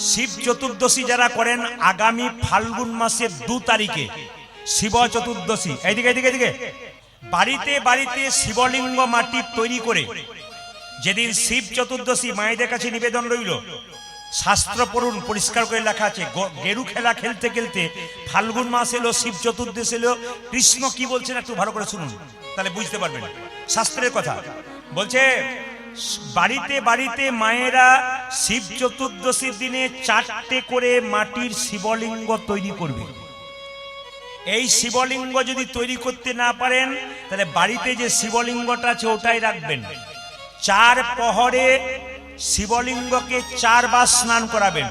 শিব চতুর্দশী যারা করেন আগামী ফাল্গুন মাসের 2 তারিখে শিব চতুর্দশী, এইদিকে এইদিকে এইদিকে বাড়িতে বাড়িতে শিবলিঙ্গ মাটির তৈরি করে যেদিন শিব চতুর্দশী মায়েদের কাছে নিবেদন রইল, শাস্ত্র পড়ুন, পরিষ্কার করে লেখা আছে, গেরু খেলা খেলতে খেলতে ফাল্গুন মাস এলো, শিব চতুর্দশী এলো। কৃষ্ণ কি বলছেন একটু ভালো করে শুনুন, তাহলে বুঝতে পারবেন শাস্ত্রের কথা। বলছে বাড়িতে বাড়িতে মায়েরা শিব চতুর্দশীর দিনে 4টে করে মাটির শিবলিঙ্গ তৈরি করবে। এই শিবলিঙ্গ যদি তৈরি করতে না পারেন তাহলে বাড়িতে যে শিবলিঙ্গটা আছে ওটাই রাখবেন। 4 প্রহরে শিবলিঙ্গকে 4 বার স্নান করাবেন।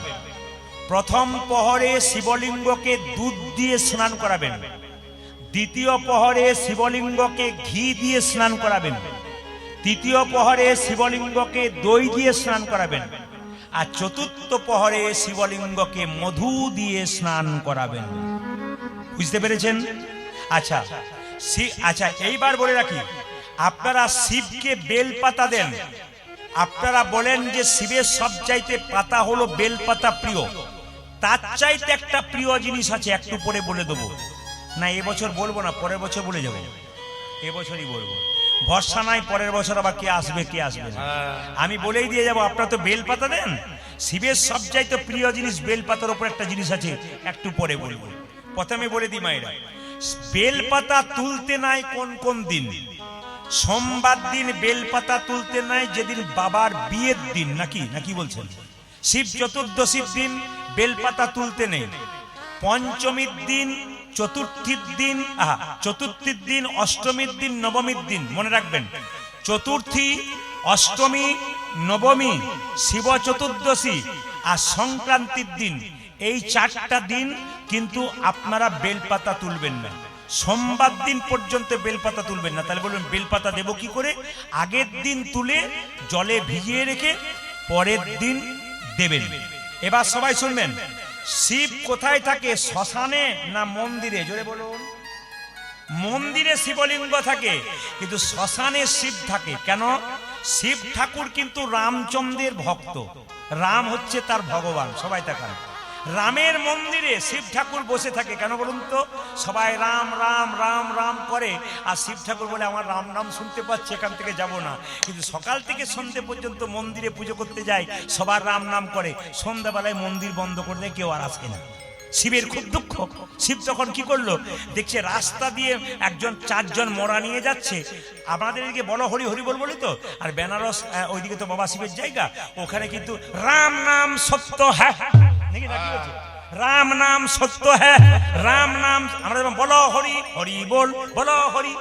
প্রথম প্রহরে শিবলিঙ্গকে দুধ দিয়ে স্নান করাবেন, দ্বিতীয় প্রহরে শিবলিঙ্গকে ঘি দিয়ে স্নান করাবেন, তৃতীয় প্রহরে শিবলিঙ্গকে দই দিয়ে স্নান করাবেন, আর চতুর্থ প্রহরে শিবলিঙ্গকে মধু দিয়ে স্নান করাবেন। বুঝতে পেরেছেন? আচ্ছা আচ্ছা, এইবার বলে রাখি, আপনারা শিবকে বেলপাতা দেন। আপনারা বলেন যে শিবের সবচাইতে পাতা হলো বেলপাতা প্রিয়, তার চাইতে একটা প্রিয় জিনিস আছে, একটু পরে বলে দেবো। না এবছর বলবো না, পরের বছর বলে যাবো, এবছরই বলবো। ভরসা নাই পরের বছর আবার কে আসবে কে আসবে না, আমি বলেই দিয়ে যাবো। আপনারা তো বেলপাতা দেন, শিবের সবচাইতে প্রিয় জিনিস বেলপাতার উপর একটা জিনিস আছে, একটু পরে বলবো। প্রথমে বলে দিই মায়েরা, বেলপাতা তুলতে নাই কোন কোন দিন? সোমবার দিন বেলপাতা তুলতে নাই, যেদিন বাবার বিয়ের দিন, নাকি নাকি বলছেন? শিব চতুর্দশীর দিন বেলপাতা তুলতে নেই। পঞ্চমীর দিন, চতুর্থীর দিন, চতুর্থীর দিন, অষ্টমীর দিন, নবমীর দিন, মনে রাখবেন। চতুর্থী, অষ্টমী, নবমী, শিব চতুর্দশী আর সংক্রান্তির দিন, এই 4টা দিন কিন্তু আপনারা বেলপাতা তুলবেন না। সোমবার দিন পর্যন্ত বেলপাতা তুলবেন না। তাহলে বলবেন বেলপাতা দেব কি করে? আগের দিন তুলে জলে ভিজিয়ে রেখে পরের দিন দেবেন। এবার সবাই শুনবেন, শিব কোথায় থাকে? শ্মশানে না মন্দিরে? জোরে বলুন। মন্দিরে শিবলিঙ্গ থাকে, কিন্তু শ্মশানে শিব থাকে কেন? শিব ঠাকুর কিন্তু রামচন্দ্রের ভক্ত, রাম হচ্ছে তার ভগবান। সবাই তাকান, রামের মন্দিরে শিব ঠাকুর বসে থাকে কেন বলুন তো? সবাই রাম রাম রাম রাম করে, আর শিব ঠাকুর বলে আমার রাম নাম শুনতে পাচ্ছি, এখান থেকে যাব না। কিন্তু সকাল থেকে সন্ধ্যে পর্যন্ত মন্দিরে পুজো করতে যায়, সবার রাম নাম করে, সন্ধ্যাবেলায় মন্দির বন্ধ করে দেয়, কেউ আর আসে না। শিবের খুব দুঃখ। শিব তখন কি করলো? দেখছে রাস্তা দিয়ে একজন 4 জন মরা নিয়ে যাচ্ছে, আমাদের এদিকে বলো হরি হরি বল বলি তো, আর বেনারস ওইদিকে তো বাবা শিবের জায়গা, ওখানে কিন্তু রাম নাম সত্য হ্যাঁ, রাম নাম সত্য হ্যাঁ, রাম নাম। আমরা যেমন বলো হরি হরি বল, বলো হরি,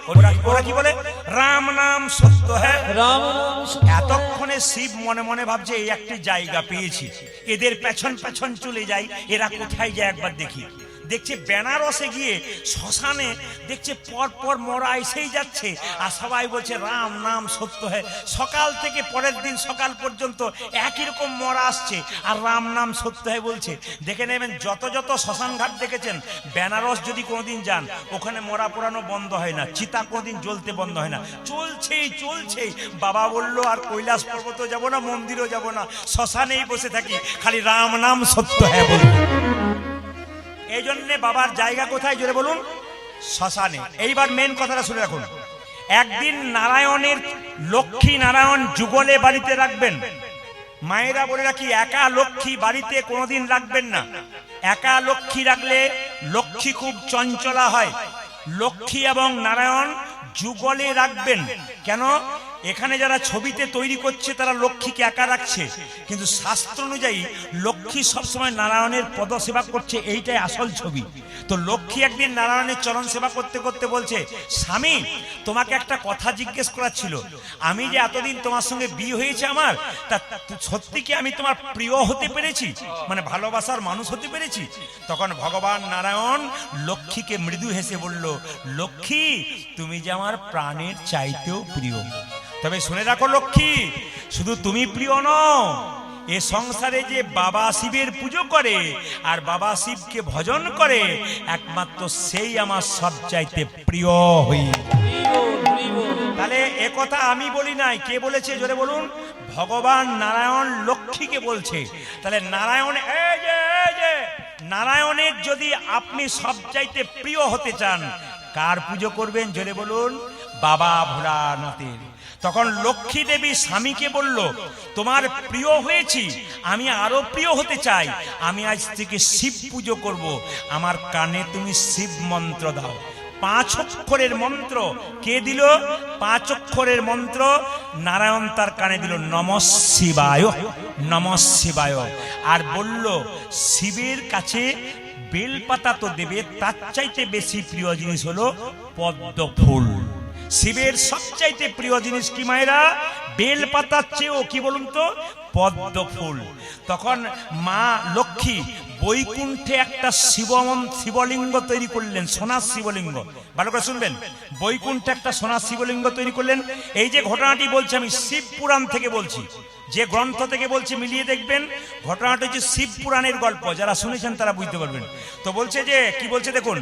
ওরা কি বলে? রাম নাম সত্য হ্যাঁ, রাম নাম। এতক্ষণে শিব মনে মনে ভাবছে এই একটি জায়গা পেয়েছি, এদের পেছন পেছন চলে যাই, এরা কোথায় যায় একবার দেখি। দেখছে বেনারসে গিয়ে শ্মশানে দেখছে পর পর মরা এসেই যাচ্ছে, আর সবাই বলছে রাম নাম সত্য হ্যাঁ। সকাল থেকে পরের দিন সকাল পর্যন্ত একই রকম মরা আসছে, আর রাম নাম সত্য হ্যাঁ বলছে। দেখে নেবেন যত যত শ্মশান ঘাট দেখেছেন, বেনারস যদি কোনোদিন যান, ওখানে মরা পোড়ানো বন্ধ হয় না, চিতা কোনোদিন জ্বলতে বন্ধ হয় না, চলছেই চলছেই। বাবা বললো আর কৈলাস পর্বতও যাব না, মন্দিরও যাব না, শ্মশানেই বসে থাকি, খালি রাম নাম সত্য হ্যাঁ বলবো। এই জন্যে বাবার জায়গা কোথায়? জোরে বলুন, শ্মশানে। এইবার মেন কথাটা শুনে রাখুন। একদিন নারায়ণের, লক্ষ্মী নারায়ণ যুগলে বাড়িতে রাখবেন। মায়েরা বলে রাখি, একা লক্ষ্মী বাড়িতে কোনোদিন রাখবেন না। একা লক্ষ্মী রাখলে লক্ষ্মী খুব চঞ্চলা হয়। লক্ষ্মী এবং নারায়ণ যুগলে রাখবেন। কেন? এখানে যারা ছবিতে তৈরি করছে তারা লক্ষ্মীকে একা রাখছে, কিন্তু শাস্ত্র অনুযায়ী লক্ষ্মী সবসময় নারায়ণের পদ সেবা করছে, এইটাই আসল ছবি। তো লক্ষ্মী একদিন নারায়ণের চরণ সেবা করতে করতে বলছে, স্বামী তোমাকে একটা কথা জিজ্ঞেস করার ছিল, আমি যে এতদিন তোমার সঙ্গে বিয়ে হয়েছে আমার, তা সত্যি কি আমি তোমার প্রিয় হতে পেরেছি, মানে ভালোবাসার মানুষ হতে পেরেছি? তখন ভগবান নারায়ণ লক্ষ্মীকে মৃদু হেসে বলল, লক্ষ্মী তুমি যে আমার প্রাণের চাইতেও প্রিয়। তবে শুনে রাখো লক্ষ্মী, শুধু তুমি প্রিয় নও, এ সংসারে যে বাবা শিবের পুজো করে আর বাবা শিবকে ভজন করে, একমাত্র সেই আমার সবচাইতে প্রিয় হই। তাহলে একথা আমি বলি নাই, কে বলেছে জোরে বলুন? ভগবান নারায়ণ লক্ষ্মীকে বলছে। তাহলে নারায়ণ, এই যে নারায়ণের যদি আপনি সবচাইতে প্রিয় হতে চান, কার পুজো করবেন জোরে বলুন? বাবা ভোলানাথের। তখন লক্ষ্মী দেবী স্বামীকে বলল, তোমার প্রিয় হয়েছি, আমি আরো প্রিয় হতে চাই, আমি আজ থেকে শিব পুজো করব, আমার কানে তুমি শিব মন্ত্র দাও। 5 অক্ষরের মন্ত্র কে দিল? 5 অক্ষরের মন্ত্র নারায়ণ তার কানে দিল, নমঃ শিবায়, নমঃ শিবায়। আর বলল, শিবের কাছে বেলপাতা তো দেবে, তার চাইতে বেশি প্রিয় জিনিস হলো পদ্ম ফুল। শিবের সবচাইতে প্রিয় জিনিস কি মায়েরা? বেলপাতার চেয়েও কি বলুন তো? পদ্ম ফুল। তখন মা লক্ষ্মী বৈকুণ্ঠে একটা শিবলিঙ্গ তৈরি করলেন, সোনার শিবলিঙ্গ। ভালো করে শুনবেন, বৈকুণ্ঠে একটা সোনার শিবলিঙ্গ তৈরি করলেন। এই যে ঘটনাটি বলছি আমি শিব পুরাণ থেকে বলছি, যে গ্রন্থ থেকে বলছি মিলিয়ে দেখবেন, ঘটনাটা হচ্ছে শিব পুরাণের গল্প, যারা শুনেছেন তারা বুঝতে পারবেন। তো বলছে যে কি বলছে দেখুন,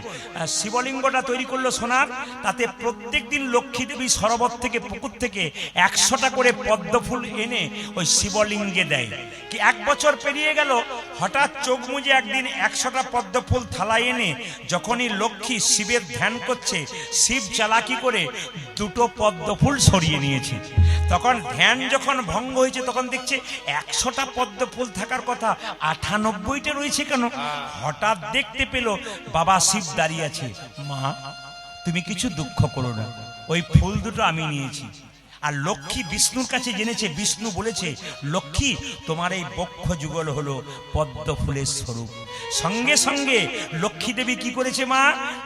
শিবলিঙ্গটা তৈরি করলো সোনার, তাতে প্রত্যেক দিন লক্ষ্মী দেবী সরোবর থেকে, পুকুর থেকে 100টা করে পদ্ম ফুল এনে ওই শিবলিঙ্গে দেয়। কি 1 বছর পেরিয়ে গেল, হঠাৎ চোখ মুজে একদিন 100টা পদ্ম ফুল থালায় এনে যখনই লক্ষ্মী শিবের ধ্যান করছে, শিব চালাকি করে 2টো পদ্ম ফুল সরিয়ে নিয়েছে। তখন ধ্যান যখন ভঙ্গ হয়েছে, তখন দেখছে 100টা পদ্ম ফুল থাকার কথা 98টা রয়েছে কেন? হঠাৎ দেখতে পেল বাবা শিব দাঁড়িয়ে আছে। মা, তুমি কিছু দুঃখ করো না, ওই ফুল 2টো আমি নিয়েছি। আর লক্ষ্মী বিষ্ণুর কাছে জেনেছে, বিষ্ণু বলেছে, লক্ষ্মী তোমার এই বক্ষ যুগল হলো পদ্ম ফুলের স্বরূপ। সঙ্গে সঙ্গে লক্ষ্মী দেবী কি করেছে মা?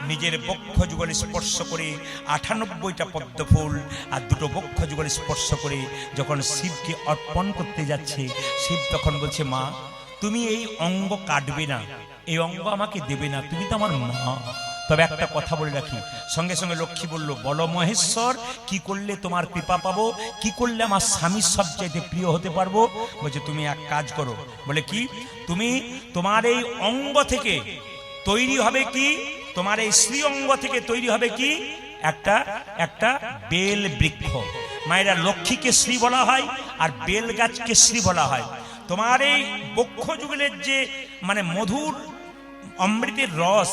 নিজের বক্ষ যুগল স্পর্শ করে 98টা পদ্ম ফুল আর 2টো বক্ষ যুগল স্পর্শ করে যখন শিবকে অর্পণ করতে যাচ্ছে, শিব তখন বলছে, মা তুমি এই অঙ্গ কাটবে না, এই অঙ্গ আমাকে দেবে না, তুমি তো আমার মা। তবে একটা কথা বলে রাখি, সঙ্গে সঙ্গে লক্ষ্মী বলল, বলো মহেশ্বর, কি করলে তোমার কৃপা পাবো, কি করলে আমার স্বামীর সবচাইতে প্রিয় হতে পারবো? বলছে, তুমি এক কাজ করো। বলে কি? তুমি তোমার এই অঙ্গ থেকে তৈরি হবে কি, তোমার এই শ্রী অঙ্গ থেকে তৈরি হবে কি? একটা বেল বৃক্ষ। মায়েরা, লক্ষ্মীকে শ্রী বলা হয় আর বেল গাছকে শ্রী বলা হয়। তোমার এই বক্ষ যুগলের যে মানে মধুর অমৃতের রস,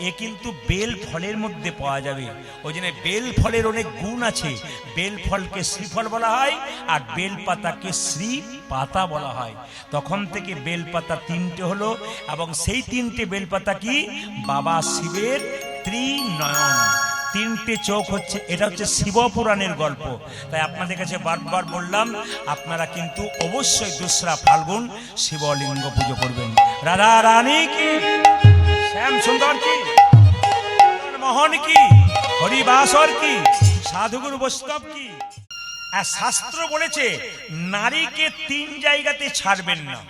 এ কিন্তু বেল ফলের মধ্যে পাওয়া যাবে। ওই জন্য বেল ফলের অনেক গুণ আছে। বেল ফলকে শ্রীফল বলা হয় আর বেল পাতাকে শ্রী পাতা বলা হয়। তখন থেকে বেল পাতা 3টে হলো, এবং সেই 3টে বেল পাতা কি? বাবা শিবের ত্রিনয়ন, 3টে চোখ হচ্ছে। এটা হচ্ছে শিবপুরাণের গল্প। তাই আপনাদের কাছে বারবার বললাম, আপনারা কিন্তু অবশ্যই 2রা ফাল্গুন শিবলিঙ্গ পুজো করবেন। রাধা রানী কি, শ্যাম সুন্দর কি, মোহন কি, হরিবাসর কি, সাধুগুরু বৈষ্ণব কি। আর শাস্ত্র বলেছে নারীকে 3 জায়গাতে ছাড়বেন না।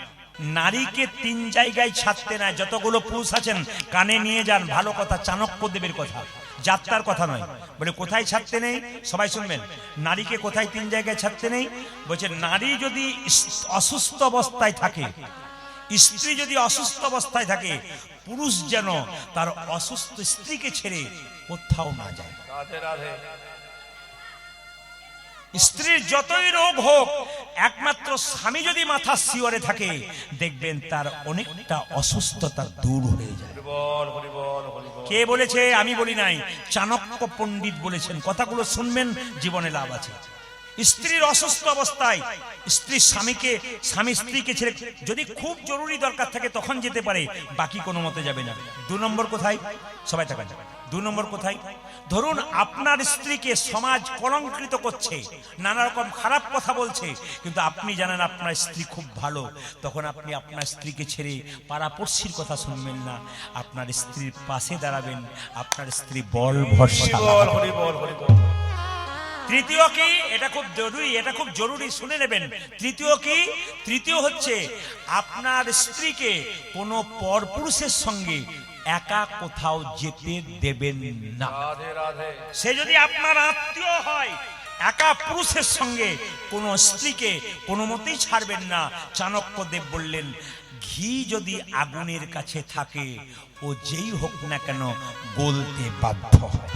নারীকে 3 জায়গায় ছাড়তে না। যতগুলো পুরুষ আছেন কানে নিয়ে যান, ভালো কথা, চাণক্যদেবের কথা, যাত্রার কথা নয়। বলে কোথায় ছাড়তে নেই? সবাই শুনবেন। নারীকে কোথায় 3 জায়গায় ছাড়তে নেই? বলছে, নারী যদি অসুস্থ অবস্থায় থাকে, স্ত্রী যদি অসুস্থ অবস্থায় থাকে, পুরুষ যেন তার অসুস্থ স্ত্রীকে ছেড়ে কোথাও না যায়। রাধে রাধে। স্ত্রীর যতই রোগ হোক, একমাত্র স্বামী যদি মাথা শিওরে থাকে, দেখবেন তার অনেকটা অসুস্থতা দূর হয়ে যায়। কে বলেছে? আমি বলি নাই, চাণক্য পণ্ডিত বলেছেন। কথাগুলো শুনবেন, জীবনে লাভ আছে। স্ত্রীর অসুস্থ অবস্থায় স্বামী স্ত্রীকে ছেড়ে যদি খুব জরুরি দরকার থাকে তখন যেতে পারে, বাকি কোনো মতে যাবে না। 2 নম্বর কোথায়? সবাই থাকা যাবে। 2 নম্বর কোথায়? ধরুন আপনার স্ত্রীকে সমাজ কলঙ্কিত করছে, নানা রকম খারাপ কথা বলছে, কিন্তু আপনি জানেন আপনার স্ত্রী খুব ভালো, তখন আপনি আপনার স্ত্রীকে ছেড়ে পাড়াপড়শির কথা শুনবেন না, আপনার স্ত্রীর পাশে দাঁড়াবেন, আপনার স্ত্রী বল ভরসা। তৃতীয় কি? এটা খুব জরুরি, শুনে নেবেন। তৃতীয় কি? তৃতীয় হচ্ছে আপনার স্ত্রীকে কোনো পরপুরুষের সঙ্গে একা কোথাও যেতে দেবেন না। সে যদি আপনার আত্মীয় হয়, একা পুরুষের সঙ্গে কোনো স্ত্রীকে কোনো মতেই ছাড়বেন না। চাণক্যদেব বললেন, ঘি যদি আগুনের কাছে থাকে, ও যেই হোক না কেন গলতে বাধ্য হয়।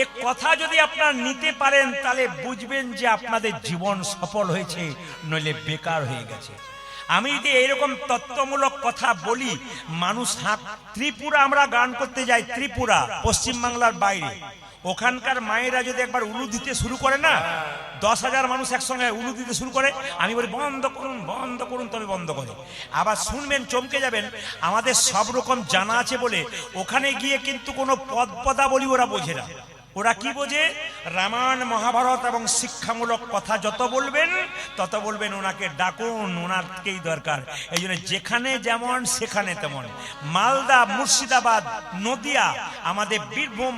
এক কথা যদি আপনারা নিতে পারেন তাহলে বুঝবেন যে আপনাদের জীবন সফল হয়েছে, নইলে বেকার হয়ে গেছে। আমি যদি এইরকম তত্ত্বমূলক কথা বলি, মানুষ ত্রিপুরা আমরা গান করতে যাই, ত্রিপুরা পশ্চিমবাংলার বাইরে, ওখানকার মায়েরা যদি একবার উলু দিতে শুরু করে না, 10,000 মানুষ একসঙ্গে উলু দিতে শুরু করে, আমি বলি বন্ধ করুন বন্ধ করুন, তবে বন্ধ করে। আবার শুনবেন, চমকে যাবেন, আমাদের সব রকম জানা আছে বলে ওখানে গিয়ে কিন্তু কোনো পদাবলী ওরা বোঝে না। ওরা কি বোঝে? রামায়ণ মহাভারত এবং শিক্ষামূলক কথা যত বলবেন তত বলবেন ওনাকে ডাকুন, ওনারকেই দরকার। এই জন্য যেখানে যেমন সেখানে তেমন। মালদা, মুর্শিদাবাদ, নদিয়া, আমাদের বীরভূম,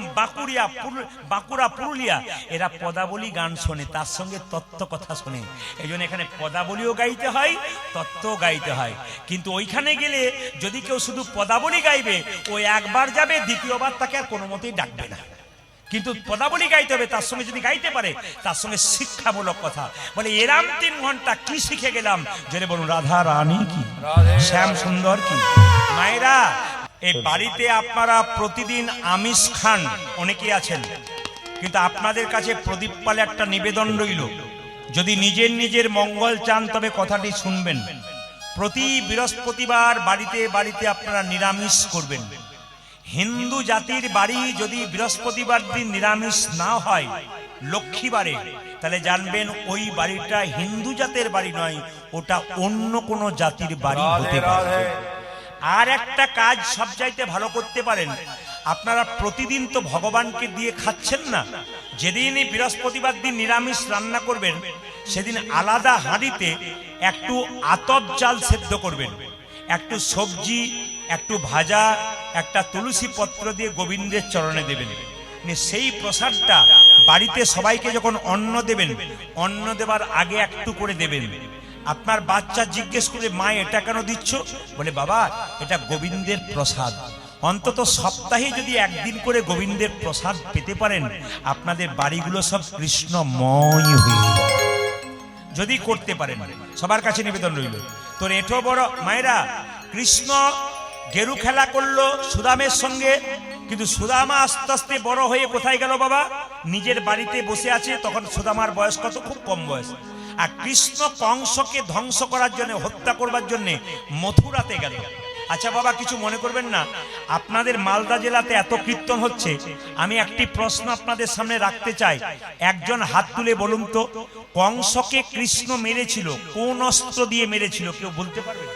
বাঁকুড়া, পুরুলিয়া, এরা পদাবলী গান শোনে, তার সঙ্গে তত্ত্ব কথা শোনে। এই জন্য এখানে পদাবলীও গাইতে হয়, তত্ত্বও গাইতে হয়। কিন্তু ওইখানে গেলে যদি কেউ শুধু পদাবলী গাইবে, ও একবার যাবে, দ্বিতীয়বার তাকে আর কোনো মতেই ডাকবে না। কিন্তু পদাবলী গাইতে হবে, তার সঙ্গে যদি গাইতে পারে তার সঙ্গে শিক্ষামূলক কথা বলে। এরাম 3 ঘন্টা কি শিখে গেলাম, যদি বলুন রাধা রানী কি, শ্যাম সুন্দর কি। মায়েরা, এই বাড়িতে আপনারা প্রতিদিন আমিষ খান, অনেকেই আছেন, কিন্তু আপনাদের কাছে প্রদীপ পালে একটা নিবেদন রইল, যদি নিজের নিজের মঙ্গল চান তবে কথাটি শুনবেন। প্রতি বৃহস্পতিবার বাড়িতে বাড়িতে আপনারা নিরামিষ করবেন। হিন্দু জাতির বাড়ি যদি বৃহস্পতিবার দিন নিরামিষ না হয়, লক্ষ্মীবারে, তাহলে জানবেন ওই বাড়িটা হিন্দু জাতের বাড়ি নয়, ওটা অন্য কোনো জাতির বাড়ি হতে পারে। আর একটা কাজ সবচাইতে ভালো করতে পারেন, আপনারা প্রতিদিন তো ভগবানকে দিয়ে খাচ্ছেন না, যেদিনই বৃহস্পতিবার দিন নিরামিষ রান্না করবেন সেদিন আলাদা হাঁড়িতে একটু আতপ চাল সেদ্ধ করবেন, একটু সবজি, একটু ভাজা, একটা তুলসী পত্র দিয়ে গোবিন্দের চরণে দেবেন। সেই প্রসাদটা বাড়িতে সবাইকে যখন অন্ন দেবেন, অন্ন দেবার আগে একটু করে দেবেন। আপনার বাচ্চা জিজ্ঞেস করে, মা এটা কেন দিচ্ছ? বলে, বাবা এটা গোবিন্দের প্রসাদ। অন্তত সপ্তাহে যদি একদিন করে গোবিন্দের প্রসাদ পেতে পারেন, আপনাদের বাড়িগুলো সব কৃষ্ণময় হয়ে যাবে। যদি করতে পারেন, সবার কাছে নিবেদন রইল। তোর এটো বড় মায়েরা, কৃষ্ণ গেরু খেলা করলো সুদামের সঙ্গে, কিন্তু সুদামা আস্তে আস্তে বড় হয়ে কোথায় গেল বাবা? নিজের বাড়িতে বসে আছে। তখন সুদামার বয়স কত? খুব কম বয়স। আর কৃষ্ণ কংসকে ধ্বংস করার জন্য, হত্যা করবার জন্য মথুরাতে গেল। আচ্ছা বাবা, কিছু মনে করবেন না, আপনাদের মালদা জেলাতে এত কীর্তন হচ্ছে, আমি একটি প্রশ্ন আপনাদের সামনে রাখতে চাই। একজন হাত তুলে বলুন তো, কংসকে কৃষ্ণ মেরেছিল কোন অস্ত্র দিয়ে মেরেছিল? কেউ বলতে পারবে?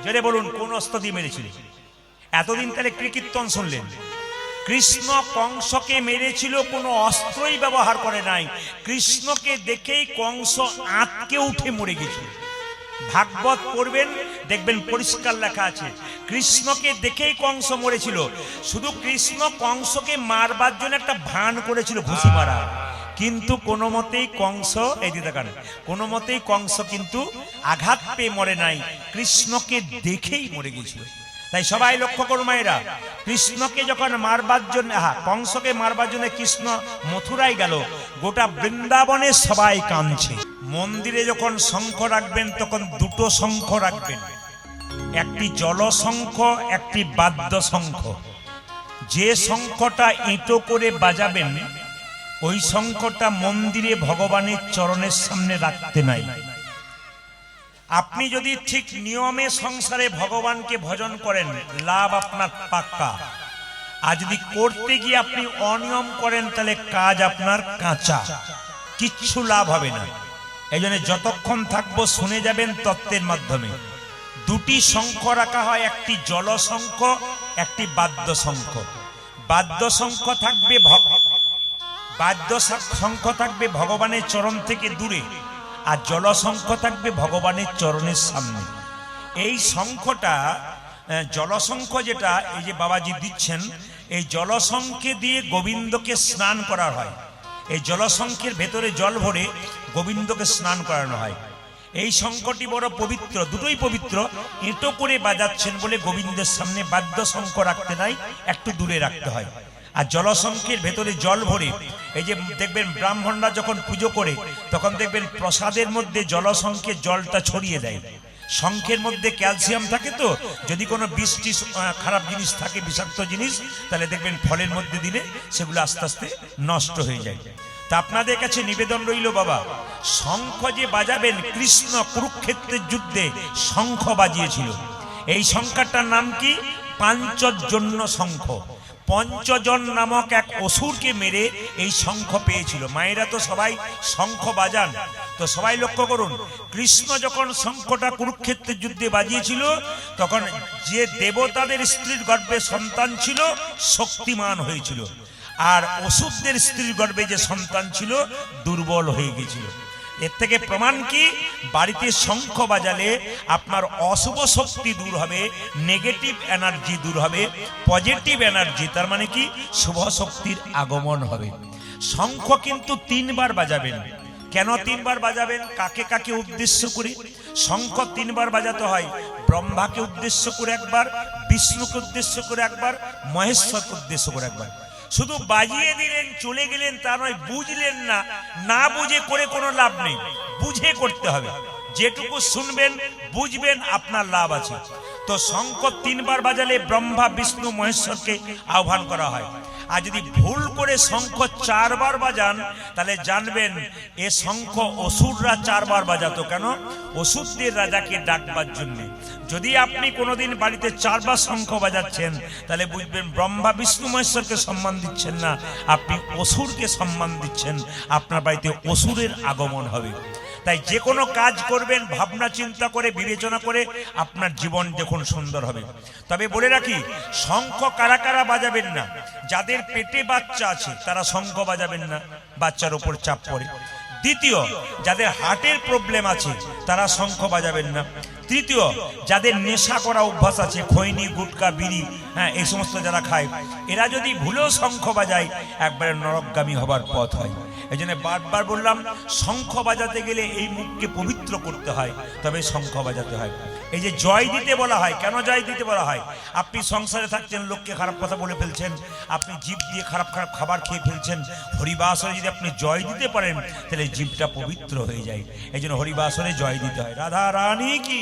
জোরে বলুন, কোন অস্ত্র দিয়ে মেরেছিল? এতদিন তাহলে কি কীর্তন শুনলেন? কৃষ্ণ কংসকে মেরেছিল, কোনো অস্ত্রই ব্যবহার করে নাই। কৃষ্ণকে দেখেই কংস আঁতকে উঠে মরে গেছিল। ভাগবত পড়বেন, দেখবেন পরিষ্কার লেখা আছে, কৃষ্ণকে দেখেই কংস মরেছিল। শুধু কৃষ্ণ কংসকে মারবার জন্য একটা ভান করেছিল, ঘুষি মারা, কিন্তু কোনো মতেই কংস, এই দিকে তাকান, কোনো মতেই কংস কিন্তু আঘাত পেয়ে মরে নাই, কৃষ্ণকে দেখেই মরে গেছিল। তাই সবাই লক্ষ্য করুন মায়েরা, কৃষ্ণকে যখন মারবার জন্য, কংসকে মারবার জন্য কৃষ্ণ মথুরায় গেল, গোটা বৃন্দাবনে সবাই কাঁদছে। মন্দিরে যখন শঙ্খ রাখবেন তখন দুটো শঙ্খ রাখবেন, একটি জলশঙ্খ, একটি বাদ্য শঙ্খ। যে শঙ্খটা এঁটো করে বাজাবেন, ওই শঙ্খটা মন্দিরে ভগবানের চরণের সামনে রাখতে নাই। আপনি যদি ঠিক নিয়মে সংসারে ভগবানকে ভজন করেন, লাভ আপনার পাক্কা। আর যদি করতে গিয়ে আপনি অনিয়ম করেন, তাহলে কাজ আপনার কাঁচা, কিচ্ছু লাভ হবে না। এই জন্য যতক্ষণ থাকবো শুনে যাবেন তত্ত্বের মাধ্যমে। দুটি শঙ্খ রাখা হয়, একটি জলশঙ্খ, একটি বাদ্য শঙ্খ। বাদ্য শঙ্খ থাকবে ভগবানের চরণ থেকে দূরে, আর জলশঙ্খ থাকবে ভগবানের চরণের সামনে। এই শঙ্খটা, জলশঙ্খ যেটা এই যে বাবাজি দিচ্ছেন, এই জলশঙ্খে দিয়ে গোবিন্দকে স্নান করা হয়। এই জলশঙ্খের ভেতরে জল ভরে গোবিন্দকে স্নান করানো হয়। এই শঙ্খটি বড় পবিত্র, দুটোই পবিত্র। এঁটো করে বাজাচ্ছেন বলে গোবিন্দের সামনে বাদ্য শঙ্খ রাখতে নাই, একটু দূরে রাখতে হয়। আর জলশঙ্খের ভেতরে জল ভরে, এই যে দেখবেন ব্রাহ্মণরা যখন পুজো করে তখন দেখবেন প্রসাদের মধ্যে জলশঙ্খের জলটা ছড়িয়ে দেয়। শঙ্খের মধ্যে ক্যালসিয়াম থাকে, তো যদি কোনো বৃষ্টি খারাপ জিনিস থাকে, বিষাক্ত জিনিস, তাহলে দেখবেন ফলের মধ্যে দিলে সেগুলো আস্তে আস্তে নষ্ট হয়ে যায়। তা আপনাদের কাছে নিবেদন রইল বাবা, শঙ্খ যে বাজাবেন, কৃষ্ণ কুরুক্ষেত্রের যুদ্ধে শঙ্খ বাজিয়েছিল। এই শঙ্খটার নাম কি? পাঞ্চজন্য শঙ্খ। পঞ্চজন নামক এক অসুরকে মেরে এই শঙ্খ পেয়েছিল। মায়েরা তো সবাই শঙ্খ বাজান, তো সবাই লক্ষ্য করুন, কৃষ্ণ যখন শঙ্খটা কুরুক্ষেত্রের যুদ্ধে বাজিয়েছিল, তখন যে দেবতাদের স্ত্রীর গর্ভে সন্তান ছিল শক্তিমান হয়েছিল, আর অসুরদের স্ত্রীর গর্ভে যে সন্তান ছিল দুর্বল হয়ে গেছিল। এর থেকে প্রমাণ কি? বাড়িতে শঙ্খ বাজালে আপনার অশুভ শক্তি দূর হবে, নেগেটিভ এনার্জি দূর হবে, পজিটিভ এনার্জি, তার মানে কি শুভ শক্তির আগমন হবে। শঙ্খ কিন্তু 3 বার বাজাবেন। কেন 3 বার বাজাবেন? কাকে কাকে উদ্দেশ্য করে? শঙ্খ 3 বার বাজাতে হয়। ব্রহ্মাকে উদ্দেশ্য করে একবার, বিষ্ণুকে উদ্দেশ্য করে একবার, মহেশ্বরকে উদ্দেশ্য করে একবার। শুধু বাজিয়ে দিলেন চলে গেলেন তা নয়, বুঝলেন না, না বুঝে করে কোনো লাভ নেই, বুঝে করতে হবে। যেটুকু শুনবেন বুঝবেন আপনার লাভ আছে। তো শঙ্খ 3 বার বাজালে ব্রহ্মা বিষ্ণু মহেশ্বরকে আহ্বান করা হয়। আর যদি ভুল করে শঙ্খ 4 বার বাজান, তাহলে জানবেন এ শঙ্খ অসুররা 4 বার বাজাতো। কেন? অসুরদের রাজাকে ডাকবার জন্য। যদি আপনি কোনোদিন বাড়িতে 4 বার শঙ্খ বাজাচ্ছেন, তাহলে বুঝবেন ব্রহ্মা বিষ্ণু মহেশ্বরকে সম্মান দিচ্ছেন না, আপনি অসুরকে সম্মান দিচ্ছেন। আপনার বাড়িতে অসুরের আগমন হবে। তাই যে কোনো কাজ করবেন ভাবনা চিন্তা করে, বিবেচনা করে, আপনার জীবন দেখুন সুন্দর হবে। তবে বলে রাখি, শঙ্খ কারা কারা বাজাবেন না? যাদের পেটে বাচ্চা আছে তারা শঙ্খ বাজাবেন না, বাচ্চার উপর চাপ পড়ে। দ্বিতীয়, যাদের হার্টের প্রবলেম আছে তারা শঙ্খ বাজাবেন না। তৃতীয়, যাদের নেশা করা অভ্যাস আছে, খৈনি গুটকা বিড়ি, হ্যাঁ, এই সমস্ত যারা খায়, এরা যদি ভুলেও শঙ্খ বাজায় একবারে নরকগামী হবার পথ হয়। এই জন্য বারবার বললাম, শঙ্খ বাজাতে গেলে এই মুখকে পবিত্র করতে হয়, তবে শঙ্খ বাজাতে হয়। এই যে জয় দিতে বলা হয়, কেন জয় দিতে বলা হয়? আপনি সংসারে থাকছেন, লোককে খারাপ কথা বলে ফেলছেন, আপনি জিভ দিয়ে খারাপ খারাপ খাবার খেয়ে ফেলছেন, হরিবাসরে যদি আপনি জয় দিতে পারেন তাহলে জিভটা পবিত্র হয়ে যায়। এই জন্য হরিবাসরে জয় দিতে হয়। রাধা রানী কি,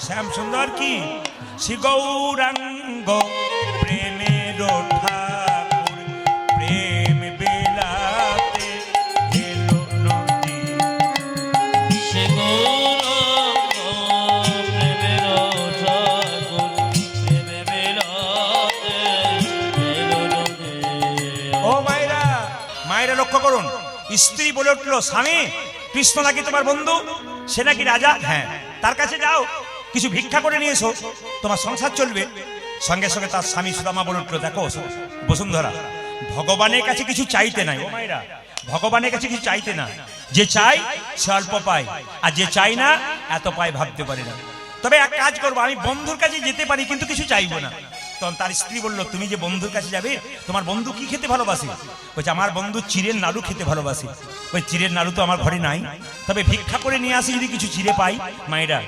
শ্যাম সুন্দর কি, শ্রী গৌরাঙ্গ প্রেমের ঠাকুর, প্রেম বেলাতে এলো নদী। শ্রী গৌরাঙ্গ প্রেমের ঠাকুর, প্রেম বেলাতে এলো নদী। ও মায়েরা, মায়েরা লক্ষ্য করুন, স্ত্রী বলে উঠলো, স্বামী কৃষ্ণ নাকি তোমার বন্ধু, সে নাকি রাজা, হ্যাঁ, তার কাছে যাও, কিছু ভিক্ষা করে নিয়ে এসো, তোমার সংসার চলবে। সঙ্গে সঙ্গে তার স্বামী সুদামা বলে উঠলো, দেখো বসুন্ধরা, ভগবানের কাছে কিছু চাইতে নাই। ও মায়েরা, ভগবানের কাছে কিছু চাইতে না, যে চাই সে অল্প পায়, আর যে চাই না এত পায় ভাবতে পারে না। তবে এক কাজ করবো, আমি বন্ধুর কাছে যেতে পারি কিন্তু কিছু চাইবো না। তখন তার স্ত্রী বলল, তুমি যে বন্ধুর কাছে যাবে, তোমার বন্ধু কি খেতে ভালোবাসে? বলছে, আমার বন্ধু চিড়ের নাড়ু খেতে ভালোবাসে। ওই চিড়ের নাড়ু তো আমার ঘরে নাই, তবে ভিক্ষা করে নিয়ে আসি, যদি কিছু চিড়ে পাই। মায়েরা,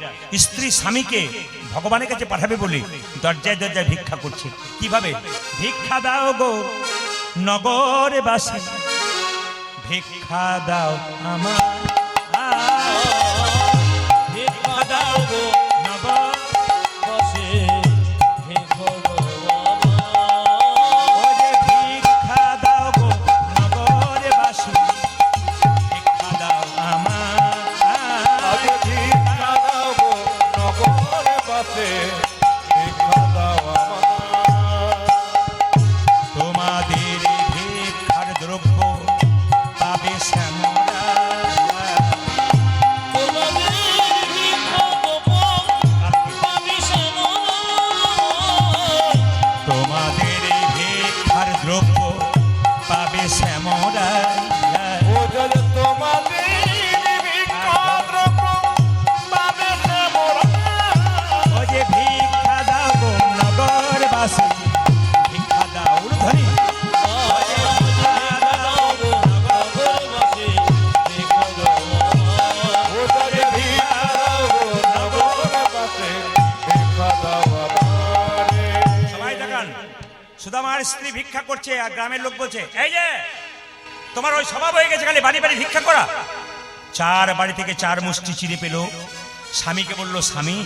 স্ত্রী স্বামীকে ভগবানের কাছে পাঠাবে বলে দরজায় দরজায় ভিক্ষা করছে। কিভাবে? ভিক্ষা দাও গো নগরে বাসী, ভিক্ষা দাও আমার, ভিক্ষা দাও গো নগর বসে, ভিক্ষা দাও ও যে ভিক্ষা দাও গো নগরে বাসী, ভিক্ষা দাও আমার, ভিক্ষা দাও গো নগরে বাসে, ভিক্ষা দাও আমার। তোমাদের ভিক্ষার দ্রব্য পাবে শ্যামলা, তোমাদের ভিক্ষা দেব পাবি শ্যামলা। তোমাদের ভিক্ষার দ্রব্য পাবে শ্যামলা। ও যদি তোমাদের ভিক্ষা দ্রব্য পাবে শ্যামলা। ও যে ভিক্ষা দাও গো নগরবাসী, ভিক্ষা দাও ধনী, ও যদি ভিক্ষা দাও গো নগরে বাসে, ভিক্ষা দাও আমারে। সবাই দেখান, সুদামার স্ত্রী ভিক্ষা করছে, আর গ্রামের লোক বলছে, এই যে তোমার ওই স্বভাব হয়ে গেছে খালি বাড়ি বাড়ি ভিক্ষা করা। 4 বাড়ি থেকে 4 মুষ্টি চিড়ে পেল, স্বামীকে বলল, স্বামী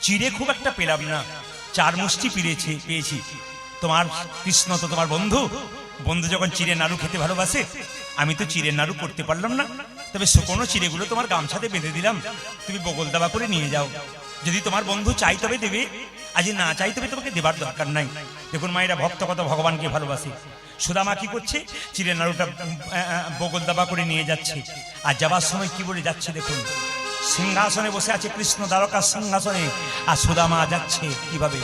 চিড়ে খুব একটা পেলাম না, 4 মুষ্টি পেয়েছি। তোমার কৃষ্ণ তো তোমার বন্ধু, বন্ধু যখন চিড়ে নাড়ু খেতে ভালোবাসে, আমি তো চিড়ে নাড়ু করতে পারলাম না, তবে শুকনো চিড়েগুলো তোমার গামছাতে বেঁধে দিলাম, তুমি বগল দাবা করে নিয়ে যাও। যদি তোমার বন্ধু চাই তবে দেবে, আজ না চাই তবে তোমাকে দেবার দরকার নাই। দেখুন মায়েরা, ভক্ত কত ভগবানকে ভালোবাসে। সুদামা কি করছে, চিড়ে নাড়ুটা বগল দাবা করে নিয়ে যাচ্ছে। আর যাবার সময় কি বলে যাচ্ছে দেখুন, সিংহাসনে বসে আছে কৃষ্ণ, দ্বারকার সিংহাসনে, আর সুদামা যাচ্ছে কিভাবে,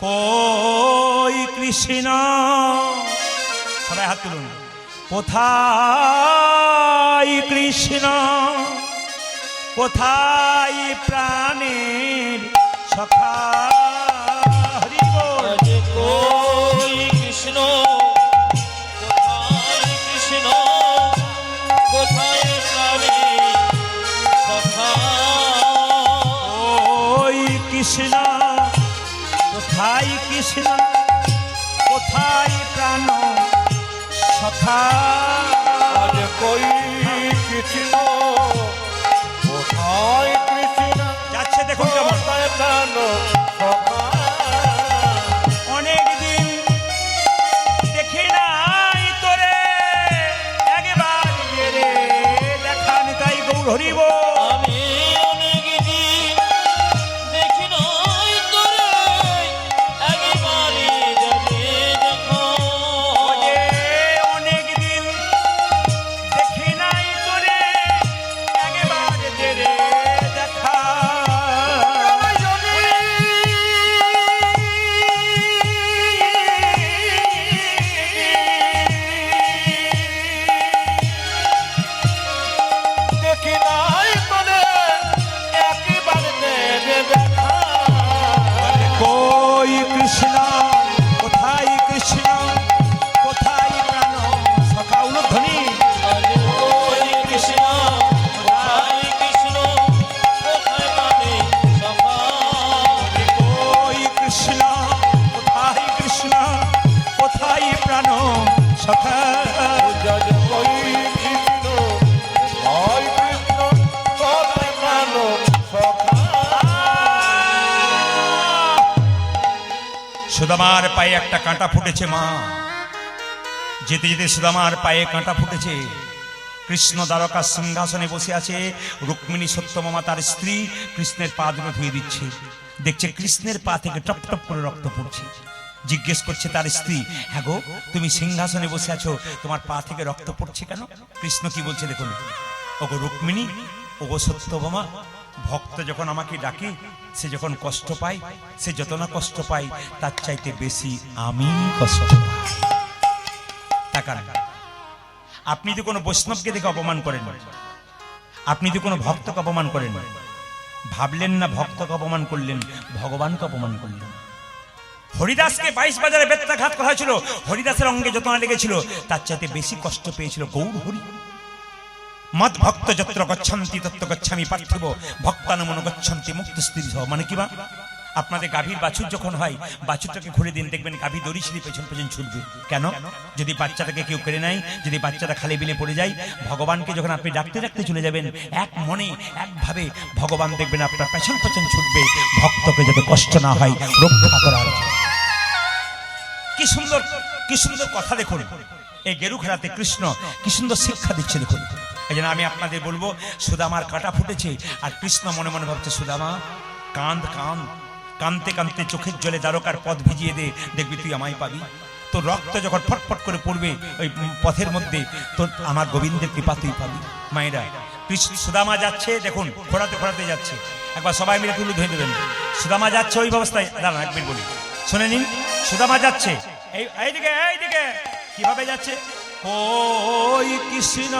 কই কৃষ্ণ, সবাই হাত তুলুন, কোথায় কৃষ্ণ, কোথায় প্রাণের সখা, হরি বল। আজ কই কৃষ্ণ, কোথায় কৃষ্ণ, কোথায় প্রাণের সখা। ওই কৃষ্ণ, কোথায় কৃষ্ণ, কোথায় প্রাণ সখা। আজ কই কৃষ্ণ, কোথায় কৃষ্ণ, যাচ্ছে দেখুন কেমন, কোথায় প্রাণ সখা। অনেক দিন দেখি নাই তোরে, একবার রে দেখা নিতাই গৌর হরি বল। আমি অনেক দিন দেখি নাই তোরে, একবারে যাবে দেখো। ওরে অনেক দিন দেখি নাই তোরে, একবার রে দেখা। দেখি নাই তোরে, একেবারে দেবে দেখা। কই কৃষ্ণ, কোথায় কৃষ্ণ, কোথায় প্রাণ সখা, উলুধ্বনি। আজ কই কৃষ্ণ, কোথায় কৃষ্ণ, কোথায় প্রাণের সখা। কই কৃষ্ণ, কোথায় কৃষ্ণ, কোথায় প্রাণ সখা। আজ কই কৃষ্ণ, কোথায় কৃষ্ণ, কোথায় প্রাণ সখা। সুদামার পায়ে একটা কাঁটা ফুটেছে মা, যেতে যেতে সুদামার পায়ে কাঁটা ফুটেছে। কৃষ্ণ দ্বারকার সিংহাসনে বসে আছে, রুক্মিণী সত্যভামা তার স্ত্রী কৃষ্ণের পা দুটো ধুয়ে দিচ্ছে। দেখছে কৃষ্ণের পা থেকে টপ টপ করে রক্ত পড়ছে। জিজ্ঞেস করছে তার স্ত্রী, হ্যাঁ গো, তুমি সিংহাসনে বসে আছো, তোমার পা থেকে রক্ত পড়ছে কেন? কৃষ্ণ কি বলছে দেখুন, ওগো রুক্মিণী, ওগো সত্যভামা, ভক্ত যখন আমাকে ডাকে, সে যখন কষ্ট পায়, সে যত না কষ্ট পায় তার চাইতে বেশি আমি কষ্ট পাই। তাকান, আপনি তো কোনো বৈষ্ণবকে দেখে অপমান করেন না, আপনি তো কোনো ভক্তকে অপমান করেন না, ভাবলেন না ভক্তকে অপমান করলেন, ভগবানকে অপমান করলেন। হরিদাসকে 22 বাজারে বেত্রাঘাত করা হয়েছিল, হরিদাসের অঙ্গে যত না লেগেছিল তার চাইতে বেশি কষ্ট পেয়েছিল গৌর হরি। মদ ভক্ত যত্র গচ্ছন্তি তত্র গচ্ছামি পার্থিব, ভক্তানুমন গচ্ছন্তি মুক্ত স্থির। মানে কি বা, আপনাদের গাভীর বাছুর যখন হয়, বাছুরটাকে ঘুরে দিন, দেখবেন গাভী দড়ি ছিঁড়ে পেছন পেছন ছুটবে। কেন? যদি বাচ্চাটাকে কেউ কেড়ে নেয়, যদি বাচ্চাটা খালে বিলে পড়ে যায়, ভগবানকে যখন আপনি ডাকতে ডাকতে চলে যাবেন, এক মনে একভাবে ভগবান দেখবেন আপনার পেছন পেছন ছুটবে, ভক্তকে যাতে কষ্ট না হয় রক্ষা করার জন্য। কি সুন্দর, কি সুন্দর কথা দেখুন, এই গেরু খেলাতে কৃষ্ণ কি সুন্দর শিক্ষা দিচ্ছে দেখুন। এই জন্য আমি আপনাদের বলবো, সুদামার কাঁটা ফুটেছে, আর কৃষ্ণ মনে মনে ভাবছে, সুদামা কাঁদ কাঁদ, কাঁদতে কাঁদতে চোখের জলে দ্বারকার পথ ভিজিয়ে দে, দেখবি তুই আমায় পাবি। তোর রক্ত যখন ফটফট করে পড়বে ওই পথের মধ্যে, তোর আমার গোবিন্দের কৃপা তুই পাবি। মায়েরা, কৃষ্ণ সুদামা যাচ্ছে দেখুন, ঘোরাতে ঘোরাতে যাচ্ছে, একবার সবাই মিলে তুলে ধরে দেবেন। সুদামা যাচ্ছে ওই অবস্থায়, দাঁড়ান একবার বলি, শুনে নিন। সুদামা যাচ্ছে এইদিকে, এইদিকে কিভাবে যাচ্ছে, ওই কৃষ্ণ,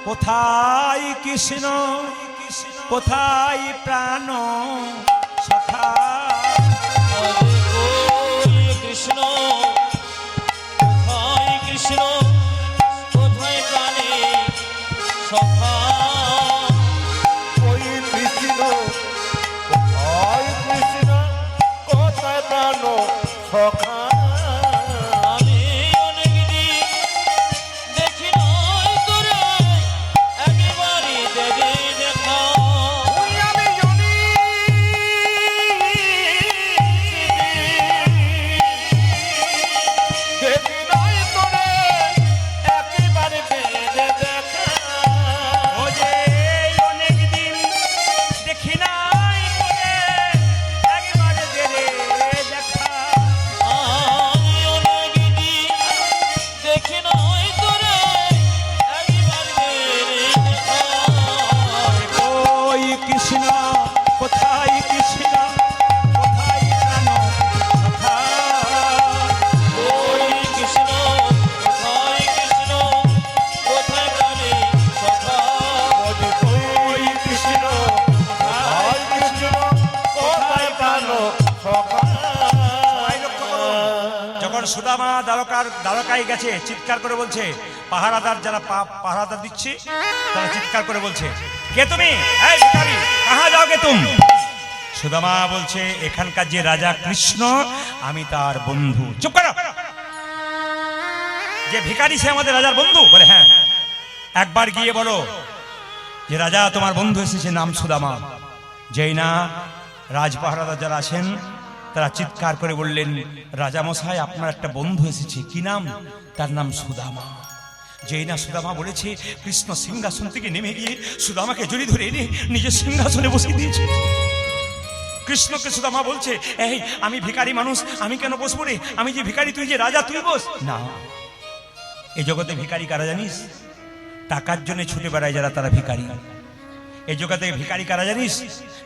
কোথায় কৃষ্ণ, কোথায় প্রাণ সখা। আজ কই কৃষ্ণ, কোথায় কৃষ্ণ, কোথায় প্রাণের সখা। ওই কৃষ্ণ, কোথায় কৃষ্ণ, কোথায় প্রাণ সখা। আমি অনেক দিন দেখি নাই তোরে, একবারে দেবে দেখা। ওই আমি এবার সুদামা দ্বারকায় গেছে, চিৎকার করে বলছে, পাহারাদার যারা পাহারাদার দিচ্ছে তারা চিৎকার করে বলছে, কে তুমি? এই ভিখারি, কাহা যাওগে তুমি? সুদামা বলছে, এখানকার যে রাজা কৃষ্ণ, আমি তার বন্ধু। চুপ করো। যে ভিখারি সে আমাদের রাজার বন্ধু? বলে হ্যাঁ। একবার গিয়ে বলো যে রাজা তোমার বন্ধু এসেছে, নাম সুদামা। যেই না রাজপাহারাদার যারা আসেন তারা চিৎকার করে বললেন, রাজা মশাই আপনার একটা বন্ধু এসেছে। কি নাম? তার নাম সুদামা। যেই না সুদামা বলেছে, কৃষ্ণ সিংহাসন থেকে নেমে গিয়ে সুদামাকে জড়িয়ে ধরে এনে নিজের সিংহাসনে বসিয়ে দিয়েছে। কৃষ্ণকে সুদামা বলছে, এই আমি ভিখারি মানুষ, আমি কেন বসবো রে? আমি যে ভিখারি, তুই যে রাজা, তুই বস না। এই জগতে ভিখারি কারা জানিস? টাকার জন্য ছুটে বেড়ায় যারা, তারা ভিখারি। এই জগতে ভিখারি কারা জানিস?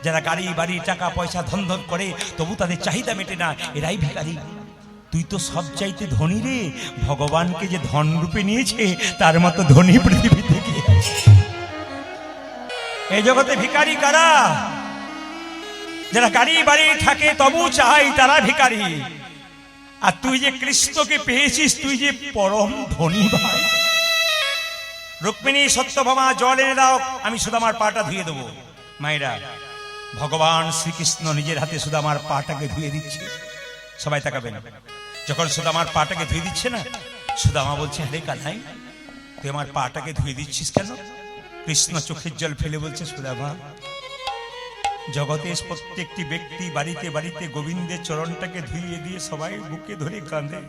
যারা গাড়ি বাড়ি টাকা পয়সা ধন ধন করে তবু তাদের চাহিদা মেটে না, এরাই ভিখারি। তুই তো সব চাইতে ধনী রে। ভগবানকে যে ধন রূপে নিয়েছে তার মতো ধনী পৃথিবীতে কে আছে? এই জগতে ভিখারি কারা? যারা গাড়ি বাড়ি থাকে তবু চাই, তারা ভিখারি। আর তুই যে কৃষ্ণকে পেয়েছিস, তুই যে পরম ধনী ভাই। রুক্মিণী, সত্যভামা, জল এনে দাও, আমি সুদামার পাটা ধুয়ে দেবো। মায়েরা, ভগবান শ্রীকৃষ্ণ নিজের হাতে সুদামার পাটাকে ধুয়ে দিচ্ছে। সবাই তাকাবেন। যখন সুদামার পাটাকে ধুয়ে দিচ্ছে না, সুদামা বলছে, আরে কানাই, তুই আমার পাটাকে ধুয়ে দিচ্ছিস কেন? কৃষ্ণ চোখের জল ফেলে বলছে, সুদামা, জগতে প্রত্যেকটি ব্যক্তি বাড়িতে বাড়িতে গোবিন্দের চরণটাকে ধুইয়ে দিয়ে সবাই বুকে ধরে কাঁদে।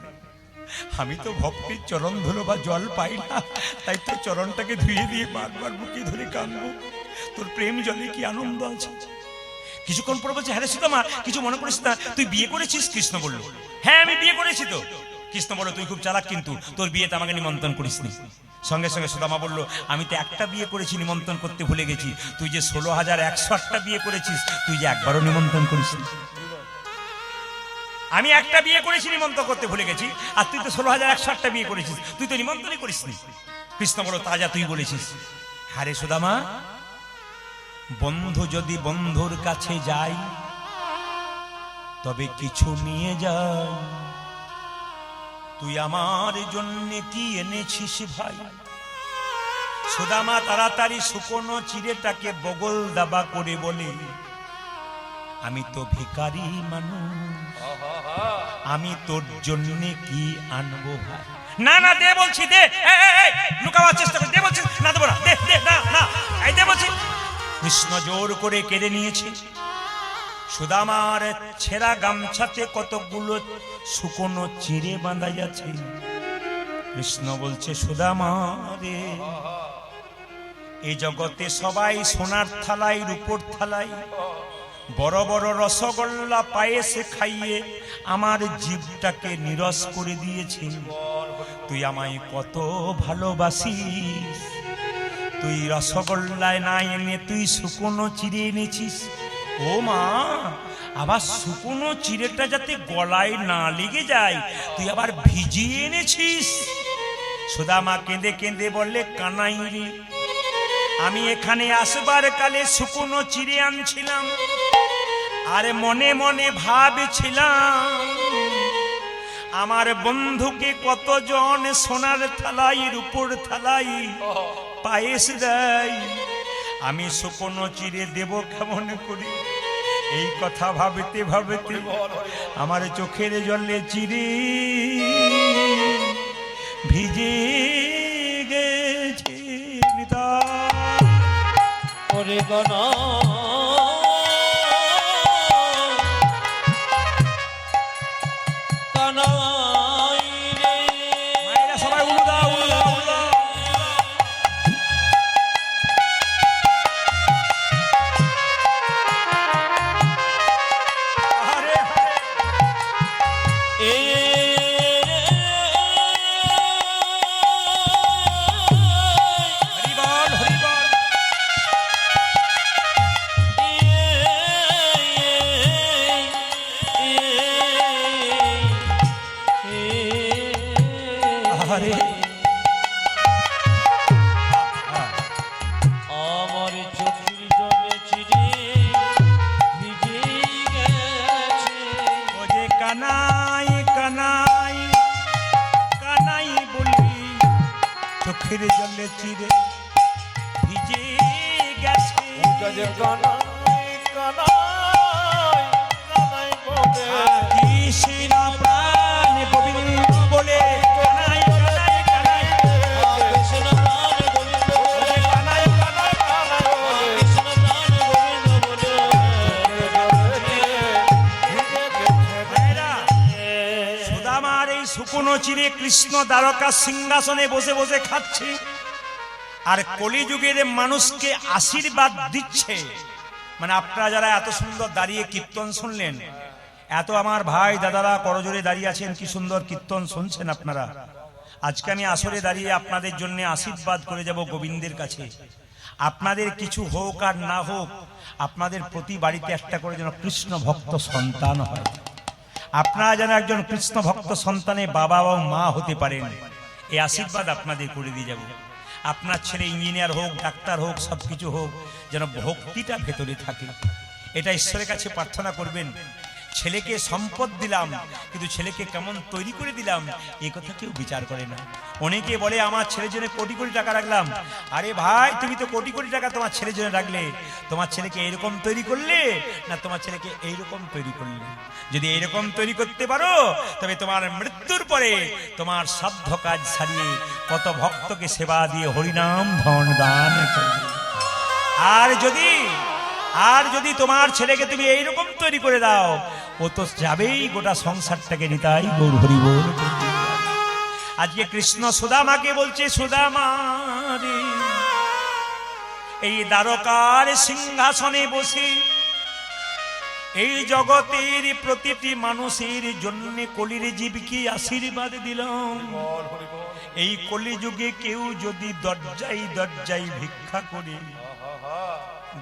আমি তো ভক্তির চরণ ধুলো বা জল পাই না, তাই তো চরণটাকে ধুয়ে দিয়ে বারবার বুকে ধরে কাঁদবো। তোর প্রেম জলে কি আনন্দ আছে। কিছুক্ষণ পর বলছে, হ্যাঁ সুদামা, কিছু মনে করিস না, তুই বিয়ে করেছিস? কৃষ্ণ বলল, হ্যাঁ আমি বিয়ে করেছি তো। কৃষ্ণ বলল, তুই খুব চালাক, কিন্তু তোর বিয়েতে আমাকে নিমন্ত্রণ করিসনি। সঙ্গে সঙ্গে সুদামা বলল, আমি তো একটা বিয়ে করেছি, নিমন্ত্রণ করতে ভুলে গেছি। তুই যে 16,108টা বিয়ে করেছিস, তুই যে একবারও নিমন্ত্রণ করিসনি। আমি একটা বিয়ে করেছি, নিমন্ত্রণ করতে ভুলে গেছি, আর তুই তো 16,108টা বিয়ে করেছিস, তুই তো নিমন্ত্রণই করিসনি। কৃষ্ণ বলল, তা যা তুই বলেছিস। হারে সুদামা, বন্ধু যদি বন্ধুর কাছে যায় তবে কিছু নিয়ে যায়। তুই আমার জন্য কি এনেছিস ভাই? সুদামা তাড়াতাড়ি শুকনো চিড়েটাকে বগল দাবা করে বলে, আমি তো ভিখারি মানুষ, আমি তোর জন্য কি আনবো ভাই? না না, দে বলছি, দে। লুকাবার চেষ্টা করছি, দে বলছি, না দেবো না, দে দে, না না, এই দে বলছি। কৃষ্ণ জোর করে কেড়ে নিয়েছে। সুদামার ছেঁড়া গামছাতে কতগুলো শুকনো চিড়ে বাঁধা যাচ্ছে। কৃষ্ণ বলছে, সুদামা রে, এই জগতে সবাই সোনার থালায় রূপোর থালায় বড় বড় রসগোল্লা পায়েসে খাইয়ে আমার জীবটাকে নিরস করে দিয়েছে। তুই আমায় কত ভালোবাসিস, তুই রসগোল্লায় না এনে তুই শুকনো চিড়ে এনেছিস। ও মা, আবার শুকনো চিড়েটা যাতে গলায় না লেগে যায় তুই আবার ভিজিয়ে এনেছিস। সুদামা কেঁদে কেঁদে বললে, কানাই রে, আমি এখানে আসবার কালে শুকনো চিড়ে আনছিলাম, আরে মনে মনে ভাবছিলাম আমার বন্ধুকে কতজন সোনার থালাই রূপোর থালাই পায়েস দেয়, আমি শুকনো চিড়ে দেব কেমন করে? এই কথা ভাবতে ভাবতে আমার চোখের জলে চিড়ে ভিজে গেছে। ওরে গনা কানাই রে, মায়েরা সবাই উলু দাও, উলু দাও, উলু দাও। আরে এ হরি বল, হরি বল। আরে আমার চোখের জলে চিড়ে ভিজে গেছে। ও যে কানাই কানাই চোখের জলে চিরে ভিজে গেছে। যে কানাই কানাই কানাই বলে কৃষ্ণ প্রাণ গোবিন্দ বলে কানাই কানাই কানাই কৃষ্ণ প্রাণ গোবিন্দ বলে, কানাই কানাই কানাই বলে কৃষ্ণ প্রাণ গোবিন্দ বলে। ভাইরা, সুদামার এই শুকনো চিরে কৃষ্ণ দ্বারকা সিংহাসনে বসে বসে খাচ্ছে আর কলিযুগের মানুষকে আশীর্বাদ দিচ্ছে। মানে আপনারা যারা এত সুন্দর দাঁড়িয়ে কীর্তন শুনলেন, এত আমার ভাই দাদারা করজোরে দাঁড়িয়ে আছেন, কি সুন্দর কীর্তন শুনছেন আপনারা। আজকে আমি আসরে দাঁড়িয়ে আপনাদের জন্য আশীর্বাদ করে যাব গোবিন্দের কাছে। আপনাদের কিছু হোক আর না হোক, আপনাদের প্রতি বাড়িতে একটা করে যেন কৃষ্ণ ভক্ত সন্তান হয়। আপনারা যেন একজন কৃষ্ণ ভক্ত সন্তানে বাবা ও মা হতে পারেন, এই আশীর্বাদ আপনাদের করে দিয়ে যাব। আপনার ছেলে ইঞ্জিনিয়ার হোক, ডাক্তার হোক, সবকিছু হোক, যেন ভক্তিটা ভেতরে থাকে, এটা ঈশ্বরের কাছে প্রার্থনা করবেন। ছেলেকে সম্পদ দিলাম, কিন্তু ছেলেকে কেমন তৈরি করে দিলাম এই কথা কেউ বিচার করে না। অনেকে বলে আমার ছেলের জন্য কোটি কোটি টাকা রাখলাম। আরে ভাই, তুমি তো কোটি কোটি টাকা তোমার ছেলের জন্য রাখলে, তোমার ছেলেকে এইরকম তৈরি করলে না তোমার ছেলেকে এইরকম তৈরি করলে? যদি এইরকম তৈরি করতে পারো, তবে তোমার মৃত্যুর পরে তোমার সাধ্য কাজ সারিয়ে কত ভক্তকে সেবা দিয়ে হরিনাম ধন দান করবে। আর যদি তোমার ছেলেকে তুমি এইরকম তৈরি করে দাও, ও তো যাবেই গোটা সংসারটাকে নিতাই গৌর হরি বল। আজকে কৃষ্ণ সুদামাকে বলছে, সুদামা রে, এই দ্বারকার সিংহাসনে বসে এই জগতের প্রতিটি মানুষের জন্য কলির জীবকে আশীর্বাদ দিলাম। এই কলিযুগে কেউ যদি দরজাই দরজাই ভিক্ষা করে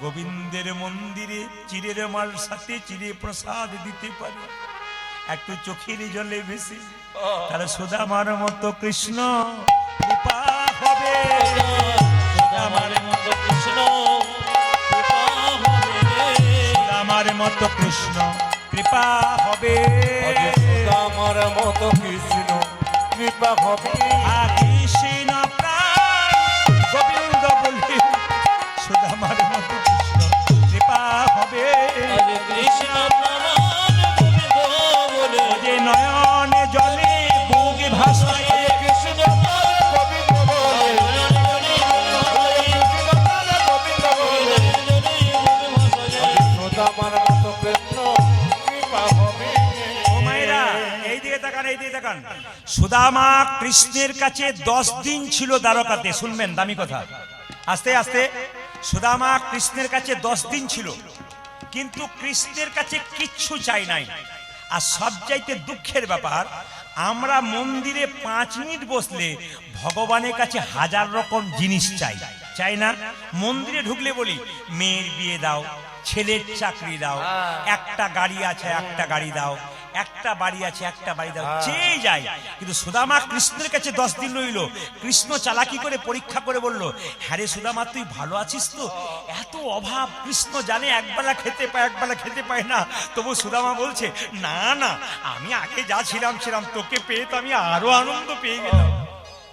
গোবিন্দের মন্দিরে চিরের মাল সাথে চিরে প্রসাদ দিতে পারে, একটু চোখের জলে ভেসে, তার সুদামার মতো কৃষ্ণ কৃপা হবে। আমার মতো কৃষ্ণ কৃপা হবে, আমার মতো কৃষ্ণ কৃপা হবে। আমার মতো কৃষ্ণ কৃপা হবে। কৃষ্ণ প্রাণ গোবিন্দ বলে সুদামার মতো কৃষ্ণ কৃপা হবে। আজ কৃষ্ণ প্রাণ গোবিন্দ বলে, যে নয়নে জলে বুক ভাসায় কৃষ্ণ গোবিন্দ বলে গোবিন্দ বলে আমার মতো কৃষ্ণ কৃপা হবে। ও মায়েরা, এইদিকে তাকান, এইদিকে তাকান। সুদামা কৃষ্ণের কাছে 10 দিন ছিল দ্বারকাতে। শুনবেন দামি কথা, আস্তে আস্তে। সুদামা কৃষ্ণের কাছে 10 দিন ছিল, কিন্তু কৃষ্ণের কাছে কিচ্ছু চাই নাই। আর সবচাইতে দুঃখের ব্যাপার, আমরা মন্দিরে 5 মিনিট বসলে ভগবানের কাছে 1000 রকম জিনিস চাই না? মন্দিরে ঢুকলে বলি মেয়ের বিয়ে দাও, ছেলের চাকরি দাও, একটা গাড়ি আছে একটা গাড়ি দাও, একটা বাড়ি আছে একটা বাড়ি দাও, চেয়ে যায়। কিন্তু সুদামা কৃষ্ণের কাছে 10 দিন রইল। কৃষ্ণ চালাকি করে পরীক্ষা করে বলল, হ্যাঁ রে সুদামা, তুই ভালো আছিস তো? এত অভাব কৃষ্ণ জানে, একবেলা খেতে পায় একবেলা খেতে পায় না। তবু সুদামা বলছে, না না, আমি আগে যা ছিলাম তোকে পেয়ে তো আমি আরো আনন্দ পেয়ে গেলাম।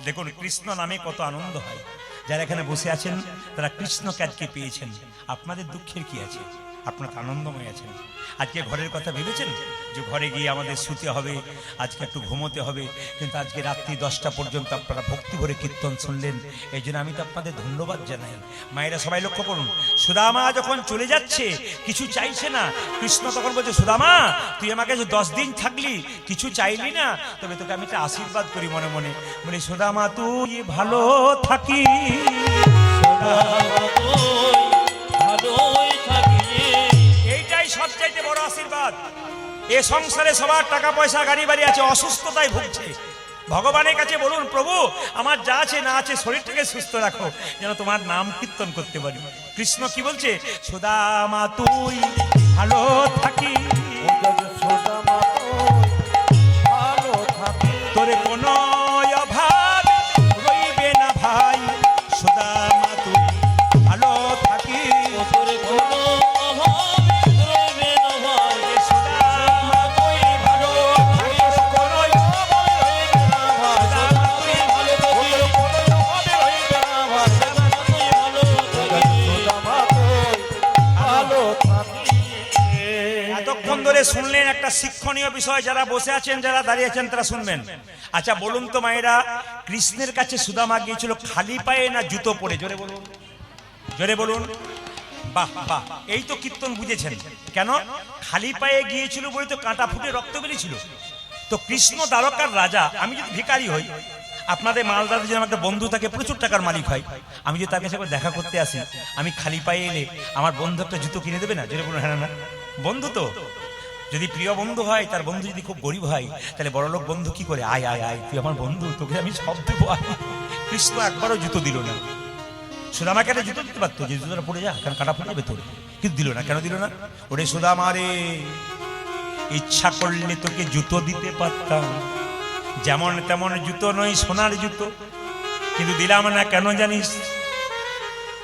দেখুন কৃষ্ণ নামে কত আনন্দ হয়। যারা এখানে বসে আছেন তারা কৃষ্ণকে আজকে পেয়েছেন। আপনাদের দুঃখের কি আছে? আপনারা আনন্দময় আছেন। আজকে ঘরের কথা ভেবেছেন যে ঘরে গিয়ে আমাদের শুতে হবে, আজকে একটু ঘুমোতে হবে, কিন্তু আজকে রাত্রি 10টা পর্যন্ত আপনারা ভক্তি ভরে কীর্তন শুনলেন, এই জন্য আমি তো আপনাদের ধন্যবাদ জানাই। মায়েরা সবাই লক্ষ্য করুন, সুদামা যখন চলে যাচ্ছে কিছু চাইছে না, কৃষ্ণ তখন বলছে, সুদামা তুই আমাকে 10 দিন থাকলি, কিছু চাইলি না, তবে তোকে আমি একটা আশীর্বাদ করি মনে মনে। বলি, সুদামা তুই ভালো থাকি, ভালোই থাকি। এইটাই সবচাইতে বড় আশীর্বাদ। এ সংসারে সবার টাকা পয়সা গাড়ি বাড়ি আছে, অসুস্থতায় ভুগছে, ভগবানের কাছে বলুন, প্রভু আমার যা আছে না আছে শরীরটাকে সুস্থ রাখো, যেন তোমার নাম কীর্তন করতে পারি। কৃষ্ণ কি বলছে, সুদামা তুই ভালো থাকি, সুদামা ভালো থাকি, তোরে কোনো অভাব রইবে না ভাই, সুদামা তুই ভালো থাকি, তোর কোনো অভাব রইবে না ভাই। সুদামা তুই ভালো থাকিস, কোনো অভাব রইবে না ভাই, সুদামা তুই ভালো থাকিস, অনেকক্ষণ ধরে শুনলেন একটা শিক্ষণীয় বিষয়, যারা বসে আছেন যারা দাঁড়িয়ে আছেন তারা শুনবেন। আচ্ছা বলুন তো মায়েরা, কৃষ্ণের কাছে সুদামা গিয়েছিল খালি পায়ে না জুতো পরে? জোরে বলুন, জোরে বলুন। বাহ বাহ, এই তো কীর্তন বুঝেছেন। কেন খালি পায়ে গিয়েছিল বলে তো কাঁটা ফুটে রক্ত বেরিয়েছিল। তো কৃষ্ণ দ্বারকার রাজা, আমি যদি ভিখারি হই, আপনাদের মালদাতে যদি আমার একটা বন্ধু থাকে প্রচুর টাকার মালিক হয়, আমি যদি তার কাছে একবার দেখা করতে আসি, আমি খালি পায়ে এলে আমার বন্ধু একটা জুতো কিনে দেবে না? জোরে বলুন হ্যাঁ না? বন্ধু তো যদি প্রিয় বন্ধু হয়, তার বন্ধু যদি খুব গরিব হয়, তাহলে বড়লোক বন্ধু কি করে, আয় আয় আয় তুই আমার বন্ধু, তোকে আমি সব দেবো আয়। কৃষ্ণ একবারও জুতো দিল না। সুদামাকে একটা জুতো দিতে পারতো, যে জুতোটা পড়ে যা, কারণ কাটা পড়ে যাবে তোর, কিন্তু দিল না। কেন দিল না? ওরে সুদামা রে, ইচ্ছা করলে তোকে জুতো দিতে পারতাম, যেমন তেমন জুতো নয়, সোনার জুতো, কিন্তু দিলাম না। কেন জানিস?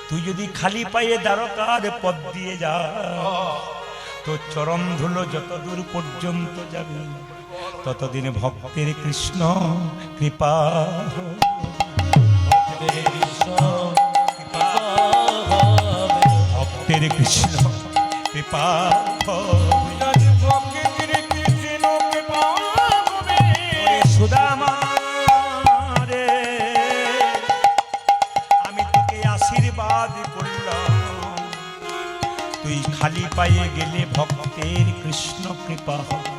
তুই যদি খালি পায়ে দ্বারকার পথ দিয়ে যা, তো চরণ ধুলো যত দূর পর্যন্ত যাবে, ততদিন ভক্তের কৃষ্ণ কৃপা, ভক্তের কৃষ্ণ কৃপা। সুদামা রে, আমি তোকে আশীর্বাদ করলাম, তুই খালি পায়ে গেলে ভক্তের কৃষ্ণ কৃপা হবে।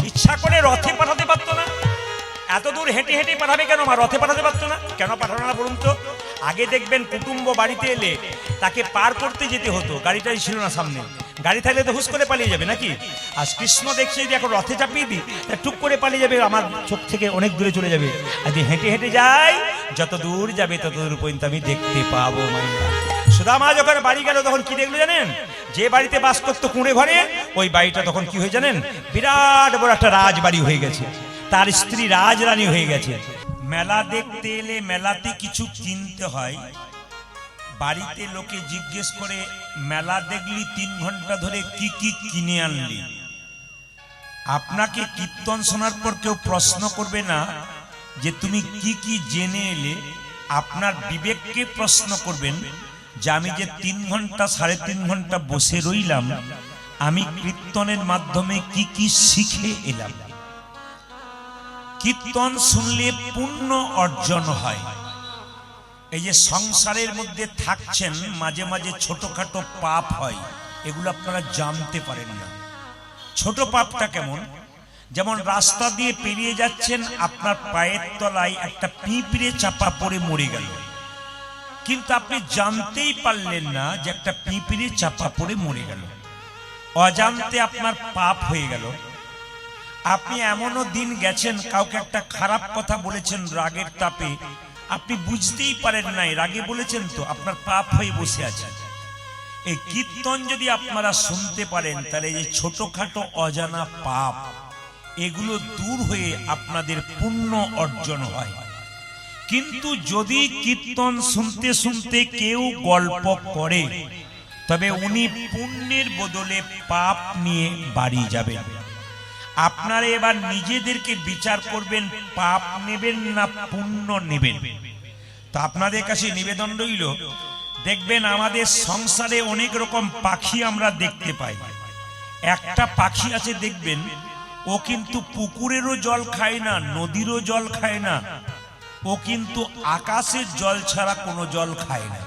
ইচ্ছা করে রথে পাঠাতে পারতো না? এত দূর হেঁটে হেঁটে পাঠাবে কেন মা? রথে পাঠাতে পারতো না? কেন পাঠানো না বলুন তো? আগে দেখবেন কুটুম্ব বাড়িতে এলে তাকে পার করতে যেতে হতো, গাড়িটাই ছিল না সামনে, গাড়ি থাকলে তো হুস করে পালিয়ে যাবে নাকি? আর কৃষ্ণ দেখছে যদি এখন রথে চাপিয়ে দিই, টুক করে পালিয়ে যাবে, আমার চোখ থেকে অনেক দূরে চলে যাবে। আর যদি হেঁটে হেঁটে যাই, যত দূর যাবে তত দূর পর্যন্ত আমি দেখতে পাবো মাইয়া। সুদামা যখন বাড়ি গেল তখন কি দেখলো জানেন? যে বাড়িতে বাস করতো কুঁড়ে ঘরে, ওই বাড়িটা তখন কি হয়ে জানেন? বিরাট বড় একটা রাজবাড়ি হয়ে গেছে, তার স্ত্রী রাজরানী হয়ে গেছে। মেলা দেখতে এলে মেলাতে কিছু কিনতে হয়, বাড়িতে লোকে জিজ্ঞেস করে মেলা দেখলি 3 ঘন্টা ধরে কি কি কিনে আনলি? আপনাকে কীর্তন শোনার পর কেউ প্রশ্ন করবে না যে তুমি কি কি জেনে এলে, আপনার বিবেককে প্রশ্ন করবেন যে আমি যে 3 ঘন্টা 3.5 ঘন্টা বসে রইলাম, আমি কীর্তনের মাধ্যমে কি কি শিখে এলাম। কীর্তন শুনলে পুণ্য অর্জন হয়। এই যে সংসারের মধ্যে থাকছেন, মাঝে মাঝে ছোটখাটো পাপ হয়, এগুলো আপনারা জানতে পারেন না। ছোট পাপটা কেমন? যেমন রাস্তা দিয়ে পেরিয়ে যাচ্ছেন, আপনার পায়ের তলায় একটা পিঁপড়ে চাপা পড়ে মরে গেল, কিন্তু আপনি জানতেই পারলেন না যে একটা পিঁপড়ে চাপা পড়ে মরে গেল, অজান্তে আপনার পাপ হয়ে গেল। আপনি এমনও দিন গেছেন, কাউকে একটা খারাপ কথা বলেছেন রাগের তাপে, আপনি বুঝতেই পারেন নাই রাগে বলেছেন, তো আপনার পাপ হয়ে বসে আছে। এই কীর্তন যদি আপনারা শুনতে পারেন, তাহলে এই ছোটখাটো অজানা পাপ এগুলো দূর হয়ে আপনাদের পুণ্য অর্জন হয়। কিন্তু যদি কীর্তন শুনতে শুনতে কেউ গল্প করে, তবে উনি পুণ্যের বদলে পাপ নিয়ে বাড়ি যাবেন। আপনারা এবার নিজেদেরকে বিচার করবেন, পাপ নেবেন না পুণ্য নেবেন। তো আপনাদের কাছে নিবেদন রইল, দেখবেন আমাদের সংসারে অনেক রকম পাখি আমরা দেখতে পাই। একটা পাখি আছে দেখবেন, ও কিন্তু পুকুরেরও জল খায় না, নদীরও জল খায় না, ও কিন্তু আকাশের জল ছাড়া কোনো জল খায় না।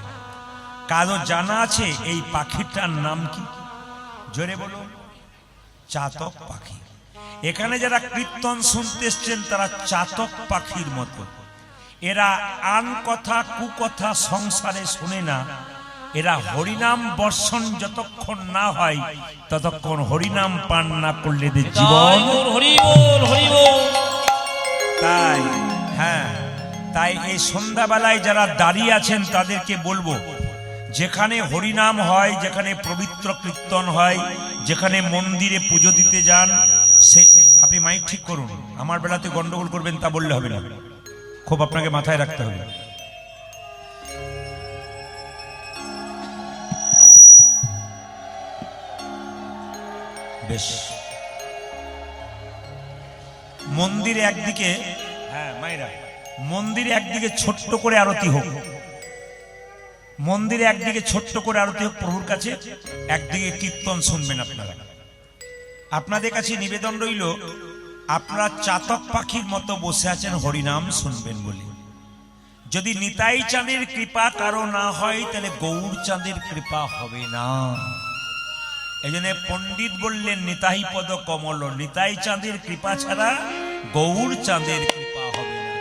কারো জানা আছে এই পাখিটার নাম কি? জোরে বলুন। চাতক পাখি। এখানে যারা কীর্তন শুনতে এসছেন তারা চাতক পাখির মতো। এরা আন কথা কুকথা সংসারে শুনে না, এরা হরিনাম বর্ষণ যতক্ষণ না হয় ততক্ষণ হরিনাম পান না করলে জীবন। তাই হ্যাঁ, তাই এই সন্ধ্যাবেলায় যারা দাঁড়িয়ে আছেন তাদেরকে বলবো, যেখানে হরিনাম হয়, যেখানে পবিত্র কীর্তন হয়, যেখানে মন্দিরে পুজো দিতে যান, সে আপনি মাইক ঠিক করুন। আমার বেলাতে গন্ডগোল করবেন তা বললে হবে না, খুব আপনাকে মাথায় রাখতে হবে। বেশ, মন্দিরে একদিকে, হ্যাঁ মায়েরা, মন্দিরে একদিকে ছোট্ট করে আরতি হোক, মন্দিরে একদিকে ছোট্ট করে আরতি হোক প্রভুর কাছে, একদিকে কীর্তন শুনবেন আপনারা। আপনাদের কাছে নিবেদন রইল, আপনারা চাতক পাখির মতো বসে আছেন হরিনাম শুনবেন বলে। যদি নিতাই চাঁদের কৃপা কারো না হয় তাহলে গৌর চাঁদের কৃপা হবে না। এই জন্য পণ্ডিত বললেন নিতাই পদ কমল, নিতাই চাঁদের কৃপা ছাড়া গৌর চাঁদের কৃপা হবে না।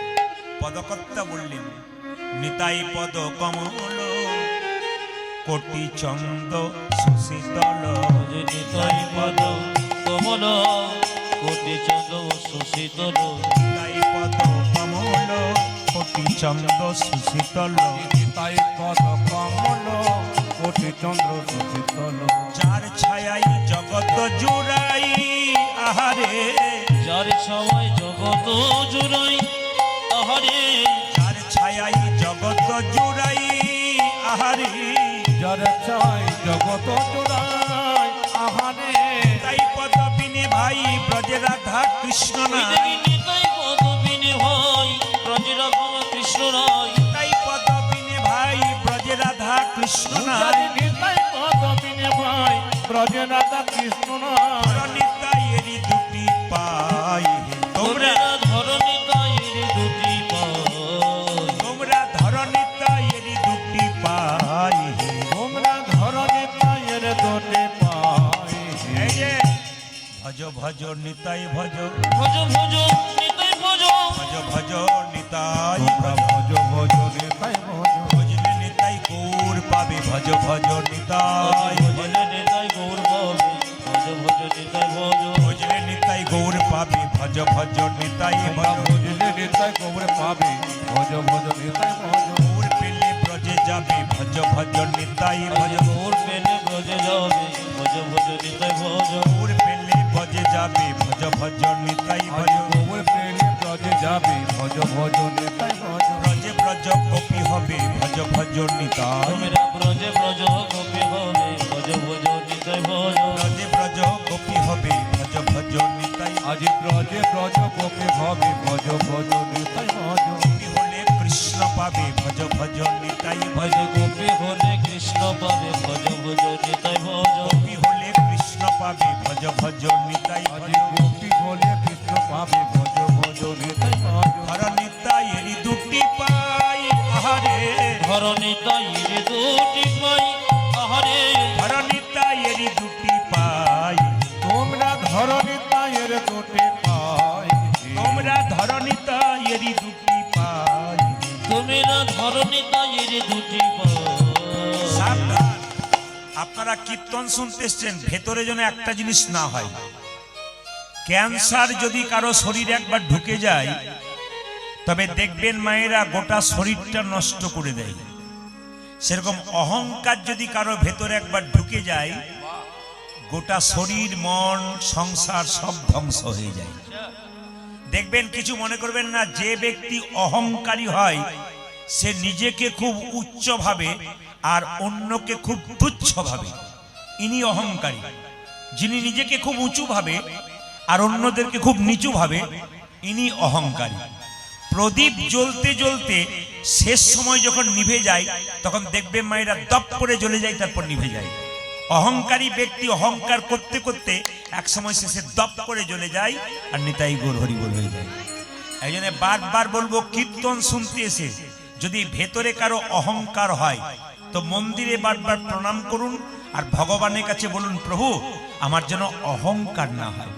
পদকর্তা বললেন নিতাই পদ কমল কোটি চন্দ সুশীতল, নিতাই পদ কমল কোটি চন্দ্র সুশীতল, নিতাই পদ কমল কোটি চন্দ সুশীতল, তাই পদ কমল কোটি চন্দ্র সুশীতল, যার ছায়াই জগৎ জুড়াই আহারে, যার সময় জগত জুড়াই আহারে, যার ছায়াই জগৎ জুড়াই আহারে, যার চাই জগত জোড়াই আহারে, তাই পদ বিনে ভাই ব্রজে রাধা কৃষ্ণ নাই, নিতাই পদ বিনে ভাই ব্রজরাধা কৃষ্ণ রায়, তাই পদ বিনে ভাই ব্রজে রাধা কৃষ্ণ যার নাই, নিতাই পদ বিনে ভাই ব্রজে রাধা কৃষ্ণ নাই, নিতাই এরি দুটি পাই, তোমরা ধর নিতাইয়ের দুটি পাই, তোমরা ধর নিতাই এরি দুটি পাই, তোমরা ধর নিতাইয়ের দুটি পাই, এই যে ভজ ভজ নিতাই ভজ, ভজ ভজ নিতাই ভজ, ভজ ভজ নিতাই তোমরা ভজ, ভজ ভজ নিতাই ভজ, ভজলে নিতাই গৌর পাবে, ভজ ভজ নিতাই ভজ, ভজলে নিতাই গৌর পাবে, ভজ ভজ নিতাই ভজ, ভজলে নিতাই গৌর পাবে, ভজ ভজ নিতাই তোমরা ভজ, ভজলে নিতাই গৌরে পাবে, ভজ ভজ নিতাই ভজ, গৌর পেলে ব্রজে যাবে, ভজ ভজ নিতাই ভজ, গৌর পেলে ব্রজে যাবে, ভজ ভজ নিতাই ভজ, গৌর পেলে ব্রজে যাবে, ভজ ভজ নিতাই ভজ, আজ গৌর প্রেমে ব্রজে যাবে, ভজ ভজ নিতাই ভজ, ব্রজে ব্রজ গোপী হবে, ভজ ভজ নিতাই, তোমরা ব্রজে ব্রজ গোপী হবে, ভজ ভজ নিতাই ভজ, ব্রজে ব্রজ গোপী হবে, ভজ ভজ নিতাই, আজ ব্রজে ব্রজ গোপে হবে, ভজ ভজ নিতাই ভজ, গোপী হলে কৃষ্ণ পাবে, ভজ ভজ নিতাই ভজ, ভজ গোপী হলে কৃষ্ণ পাবে, ভজ ভজ নিতাই ভজ, গোপী হলে কৃষ্ণ পাবে, ভজ ভজ নিতাই আজ ভজ, গোপী হলে কৃষ্ণ পাবে, ভজ ভজ নিতাই ভজ, হর নিতাই এরি দুটি পাই আহারে, ধর নিতাইয়ের দুটি পাই আহারে, হর নিতাই এরি দুটি পাই, তোমরা ধর নিতাইয়ের দুটি পাই, তোমরা ধর নিতাই এরি দুটি পাই, তোমরা ধর নিতাইয়ের দুটি পাই, সাবধান, আপনারা কীর্তন শুনতে এসছেন, ভেতরে যেন একটা জিনিস না হয়। ক্যান্সার যদি কারো শরীরে একবার ঢুকে যায় তবে দেখবেন মায়েরা গোটা শরীরটা নষ্ট করে দেয়। সেরকম অহংকার যদি কারো ভেতরে একবার ঢুকে যায় গোটা শরীর মন সংসার সব ধ্বংস হয়ে যায়। দেখবেন, কিছু মনে করবেন না, যে ব্যক্তি অহংকারী হয় সে নিজেকে খুব উচ্চ ভাবে আর অন্যকে খুব তুচ্ছ ভাবে, ইনি অহংকারী। যিনি নিজেকে খুব উঁচু ভাবে আর অন্যদেরকে খুব নিচু ভাবে, ইনি অহংকারী। প্রদীপ জ্বলতে জ্বলতে শেষ সময় যখন নিভে যায় তখন দেখবে মায়েরা দপ করে জ্বলে যায়, তারপর নিভে যায়। অহংকারী ব্যক্তি অহংকার করতে করতে এক সময় শেষে দপ করে জ্বলে যায় আর নিতাই গৌর হরি বল হয়ে যায়। এই জন্য বারবার বলবো, কীর্তন শুনতে এসে যদি ভেতরে কারো অহংকার হয় তো মন্দিরে বারবার প্রণাম করুন আর ভগবানের কাছে বলুন, প্রভু আমার যেন অহংকার না হয়।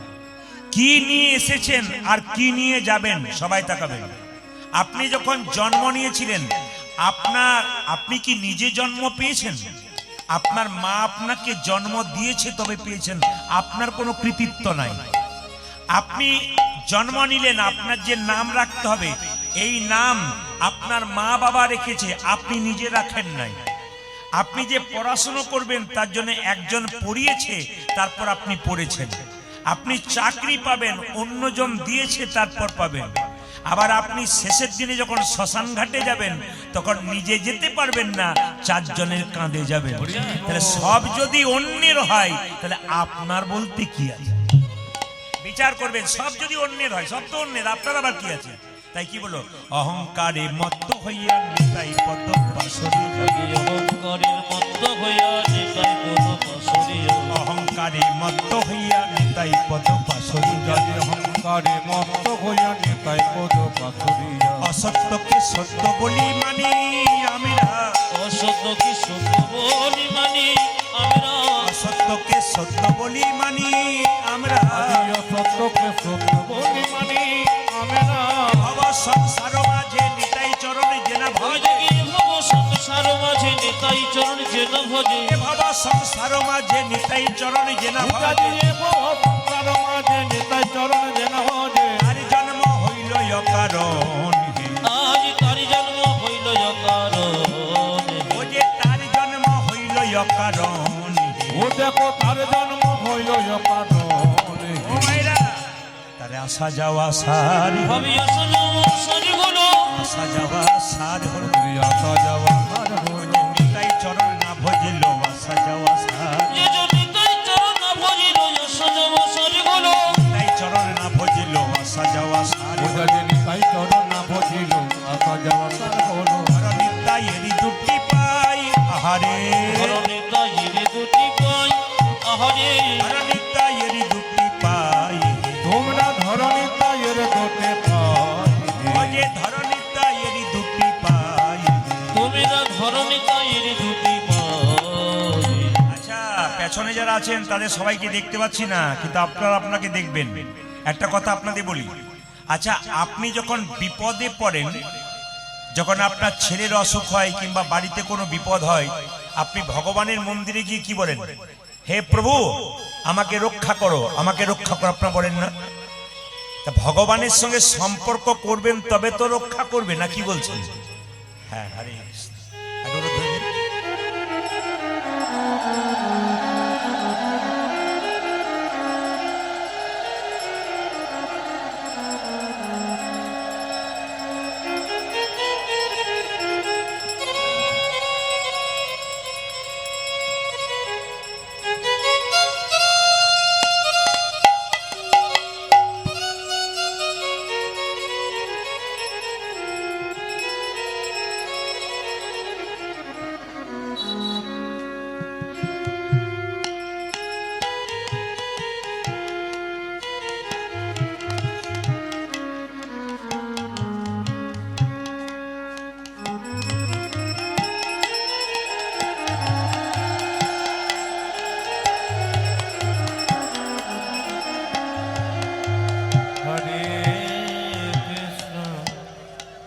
কি নিয়ে এসেছেন আর কি নিয়ে যাবেন সবাই তাকাবেন। আপনি যখন জন্ম নিয়েছিলেন আপনি কি নিজে জন্ম পেয়েছেন? আপনার মা আপনাকে জন্ম দিয়েছে তবে পেয়েছেন, আপনার কোনো কৃতিত্ব নাই। আপনি জন্ম নিলেন, আপনার যে নাম রাখতে হবে এই নাম আপনার মা বাবা রেখেছে, আপনি নিজে রাখেন নাই। আপনি যে পড়াশোনা করবেন তার জন্য একজন পড়িয়েছে, তারপর আপনি পড়েছেন। আপনি চাকরি পাবেন, অন্যজন দিয়েছে তারপর পাবেন। আবার আপনি শেষের দিনে যখন শ্মশান ঘাটে যাবেন তখন নিজে যেতে পারবেন না, চারজনের কাঁধে যাবেন। তাহলে সব যদি অন্যের হয় তাহলে আপনার বলতে কি আছে? বিচার করবেন, সব যদি অন্যের হয়, সব তো অন্যের, আপনার আবার কি আছে? তাই কি বলো, অহংকারে মত্ত হইয়া নিতাই পদ পাশরি, অহংকারের মত্ত হইয়া নিতাই পদ পাশরি, পাশুরিয়া অহংকারে মত্ত হইয়া নিতাই পদ পাশরিয়া যারে অহংকারে মত্ত হইয়া নিতাই পদ পাথরিয়া অসত্যকে সত্য বলি মানি আমরা অসত্যকে সত্য বলি মানি আমরা অসত্যকে সত্য বলি মানি আমরা আদি অসত্যকে সত্য বলি মানি আমরা ভব সংসার মাঝে নিতাই চরণে জেনা ভজে ভজে গিয়ে ভব সংসার মাঝে নিতাই চরণ যেন ভজে ভব সংসার মাঝে নিতাই চরণে জেনা পূজা ভজে দিয়ে বহু সংসার মাঝে নিতাই চরণ যেন ভজে আর জন্ম হইল অকারণ আজ তারি জন্ম হইল অকারণ ও যে তার জন্ম হইল অকারণ ও দেখো তার জন্ম হইল অকারণে ও মাইরা তারে আসা যাওয়া সার ভাবি আসলাম সরি হলো আসা যাওয়া সার হল আসা যাওয়া আর হইল নিতাই চরণ না ভজিল আসা যাওয়া সার যে যদি তাই চরণ না ভজিল আসলাম সরি হলো নিতাই চরণ না ভজিল আসা যাওয়া সার পূজা দিয়ে নিতাই চরণ না ভজিল আসা যাওয়া তার হলো হর নিতাই এরি দুটি পাই আহারে ধরণী তাইরে দুটি পাই আহারে হর নিতাই এরি দুটি পাই তোমরা ধরণী তাইয়ের গোটে পাই ও যে ধর নিতাই এরি দুটি পাই তোমরা ধরণী তাইরে দুটি পাই আচ্ছা পেছনে যারা আছেন তাদের সবাইকে দেখতে পাচ্ছি না, কিন্তু আপনারা আপনাকে দেখবেন। একটা কথা আপনাদের বলি, আচ্ছা আপনি যখন বিপদে পড়েন, যখন আপনার ছেলের অসুখ হয় কিংবা বাড়িতে কোনো বিপদ হয়, আপনি ভগবানের মন্দিরে গিয়ে কি বলেন? হে প্রভু আমাকে রক্ষা করো, আমাকে রক্ষা করো, আপনারা বলেন না? তা ভগবানের সঙ্গে সম্পর্ক করবেন তবে তো রক্ষা করবে, না কি বলছেন? হ্যাঁ, হরে কৃষ্ণ। একটু অনুরোধ করবেন।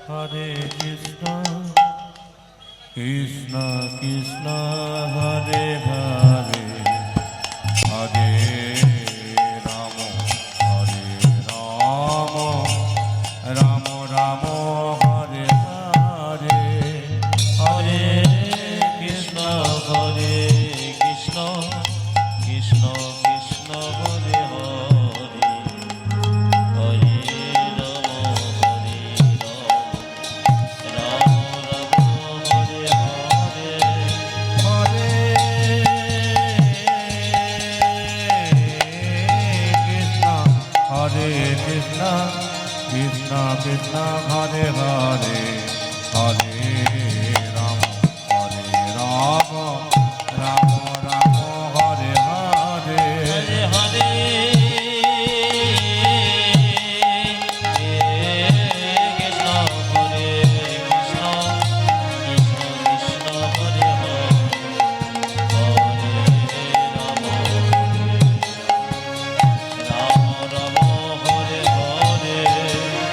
হরে কৃষ্ণ কৃষ্ণ কৃষ্ণ হরে হরে হরে রাম রাম রাম হরে হরে হরে কৃষ্ণ কৃষ্ণ কৃষ্ণ হরে হরে হরে রাম রাম রাম হরে হরে হরে কৃষ্ণ কৃষ্ণ কৃষ্ণ কৃষ্ণ হরে হরে হরে রাম রাম রাম হরে হরে হরে হরে কৃষ্ণ হরে কৃষ্ণ কৃষ্ণ কৃষ্ণ হরে হরে হরে রাম রাম রাম হরে হরে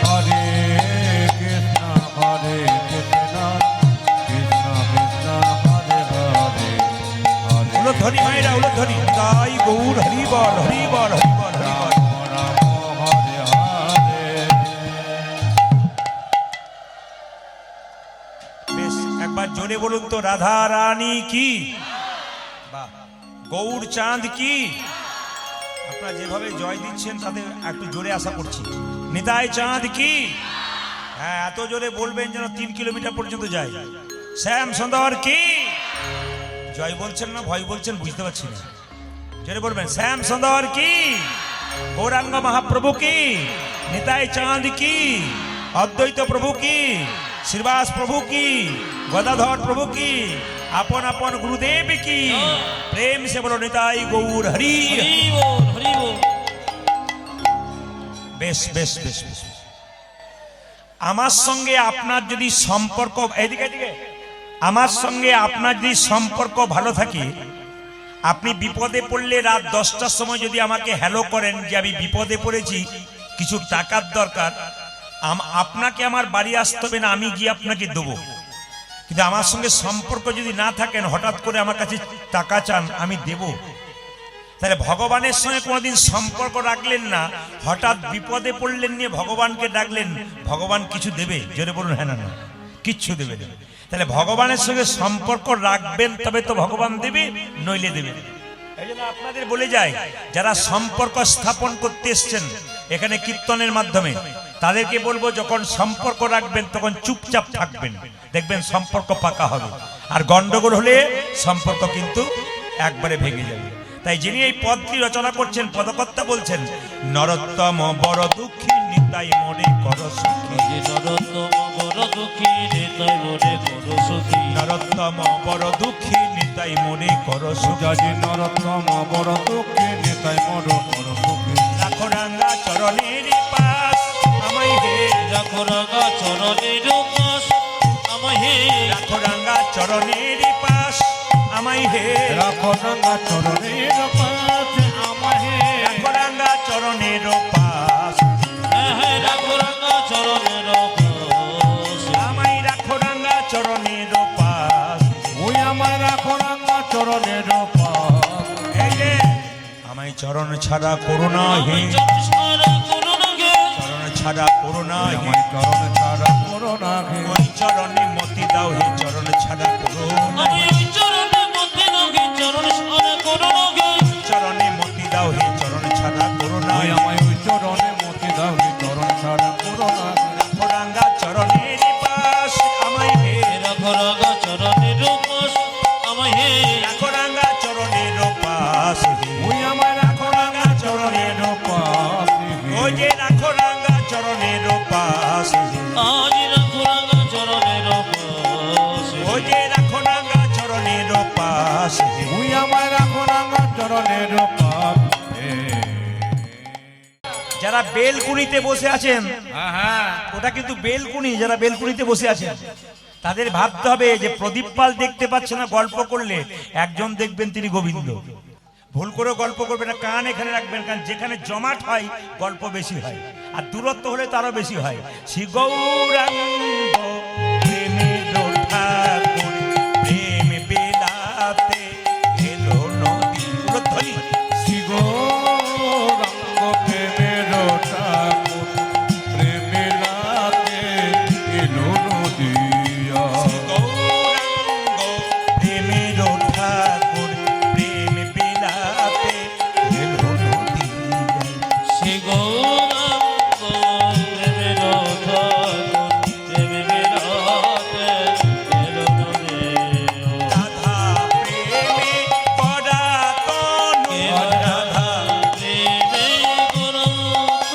হরে কৃষ্ণ কৃষ্ণ কৃষ্ণ কৃষ্ণ হরে হরে হরে উলধ্বনি মায়েরা উলধ্বনি, তাই গৌর হরিবল হরিবল হরিবল হরিবল। রাম হরে হরে বেশ, একবার জোরে বলুন তো, রাধা রানী কি, বাহ, গৌর চাঁদ কি। আপনারা যেভাবে জয় দিচ্ছেন তাতে একটু জোরে আশা করছি। নিতাই চাঁদ কি, হ্যাঁ এত জোরে বলবেন যেন 3 কিলোমিটার পর্যন্ত যায়। শ্যাম সুন্দর কি, জয় বলছেন না ভয় বলছেন বুঝতে পারছি না, জোরে বলবেন। শ্যাম সুন্দর কি, গৌরাঙ্গ মহাপ্রভু কি, নিতাই চাঁদ কি, অদ্বৈত প্রভু কি, শ্রীবাস প্রভু কি, গদাধর প্রভু কি, আপন আপন গুরুদেব কি প্রেম সে বলো নিতাই গৌর হরি। হরি বল হরি বল। বেশ বেশ বেশ বেশ। আমার সঙ্গে আপনার যদি সম্পর্ক এদিকে এদিকে আমার সঙ্গে আপনার যদি সম্পর্ক ভালো থাকে, আপনি বিপদে পড়লে রাত 10টার সময় যদি আমাকে হ্যালো করেন যে আমি বিপদে পড়েছি, কিছু টাকার দরকার, আপনাকে আমার বাড়ি আসতে হবে না, আমি গিয়ে আপনাকে দেবো। কিন্তু আমার সঙ্গে সম্পর্ক যদি না থাকেন, হঠাৎ করে আমার কাছে টাকা চান, আমি দেব। তাহলে ভগবানের সঙ্গে কোনোদিন সম্পর্ক রাখলেন না, হঠাৎ বিপদে পড়লেন নিয়ে ভগবানকে ডাকলেন, ভগবান কিছু দেবে? জোরে বলুন হ্যাঁ না না, কিচ্ছু দেবে না। তাহলে ভগবানের সঙ্গে সম্পর্ক রাখবেন তবে তো ভগবান দেবে, নইলে দেবে। এই জন্য আপনাদের বলে যায়, যারা সম্পর্ক স্থাপন করতে এসছেন এখানে কীর্তনের মাধ্যমে, তাদেরকে বলবো যখন সম্পর্ক রাখবেন তখন চুপচাপ থাকবেন, দেখবেন সম্পর্ক পাকা হবে। আর গন্ডগোল হলে সম্পর্ক কিন্তু একবারে ভেঙে যাবে। তাই যিনি এই পদটি রচনা করছেন, পদকর্তা বলছেন, নরোত্তম বড় দুঃখী নিতাই মনে কর সুখী। নরোত্তম বড় দুঃখী নিতাই মনে কর সুখী। নরোত্তম বড় দুঃখী নিতাই মনে কর সুখী। যাজি নরোত্তম বড় দুঃখী নিতাই বড় বড় দুঃখী। রাখো রাঙ্গা চরণের পাশ আমায় হে। রাখো রাঙা চরণের পাশ আমায় হে। রাখো রাঙ্গা চরণের পাশ আমায় হে। রাখো রাঙা চরণের পাশ আমায় হে। রাখো রাঙ্গা চরণের পাশ হ্যাঁ রাখো রাঙা চরণের পাশ আমায়। রাখো রাঙ্গা চরণের পাশ ওই আমায় রাখো রাঙা চরণের পাশ। এই যে আমায় চরণ ছাড়া করুণা হে। চরণ ছাড়া করুণা গে। চরণ ছাড়া করুণা হে। আমায় চরণ ছাড়া করোনা হে। ওই চরণে মতি দাও হে, চরণ ছাড়া করুণা আমি হে। ওই চরণে মতি নগে চরণ ছাড়া করুণা গে। চরণে মতি দাও হে, চরণ ছাড়া করুণা ওই হে। আমায় ওই চরণে মতি দাও হে, চরণ ছাড়া করোনা হে। রাখো রাঙ্গা চরণের পাশ আমায় হে। রাখো রাঙা চরণের পাশ আমায় হে। রাখো রাঙ্গা চরণের পাশ হে। ওই আমায় রাখো রাঙা চরণের পাশ হে। ওই যে রাখো রাঙ্গা চরণের পাশ হে। আজ রাখো রাঙা চরণের পাশ ওই যে রাখো রাঙ্গা চরণের পাশ হে। ওই আমায় রাখো রাঙা চরণের পাশ হে। যারা বেলকুনিতে বসে আছেন, হ্যাঁ ওটা কিন্তু বেলকুনি, যারা বেলকুনিতে বসে আছেন তাদের ভাবতে হবে যে প্রদীপ পাল দেখতে পাচ্ছে না, গল্প করলে একজন দেখবেন তিনি গোবিন্দ। ভুল করে গল্প করবেন না, কান এখানে রাখবেন, কারণ যেখানে জমাট হয় গল্প বেশি হয়, আর দূরত্ব হলে তারও বেশি হয়। শ্রী গৌরাঙ্গ প্রেমের ঠাকুর প্রেম বিলাতে এলো নদী। ধ্বনি শ্রী গৌরাঙ্গ প্রেমের ঠাকুর প্রেমিলাতে এলো নদিয়া। গৌরাঙ্গ প্রেমের ঠাকুর প্রেম বিলাতে এলো নদী। শ্রী গৌরাঙ্গ প্রেমের ঠাকুর প্রেমে বিলাতে এলো নদিয়া। রাধা প্রেমে করা তনু। রাধা প্রেমে গৌরাঙ্গ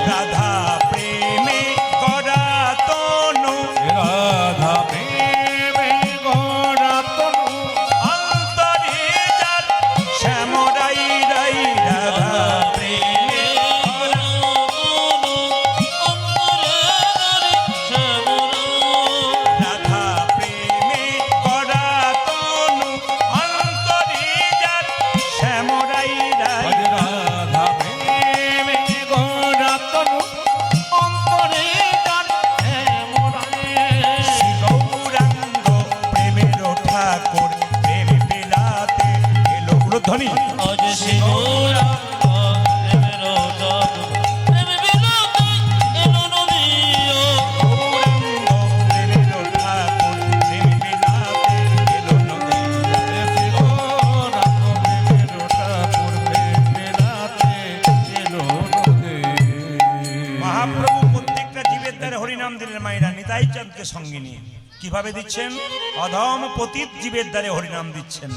রাধা প্রেমে করা তনু। রাধা প্রেমে গড়া তনু। অন্তরে যার শ্যামরাই রাই। রাধা প্রেমে করা রাধা প্রেমে করা তনু। অন্তরে যার শ্যামরাই রাই। রাধা প্রেমে গড়া তনু। অন্তরে যার শ্রী গৌরাঙ্গ প্রেমের ঠাকুর প্রেম বিলাতে এলো। ধ্বনি আজ শ্রী গৌরাঙ্গ প্রেমের ঠাকুর প্রেমে বিলাতে এলো নদিয়া। গৌরাঙ্গ প্রেমের ঠাকুর প্রেম বিলাতে এলো নদী। মহাপ্রভু প্রত্যেকটা জীবের দ্বারে হরিনাম দিলেন মায়েরা নিতাই চাঁদকে সঙ্গে নিয়ে। কিভাবে দিচ্ছেন? অধম পতিত জীবের দ্বারে হরিনাম দিচ্ছেন।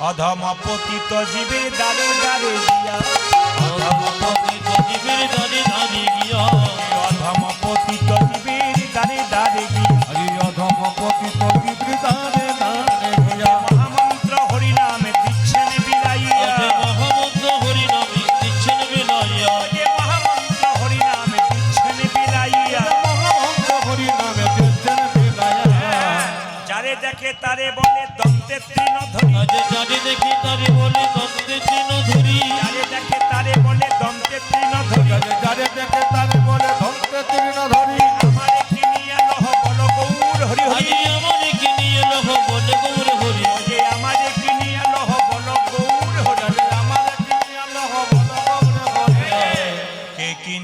অধম পতিত জীবের দ্বারে দ্বারে দিয়া। অধম পতিত জীবের দ্বারে দ্বারে গিয়া। অধম পতিত জীবের দ্বারে দ্বারে গিয়া। হরি অধম পতিত বিবৃতারে দারে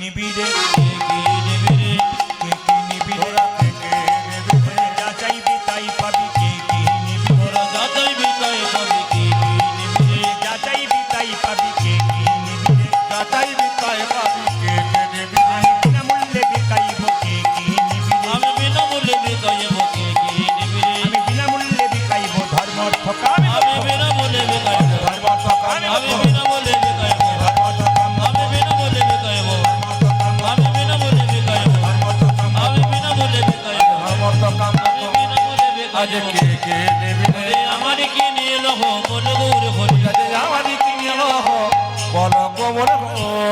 নিবি রে কে কি নেবে রে কে কি নিবি রে তোরা থেকে নেবে রে। যা চাইবি তাই পাবি কে কি নিবি রে তোরা যা চাইবি তাই পাবি কে কি নেবে রে যা চাইবি তাই পাবি কে কি নিবি রে যাচাই বিতায় পাবি কে কে নেবে রে। আমি বিনামূল্যে বিকাইব কে কি নিবি রে আমি বিনামূল্যে বিকাইব কে কি নেবে রে আমি বিনামূল্যে বিকাইব ধর্ম ঠকামি আমি বিনামূল্যে বিকাইব ধর্ম ঠকামি আমি বিনামূল্যে বিকাইব আমি বিনামূল্যে বিকাইব আমি বিনামূল্যে বিকাইব আমি বিনামূল্যে বিকাইব ধর্ম ঠকামি আমি বিনামূল্যে আজ বিকাইব কে কে নেবে রে। রে আমার কি নিয়ে লহ মন গৌর হরি আজ আমারই কিনে লহ বল কবর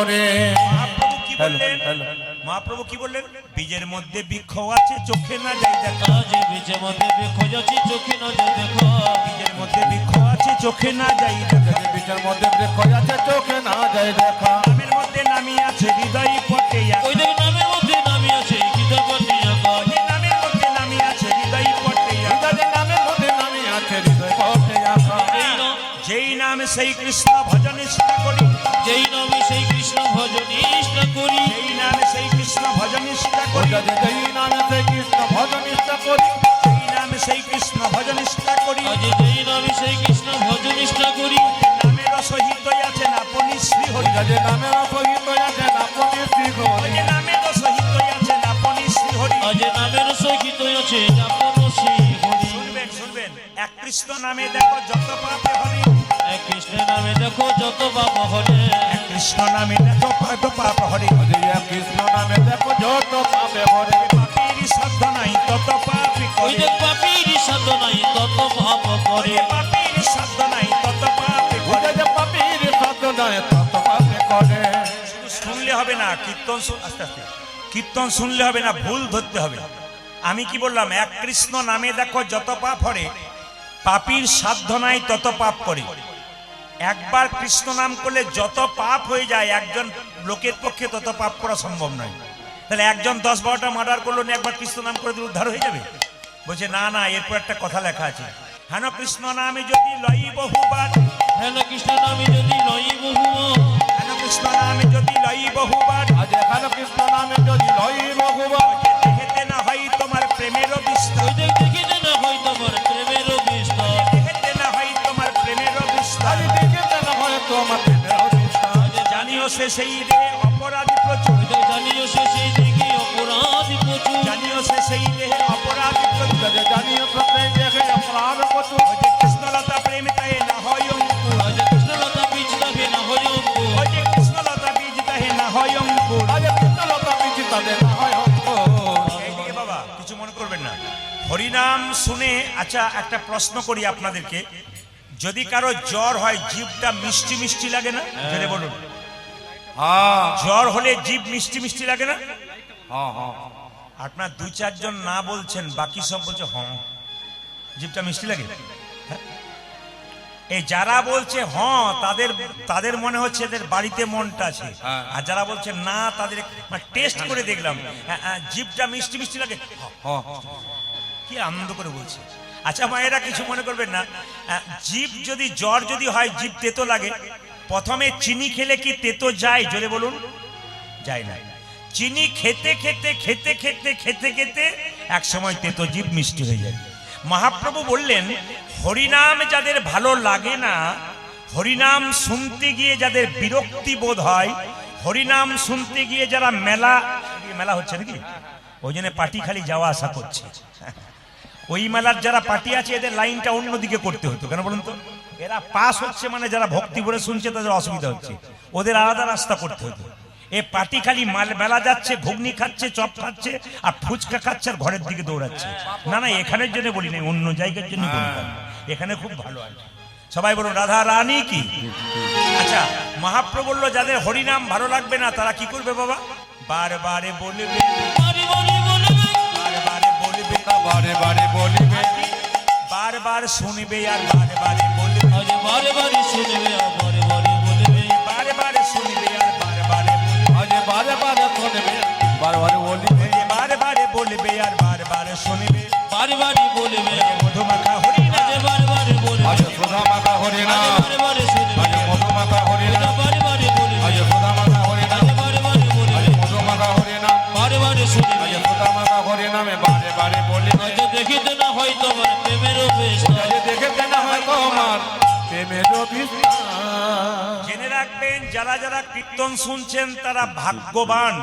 রে। মহাপ্রভু কি বললেন হ্যালো। মহাপ্রভু কি বললেন বীজের মধ্যে বৃক্ষ আছে চোখে না যাই দেখা আজ বিচে মধ্যে দেখো যাচ্ছি চোখে নজর দেখো বীজের মধ্যে বৃক্ষ আছে চোখে না যাই দেখা যদি বিচের মধ্যে বৃক্ষ আছে চোখে না যায় দেখা। নামের মধ্যে নামি আছে হৃদয় পটে ওই দেখ নামের মধ্যে নামি আছে কিতাব পড়িয়া কর নামের মধ্যে নামি আছে হৃদয় পটে যাদের নামের মধ্যে নামি আছে হৃদয় পথে আসা। যেই নাম যেই নাম সেই কৃষ্ণ ভজন নিষ্ঠা করি যেই নামে সেই কৃষ্ণ ভজন নিষ্ঠা করি যেই নাম সেই কৃষ্ণ ভজন নিষ্ঠা করি যাদের যেই নামে সেই কৃষ্ণ ভজন নিষ্ঠা করি। যেই নাম সেই কৃষ্ণ ভজন নিষ্ঠা করি আজ যেই নামে সেই কৃষ্ণ ভজন নিষ্ঠা করি নামের সহিত আছেন আপনি শ্রী হরি যাদের নামের সহিত আছেন আপনি শ্রী হরি। যে নামের সহিত আছেন আপনি শ্রী হরি আজ নামের সহিত আছে আপন শ্রী হরি শুনবেন শুনবেন এক কৃষ্ণ নামে দেখো যত পাপে হরি এক কৃষ্ণের নামে দেখো যত পাপ হরে এক কৃষ্ণ নামে দেখো যত পাপ হরি যে এক কৃষ্ণ নামে দেখো যত পাপে ভরে। পাপের সাধ্য নাই তত পাপি ওই করে দেখ পাপীর সাধ্য নাই তত পাপ করে পাপের সাধ্য নাই তত পাপি করে যে পাপীর সাধ্য নয় তত পাপে করে। শুধু শুনলে হবে না কীর্তন আস্তে আস্তে কীর্তন শুনলে হবে না ভুল ধরতে হবে আমি কি বললাম এক কৃষ্ণ নামে দেখো যত পাপ হরে পাপীর সাধ্য নাই তত পাপ করে একবার কৃষ্ণ নাম করলে যত পাপ হয়ে যায় একজন লোকের পক্ষে তত পাপ করা সম্ভব নয় তাহলে একজন 10-12টা মার্ডার করলো না একবার কৃষ্ণ নাম করে দিলে উদ্ধার হয়ে যাবে বলছে না না এরপর একটা কথা লেখা আছে হেন কৃষ্ণ নামে যদি লই বহুবার হেন কৃষ্ণ নামে যদি লই বহু হেন কৃষ্ণ নামে যদি লই বহুবার আজ এখানে কৃষ্ণ নামে যদি লই ভগবান। দেহেতে না হয় তোমার প্রেমেরও বিস্তার ওই দেখ দেখিতে না হয় তোমার প্রেমের বিস্তার দেহেতে না হয় তোমার প্রেমেরও বিস্তার আজ দেখিতে না হয় তোমার প্রেমের বিস্তার। জানিও সে সেই রে অপরাধী প্রচুর ওই দেখ জানিও সে সেই দেখি অপরাধ প্রচুর জানিও সে সেই দেহে অপরাধী প্রচুর যাদের জানিও সত্যি দেখে অপরাধ প্রচুর। ওই যে কৃষ্ণলতা প্রেম তাই না হয় অঙ্কুর আজ কৃষ্ণলতা বীজ থাকে না হয় অঙ্কুর ওই যে কৃষ্ণলতা বীজ তাহে না হয় অঙ্কুর আজ কৃষ্ণলতা পিছি তাদের না হয় অঙ্কুর। এইদিকে বাবা কিছু মনে করবেন না হরিনাম শুনে আচ্ছা একটা প্রশ্ন করি আপনাদেরকে যদি কারো জ্বর হয় জিভটা মিষ্টি মিষ্টি লাগে না জেনে বলুন হ্যাঁ জ্বর হলে জিভ মিষ্টি মিষ্টি লাগে না হ্যাঁ হ্যাঁ আপনার 2-4 জন না বলছেন বাকি সব বলছে হ্যাঁ জিভটা মিষ্টি লাগে হ্যাঁ? এই যারা বলছে হ্যাঁ তাদের মনে হচ্ছে এদের বাড়িতে মনটা আছে হ্যাঁ। আর যারা বলছে না তাদের টেস্ট করে দেখলাম জিভটা মিষ্টি মিষ্টি লাগে হ্যাঁ কি আনন্দ করে বলছে আচ্ছা মায়েরা কিছু মনে করবেন না জিভ যদি জ্বর যদি হয় জিভ তেতো লাগে প্রথমে চিনি খেলে কি তেতো যায় জোরে বলুন যায় না চিনি খেতে খেতে খেতে খেতে খেতে খেতে এক সময় তেতো জিভ মিষ্টি হয়ে যায় মহাপ্রভু বললেন হরিনাম যাদের ভালো লাগে না হরিনাম শুনতে গিয়ে যাদের বিরক্তি বোধ হয় হরিনাম শুনতে গিয়ে যারা মেলা হচ্ছে নাকি ওই জন্য পার্টি খালি যাওয়া আসা করছে ওই মেলার যারা পার্টি আছে এদের লাইনটা অন্যদিকে করতে হতো কেন বলুন তো এরা পাস হচ্ছে মানে যারা ভক্তি করে শুনছে তাদের অসুবিধা হচ্ছে ওদের আলাদা রাস্তা করতে হতো এ পার্টি খালি মেলা যাচ্ছে ঘুগনি খাচ্ছে চপ খাচ্ছে আর ফুচকা খাচ্ছে আর ঘরের দিকে দৌড়াচ্ছে না না এখানের জন্য বলি না অন্য জায়গার জন্য বলতাম এখানে খুব ভালো আছে সবাই বলুন রাধা রানী কি আচ্ছা মহাপ্রভু বলল যাদের হরিনাম ভালো লাগবে না তারা কি করবে বাবা বারবারে বলবে বারে বারে বলবে বারবারে বলবে বারে বারে বলিবে বারবার শুনবে আর বারবারে বলবে আজ বারে বারে শুনবে আর বারে বারে বলবে বারবারে শুনবে আর বারবারে বলবে আজ বারে বারে শুনবে বারে বারে বলিবে বারবারে বলবে আর বারবার শুনবে বারে বারে বলবে মধুমাখা হরিনা আজ বারে বারে বলবে আজ সুধা মাতা হরি না আজ বারে বারে শুনবে আজ মধু মাতা হরি না বারে বারে বলবে আজ সুধা মাতা হরি না আজ বারে বারে বলবে আজ মধু প্রেমের বিস্তার। জেনে রাখবেন, যারা যারা কীর্তন শুনছেন তারা ভাগ্যবান।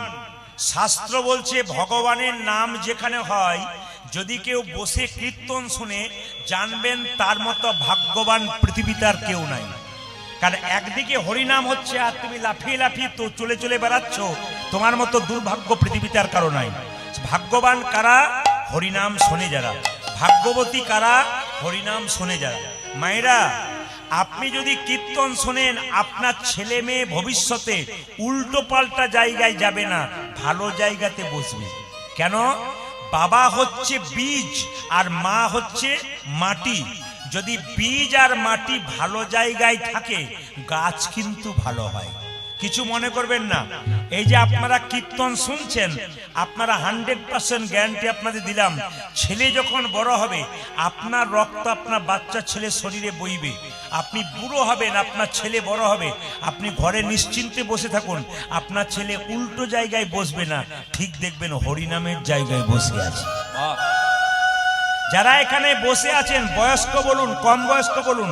শাস্ত্র বলছে ভগবানের নাম যেখানে হয়, যদি কেউ বসে কীর্তন শুনে, জানবেন তার মতো ভাগ্যবান পৃথিবীতে আর কেউ নাই। কারণ একদিকে হরিনাম হচ্ছে আর তুমি লাফিয়ে লাফিয়ে তো চলে চলে বেড়াচ্ছ, তোমার মতো দুর্ভাগ্য পৃথিবীতে আর কারো নাই। ভাগ্যবান কারা? হরিনাম শোনে যারা। ভাগ্যবতী কারা? হরিনাম শোনে যারা। মায়েরা, আপনি যদি কীর্তন শোনেন, আপনার ছেলে মেয়ে ভবিষ্যতে উল্টো পাল্টা জায়গায় যাবে না, ভালো জায়গাতে বসবে। কেন? বাবা হচ্ছে বীজ আর মা হচ্ছে মাটি। যদি বীজ আর মাটি ভালো জায়গায় থাকে, গাছ কিন্তু ভালো হয়। কিছু মনে করবেন না। এই যে আপনারা কীর্তন শুনছেন, আপনারা 100% গ্যারান্টি আপনাদের দিলাম, ছেলে যখন বড় হবে আপনার রক্ত আপনার বাচ্চা ছেলে শরীরে বইবে। আপনি বুড়ো হবেন, আপনার ছেলে বড় হবে, আপনি ঘরে নিশ্চিন্তে বসে থাকুন, আপনার ছেলে উল্টো জায়গায় বসবে না, ঠিক দেখবেন হরিনামের জায়গায় বসে আছে। যারা এখানে বসে আছেন, বয়স্ক বলুন কম বয়স্ক বলুন,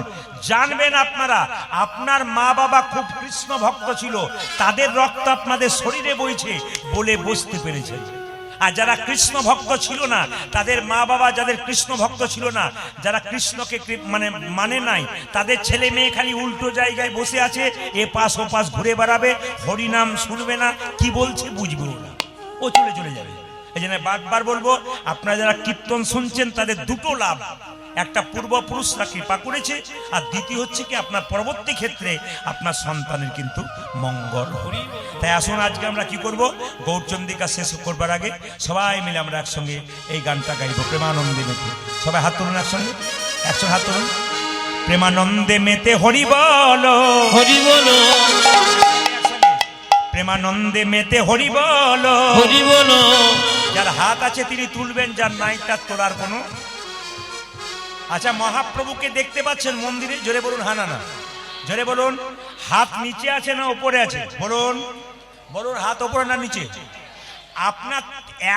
জানবেন আপনারা আপনার মা বাবা খুব কৃষ্ণ ভক্ত ছিল, তাদের রক্ত আপনাদের শরীরে বইছে বলে বসতে পেরেছে। আর যারা কৃষ্ণ ভক্ত ছিল না, তাদের মা বাবা যাদের কৃষ্ণ ভক্ত ছিল না, যারা কৃষ্ণকে মানে নাই, তাদের ছেলে মেয়ে খালি উল্টো জায়গায় বসে আছে, এ পাশ ও পাশ ঘুরে বেড়াবে, হরিনাম শুনবে না, কি বলছে বুঝবে না, ও চলে চলে যাবে। এই জন্য বারবার বলবো, আপনারা যারা কীর্তন শুনছেন তাদের দুটো লাভ। একটা, পূর্বপুরুষরা কৃপা করেছে, আর দ্বিতীয় হচ্ছে কি আপনার পরবর্তী ক্ষেত্রে আপনার সন্তানের কিন্তু মঙ্গল। তাই আসুন আজকে আমরা কি করব, গৌরচন্দ্রিকা শেষ করবার আগে সবাই মিলে আমরা একসঙ্গে এই গানটা গাইব, প্রেমানন্দে মেতে। সবাই হাত তুলুন, একসঙ্গে একসঙ্গে হাত তুলুন। প্রেমানন্দে মেতে হরি বলো, হরি বলো, প্রেমানন্দে মেতে হরি বলো, হরি বলো। যার হাত আছে তিনি তুলবেন, যার নাই তার তোলার কোনো। আচ্ছা, মহাপ্রভুকে দেখতে পাচ্ছেন মন্দিরে? জোরে বলুন হ্যাঁ না না, জোরে বলুন। হাত নিচে আছে না উপরে আছে? বলুন বলুন, হাত উপরে না নিচে? আপনার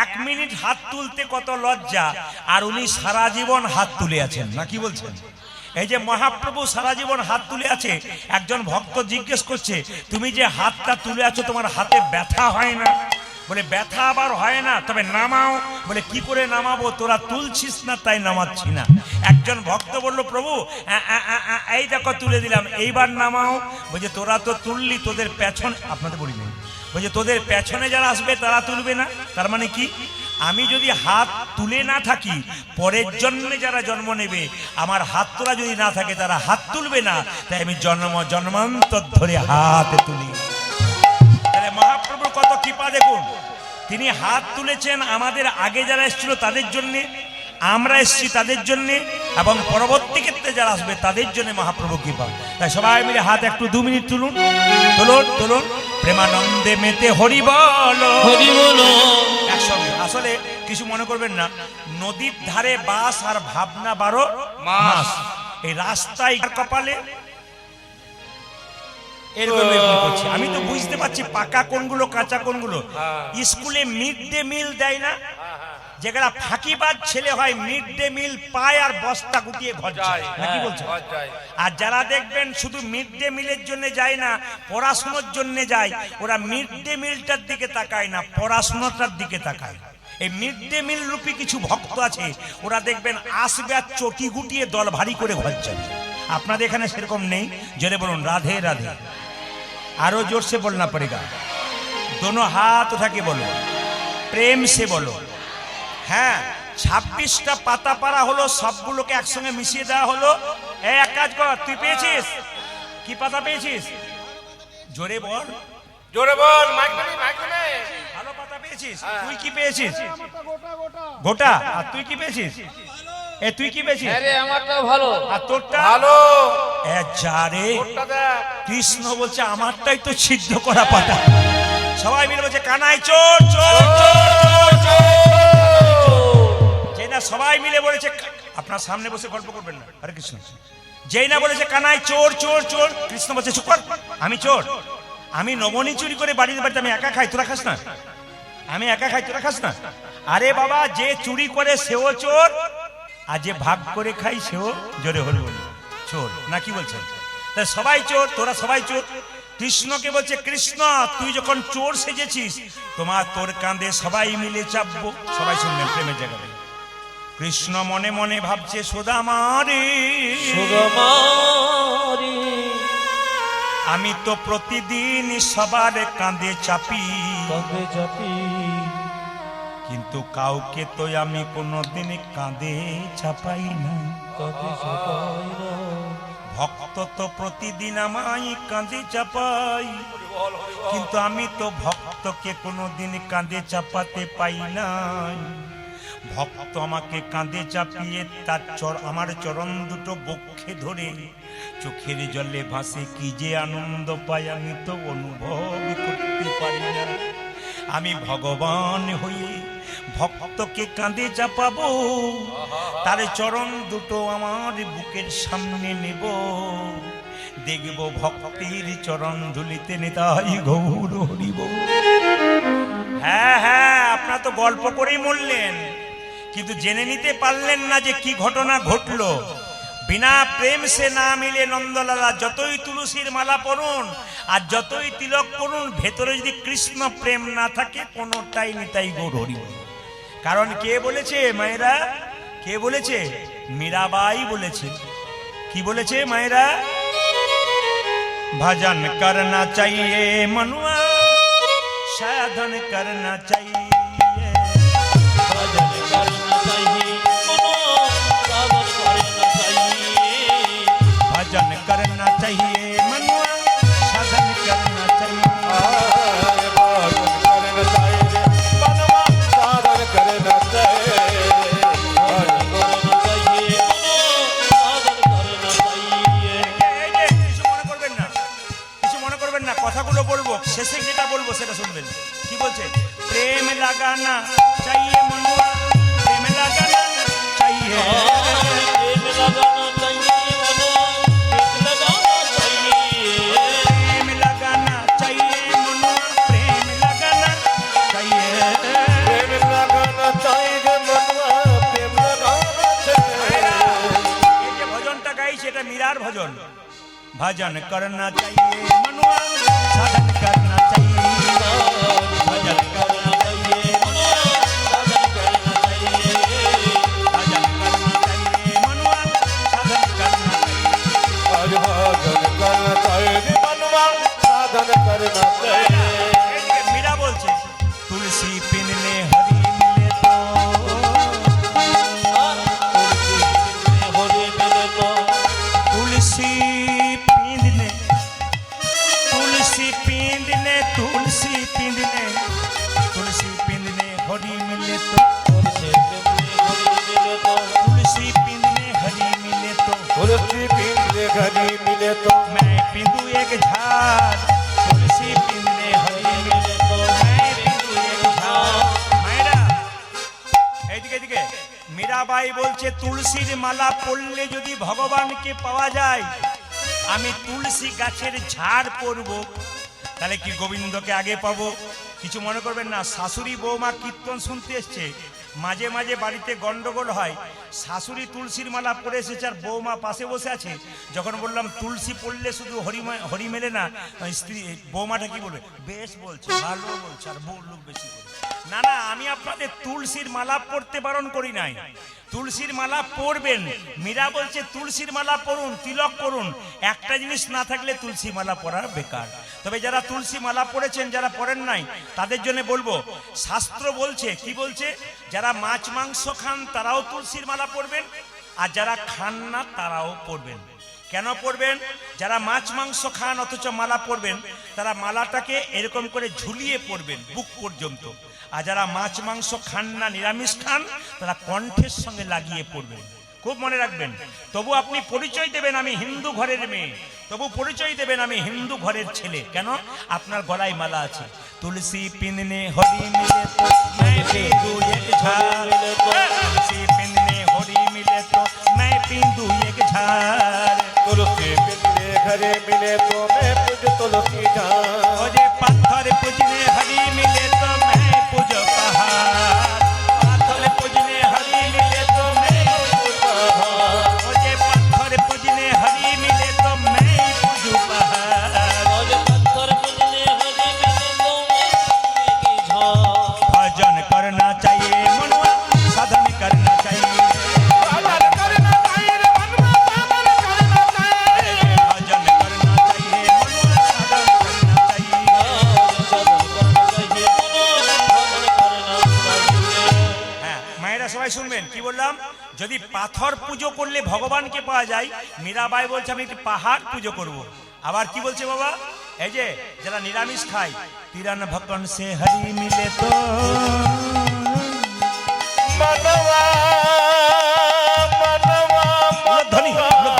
1 মিনিট হাত তুলতে কত লজ্জা, আর উনি সারা জীবন হাত তুলে আছেন, না কি বলছেন? এই যে মহাপ্রভু সারা জীবন হাত তুলে আছে, একজন ভক্ত জিজ্ঞেস করছে, তুমি যে হাতটা তুলে আছো তোমার হাতে ব্যথা হয় না? বলে ব্যথা আবার হয় না, তবে নামাও। বলে কি করে নামাবো, তোরা তুলছিস না তাই নামাচ্ছি না। একজন ভক্ত বলল, প্রভু এই দেখো তুলে দিলাম, এইবার নামাও। বলছে তোরা তো তুললি, তোদের পেছনে, আপনাদের বলি নেই, বলছে তোদের পেছনে যারা আসবে তারা তুলবে না। তার মানে কি, আমি যদি হাত তুলে না থাকি, পরের জন্মে যারা জন্ম নেবে, আমার হাত তোলা যদি না থাকে তারা হাত তুলবে না, তাই আমি জন্মান্তর ধরে হাত তুলি। তাহলে মহাপ্রভুর কত কৃপা দেখুন, তিনি হাত তুলেছেন আমাদের আগে যারা এসেছিল তাদের জন্যে, আমরা এসেছি তাদের জন্যে, এবং পরবর্তী ক্ষেত্রে যারা আসবে তাদের জন্য মহাপ্রভু কৃপা। তাই সবাই মিলে হাত একটু 2 মিনিট তুলুন, তুলুন তুলুন। প্রেমানন্দে মেতে হরি বলো, হরি বলো। একসঙ্গে। আসলে কিছু মনে করবেন না, নদীর ধারে বাস আর ভাবনা 12 মাস। এই রাস্তায় কপালে এরকম এরকম করছে। আমি তো বুঝতে পারছি পাকা কোনগুলো কাঁচা কোনগুলো। স্কুলে মিড ডে মিল দেয় না, যেগুলা ফাঁকিবাজ ছেলে হয়, মিড ডে মিল পায় আর বস্তা গুটিয়ে ঘর যায়, নাকি বলছেন? আর যারা দেখবেন শুধু মিড ডে মিলের জন্য যায় না, পড়াশোনার জন্য যায়, ওরা মিড ডে মিলটার দিকে তাকায় না, পড়াশোনাটার দিকে তাকায়। এই মিড ডে মিল রূপী কিছু ভক্ত আছে, ওরা দেখবেন আসবে আর চটি গুটিয়ে দল ভারী করে ঘর যাবে। আপনাদের এখানে সেরকম নেই? জোরে বলুন রাধে রাধে। আরো जोर से बोलना पड़ेगा, दोनों हाथ उठा के बोलो, प्रेम से बोलो। হ্যাঁ, 26টা পাতা পাড়া হলো, সবগুলোকে একসঙ্গে মিশিয়ে দেওয়া হলো। এক কাজ কর, তুই পেয়েছিস কি পাতা পেয়েছিস? জোরে বল, জোরে বল, মাইক নেই। ভালো পাতা পেয়েছিস। তুই কি পেয়েছিস? গোটা। আর তুই কি পেয়েছিস? এ তুই কি পেয়েছিস? আরে আমারটা ভালো। আর তোরটা ভালো। এ যারে, ওটা দেখ। কৃষ্ণ বলছে আমারটাই তো সিদ্ধ করা পাতা। সবাই মিলে বলছে কানাই চোর চোর চোর চোর। যেই না সবাই মিলে বলেছে, আপনার সামনে বসে গল্প করবেন না, হরে কৃষ্ণ। যেই না বলেছে কানাই চোর চোর চোর, কৃষ্ণ বলছে চুপ কর, আমি চোর। আমি নবনী চুরি করে বাড়িতে বাড়িতে আমি একা খাই, তোরা খাস না? আমি একা খাই, তোরা খাস না? আরে বাবা, যে চুরি করে সেও চোর, আর যে ভাগ করে খাই সেও। জোরে হল বলি। চোর না কি বলছেন? তা সবাই চোর, তোরা সবাই চোর। কৃষ্ণকে বলছে কৃষ্ণ তুই যখন চোর সেজেছিস তোর কাঁধে সবাই মিলে চাপবো। সবাই শুনবেন প্রেমের জায়গায়। কৃষ্ণ মনে মনে ভাবছে সুদামা রে, সুগমারি আমি তো প্রতিদিন সবার কাঁধে চাপি, কবে যাবি কিন্তু কাউকে তো আমি কোনোদিন কাঁধে চাপাই না। কবে যাবাই না ভক্ত তো প্রতিদিন আমায় কাঁধে চাপাই, কিন্তু আমি তো ভক্তকে কোনোদিন কাঁধে চাপাতে পাই নাই। ভক্ত আমাকে কাঁধে চাপিয়ে আমার চরণ দুটো বক্ষে ধরে চোখের জলে ভাসে, কি যে আনন্দ পাই আমি তো অনুভব করতে পারি না। আমি ভগবান হয়ে ভক্তকে কাঁধে চাপাবো, তার চরণ দুটো আমার বুকের সামনে নেব, দেখব ভক্তির চরণ ধুলিতে নিতাই গৌর হরিব। হ্যাঁ হ্যাঁ, আপনারা তো গল্প করেই মরলেন, কিন্তু জেনে নিতে পারলেন না যে কি ঘটনা ঘটলো। বিনা প্রেম সে না মিলে নন্দলালা, যতই তুলসীর মালা পরুন আর যতই তিলক করুন, ভেতরে যদি কৃষ্ণ প্রেম না থাকে কোনোটাই নিতাই গৌর হরি। কারণ কে বলেছে মায়েরা? কে বলেছে? মীরাবাই বলেছে। কি বলেছে মায়েরা? ভজন করনা চাইয়ে মনুয়া, সাধন করনা চাইয়ে, भजन करना चाहिए मनो साधन करना चाहिए भजन करना चाहिए मनुआ, साधन करना चाहिए। भजन करना चाहिए मनवा, साधन करना चाहिए। करना चाहिए मनो साधन करना चाहिए এই যে কিছু মনে করবেন না, কিছু মনে করবেন না, কথাগুলো বলবো, শেষে যেটা বলবো সেটা শুনবেন। কি বলছে? প্রেম লাগানা চাইয়ে মনুয়া, প্রেম লাগানা চাইয়ে, प्रेम लगाना चाहिए मनो प्रेम लगाना चाहिए प्रेम लगाना चाहिए मनुआ, प्रेम लगाना चाहिए। प्रेम लगाना चाहिए मनवा, प्रेम लगाना चाहिए। এই যে ভজনটা গাইছে এটা মীরার ভজন। ভজন করনা চাইয়ে মনুয়া, সাধন করনা চাইয়ে, ভজন করনা চাইয়ে মনুয়া, साधन करना चाहिए भजन करना चाहिए मनुआ, साधन करना चाहिए। आज भजन करना चाहिए मनवा, साधन करना चाहिए। এই যে মীরা বলছে তুলসী পিনলে হরি মিলে তো, होली मिले तो तुलसी पिंदने, तुलसी पिंदने, तुलसी पिंदने, तुलसी पिंदने हरि मिले तो, और से होली मिले तो तुलसी पिंदने हरि मिले तो, तुलसी पीले घड़ी मिले तो मैं पिंदू एक झाड़, तुलसी पिंदने हरि मिले तो, मैं पिंदू एक झाड़। मायरा এইদিকে এদিকে মীরাবাই বলছে তুলসীর মালা পরলে যদি ভগবানকে পাওয়া যায়, আমি তুলসী গাছের ঝাড় পরব, তাহলে কি গোবিন্দকে আগে পাবো? কিছু মনে করবেন না, শাশুড়ি বৌমা কীর্তন শুনতে এসছে, মাঝে মাঝে বাড়িতে গন্ডগোল হয়, শাশুড়ি তুলসীর মালা পরে এসেছে আর বৌমা পাশে বসে আছে। যখন বললাম তুলসী পড়লে শুধু হরি মেলে না, স্ত্রী বৌমাটা কি বলবে? বেশ বলছে, ভালো বলছে, আর বউ লোক বেশি করে। না না, আমি আপনাদের তুলসীর মালা পড়তে বারণ করি নাই, তুলসীর মালা পরবেন। মীরা বলছে তুলসীর মালা পরুন, তিলক করুন, একটা জিনিস না থাকলে তুলসী মালা পরা বেকার। তবে যারা তুলসী মালা পড়েছেন, যারা পড়েন নাই, তাদের জন্য বলবো, শাস্ত্র বলছে, কি বলছে? যারা মাছ মাংস খান তারাও তুলসীর মালা পরবেন, আর যারা খান না তারাও পরবেন। কেন পরবেন? যারা মাছ মাংস খান অথচ মালা পরবেন, তারা মালাটাকে এরকম করে ঝুলিয়ে পরবেন বুক পর্যন্ত, আর যারা মাছ মাংস খান না, নিরামিষ খান, তারা কণ্ঠের সঙ্গে লাগিয়ে পড়বেন। খুব মনে রাখবেন। তবু আপনি পরিচয় দেবেন আমি হিন্দু ঘরের মেয়ে, তবু পরিচয় দেবেন আমি হিন্দু ঘরের ছেলে। কেন? আপনার গলায় মালা আছে, তুলসী পিননে হরি মিলে তো, मैं पिंदू एक झाड़, तुलसी पिनने हरि मिले तो, मैं पिंदू एक झाड़। तुलसी पीले घड़ी मिले तो मैं पूज तुलसी झाड़। मुझे पत्थर पूजने हरि मिले तो मैं पूज पहाड़, पत्थर पूजने हरि मिले तो मैं पूज पहाड़। मुझे पत्थर पूजने हरि সবাই শুনবেন কি বললাম, যদি পাথর পুজো করলে ভগবানকে পাওয়া যায়, মীরাবাই বলছে আমি একটি পাহাড় পুজো করব। আবার কি বলছে বাবা, এই যে যারা নিরামিষ খায়, তিরান ভকন সে হরি মিলে তো মানবা মানবা ধনী মানবা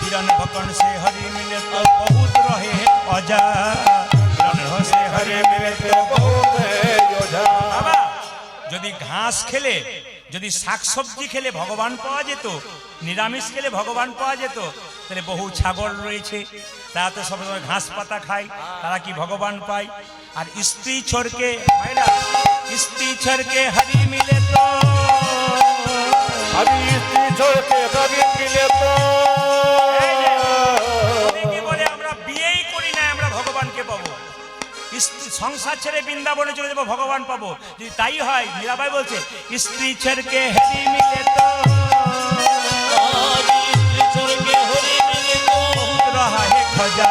तिरन भकन से हरि मिले तो बहुत रहे अजा, तिरन से हरि मिले तो बहुत योझा। বাবা, যদি ঘাস খেলে, যদি শাকসবজি খেলে ভগবান পাওয়া যেত, নিরামিষ খেলে ভগবান পাওয়া যেত, তাহলে বহু ছাগল রয়েছে, তারা তো সবসময় ঘাস পাতা খায়, তারা কি ভগবান পায়? আর স্ত্রী ছড়কে মায়েরা, স্ত্রী ছড়কে হরি মিলে তো हरी स्त्री छोड़ के हरी मिले तो অনেকে বলে আমরা বিয়েই করি না, আমরা ভগবানকে পাবো, সংসার ছেড়ে বৃন্দাবনে চলে যাবো, ভগবান পাবো। যদি তাই হয়, মীরাবাই বলছে স্ত্রী ছেড়কে হরি মিলে তো बहुत रहा है खजा,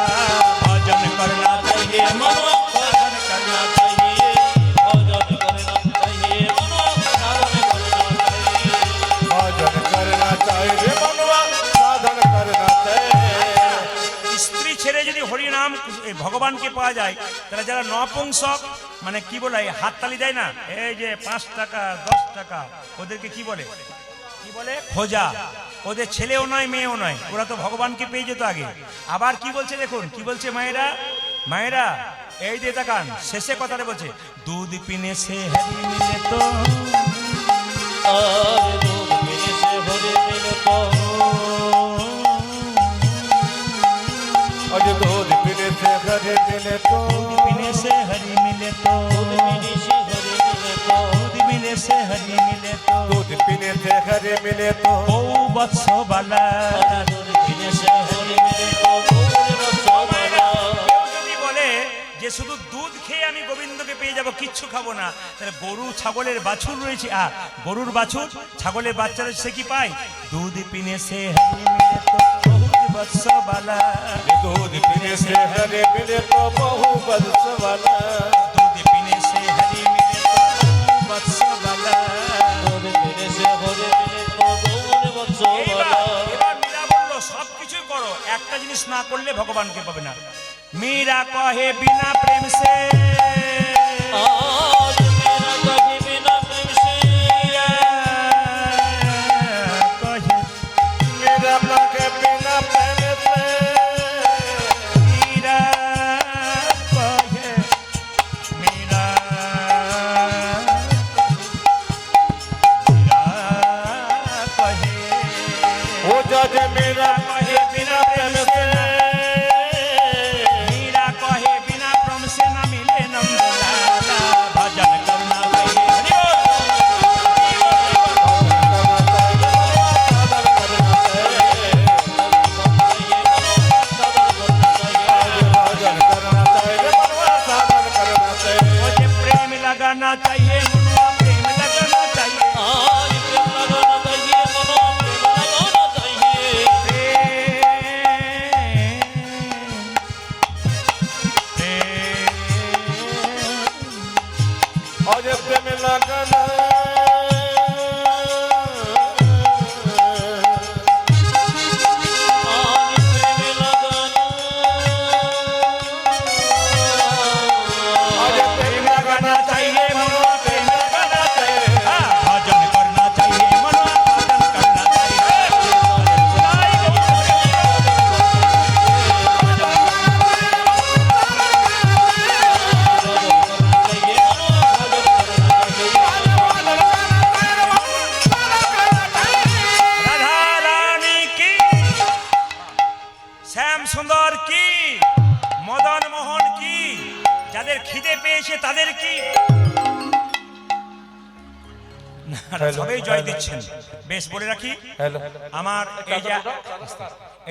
भजन करना चाहिए मनो, भजन करना चाहिए। भजन करना चाहिए मनवा, साधन करना चाहिए। স্ত্রী ছেড়ে যদি হরিনাম ভগবানকে পাওয়া যায়, তারা যারা নপুংসক মানে কি বলে হাততালি দেয় না, এই যে 5 টাকা 10 টাকা, ওদেরকে কি বলে, কি বলে খোজা, ওদের ছেলেও নয় মেয়েও নয়, ওরা তো ভগবানকে পেয়ে যেত আগে। আবার কি বলছে দেখুন, কি বলছে মায়েরা, মায়েরা এই যে তাকান, শেষে কথাটা বলছে দুধ পিনে সে হরি মিলে তো आज दूध पीने से हरे मिले तो दूध पीने से हरी मिले तो दूध मिले से हरी मिले तो दूध पीने से हरे मिले तो ओ बत्स बाला যদি বলে যে শুধু দুধ খেয়ে আমি গোবিন্দকে পেয়ে যাব, কিচ্ছু খাবো না, তাহলে গরু ছাগলের বাছুর রয়েছে, গরুর বাছুর ছাগলের বাচ্চা রয়েছে, সে কি পায়? দুধ পিনে সে হরি মিলে তো বহুত বৎস বালা, दूध पीने से हरे मिले तो बहु बरस वाला दूध पीने से हरी मिले तो बहु बत्स बाला। এবার মীরা বলল সবকিছুই করো, একটা জিনিস না করলে ভগবানকে পাবে না। মীরা কহে বিনা প্রেম সে কহে मेरा लगे बिना प्रेम से মীরা কহে মীরা কহে हो जाए मेरा कहे बिना प्रेम से मीरा कहे बिना प्रेम से न मिले नंदलाला, भजन करना चाहिए हरि भजन करना चाहिए मनवा साधन करना बोल। चाहिए मुझे प्रेम लगाना चाहिए मनुआ, प्रेम लगाना चाहिए आज प्रेम लगना आज प्रेम लगना चाहिए मनवा प्रेम लगना चाहिए भजन करना चाहिए मनुआ, भजन करना चाहिए। সবাই জয় দিচ্ছেন। বেশ, বলে রাখি, হ্যালো আমার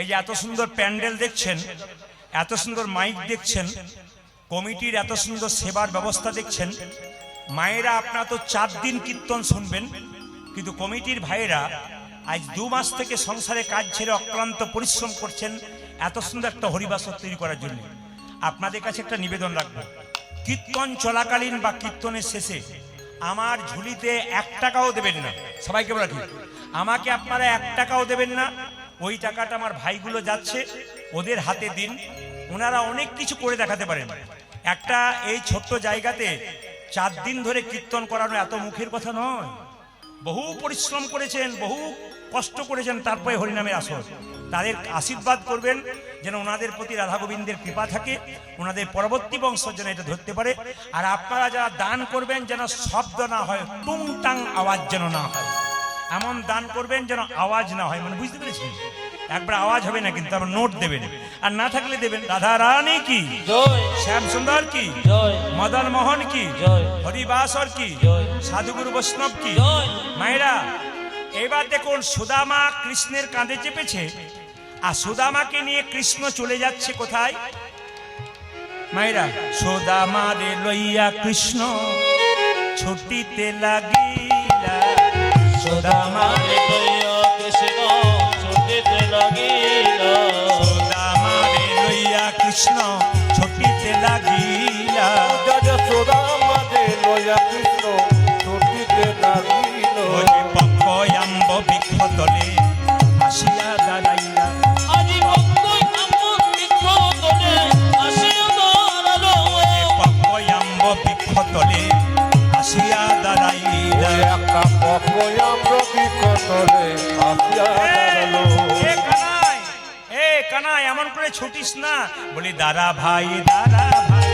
এই যে এত সুন্দর প্যান্ডেল দেখছেন, এত সুন্দর মাইক দেখছেন, কমিটির এত সুন্দর সেবার ব্যবস্থা দেখছেন, মায়েরা আপনারা তো 4 দিন কীর্তন শুনবেন, কিন্তু কমিটির ভাইয়েরা আজ 2 মাস থেকে সংসারে কাজ ছেড়ে অক্লান্ত পরিশ্রম করছেন এত সুন্দর একটা হরিবাসর তৈরি করার জন্য। আপনাদের কাছে একটা নিবেদন রাখবো, কীর্তন চলাকালীন বা কীর্তনের শেষে আমার ঝুলিতে 1 টাকাও দেবেন না। সবাইকে রাখি, আমাকে আপনারা 1 টাকাও দেবেন না। ওই টাকাটা আমার ভাইগুলো যাচ্ছে, ওদের হাতে দিন, ওনারা অনেক কিছু করে দেখাতে পারেন। একটা এই ছোট্ট জায়গাতে 4 দিন ধরে কীর্তন করানো এত মুখের কথা নয়। বহু পরিশ্রম করেছেন, বহু কষ্ট করেছেন, তারপরে হরিনামের আসর। তাদের আশীর্বাদ করবেন যেন ওনাদের প্রতি রাধা গোবিন্দের কৃপা থাকে, ওনাদের পরবর্তী বংশ যেন এটা ধরতে পারে। আর আপনারা যারা দান করবেন যেন শব্দ না হয়, টুংটাং আওয়াজ যেন না হয়, এমন দান করবেন যেন আওয়াজ না হয়। মানে বুঝতে পেরেছেন? একবার আওয়াজ হবে না, কিন্তু আবার নোট দেবেন, আর না থাকলে দেবেন রাধা রানী কি জয়, শ্যাম সুন্দর কি জয়, মদন মোহন কি জয়, হরিবাসর কি জয়, সাধুগুরু বৈষ্ণব কি। জয়। মায়েরা, এবার দেখুন, সুদামা কৃষ্ণের কাঁধে চেপেছে, আর সুদামাকে নিয়ে কৃষ্ণ চলে যাচ্ছে কোথায়? মায়েরা, সুদামা রে লইয়া কৃষ্ণ ছুটিতে লাগিলা, সুদামা রে লইয়া কৃষ্ণ ছুটিতে লাগিলা, সুদামা রে লইয়া কৃষ্ণ ছুটিতে লাগিলা। যশোদামাদে লয়া কৃষ্ণ ছুটিতে লাগিল। ওই পক্কয়াম্ব বৃক্ষ তলে আসিয়া দাঁড়াইলা, আজি ভক্তই আমার বৃক্ষ তলে আসিয়া দাঁড়ালো, পক্কয়াম্ব বৃক্ষ তলে আসিয়া দাঁড়াইলা। একটা পকয়াম রবি কতলে আসিয়া দাঁড়ালো। এ কানাই, এমন করে ছুটিস না। বলি দাঁড়া ভাই, দাঁড়া ভাই,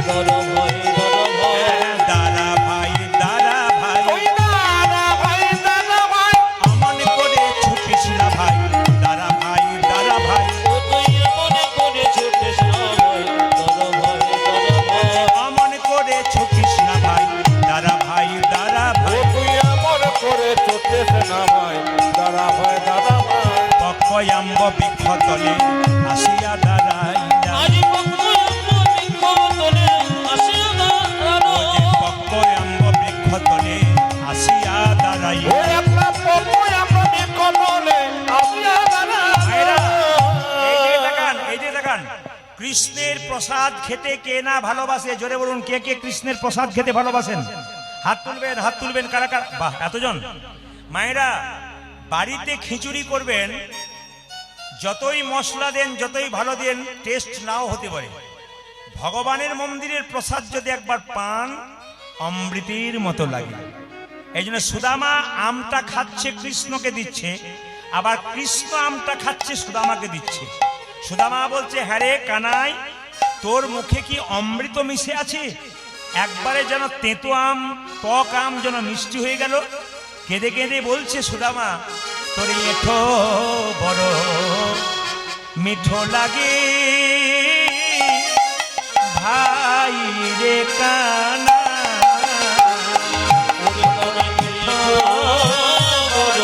ধরো ভয়, ধরো ভয়, দাঁড়া ভাই, দাঁড়া ভাই, ওই দাদা ভাই দাদা ভাই, অমন করে ছুটিস না ভাই, দাঁড়া ভাই, দাঁড়া ভাই, ও তুই মনে করে ছুটিস না ভয়, ধরো ভয়, ধরো ভয়, অমন করে ছুটিস না ভাই, দাঁড়া ভাই, দাঁড়া ও ভাই। তুই আমার করে চোখেস না ভাই, দাদা ভাই দাদা ভাই। পক্কয়াম্ব বৃক্ষ তলে আসিয়া দাঁড়াইলা, আজি ভক্তই আমার বৃক্ষ তলে আসিয়া দাঁড়ালো, ও যে পক্কয়াম্ব বৃক্ষ তলে আসিয়া দাঁড়াইলা। ওই একটা পকয়াম রবি কতলে আসিয়া ভাইরা, এই যে দাঁড়ালো। দেখান, এই যে দেখান, কৃষ্ণের প্রসাদ খেতে কে না ভালোবাসে? জোরে বলুন, কে কে কৃষ্ণের প্রসাদ খেতে ভালোবাসেন? হাত তুলবেন, হাত তুলবেন। কারা কারা? বাহ, এতজন। মায়েরা, বাড়িতে খিচুড়ি করবেন, যতই মশলা দেন, যতই ভালো দেন, টেস্ট নাও হতে পারে। ভগবানের মন্দিরের প্রসাদ যদি একবার পান, অমৃতের মতো লাগে। এই জন্য সুদামা আমটা খাচ্ছে, কৃষ্ণকে দিচ্ছে, আবার কৃষ্ণ আমটা খাচ্ছে, সুদামাকে দিচ্ছে। সুদামা বলছে, হ্যাঁ রে কানাই, তোর মুখে কি অমৃত মিশে আছে? একবারে যেন তেঁতো আম, টক আম যেন মিষ্টি হয়ে গেল। কেঁদে কেঁদে বলছে সুদামা, তোর এঠো বড় মিঠো লাগে ভাই রে কানা। ওরে কানে বড়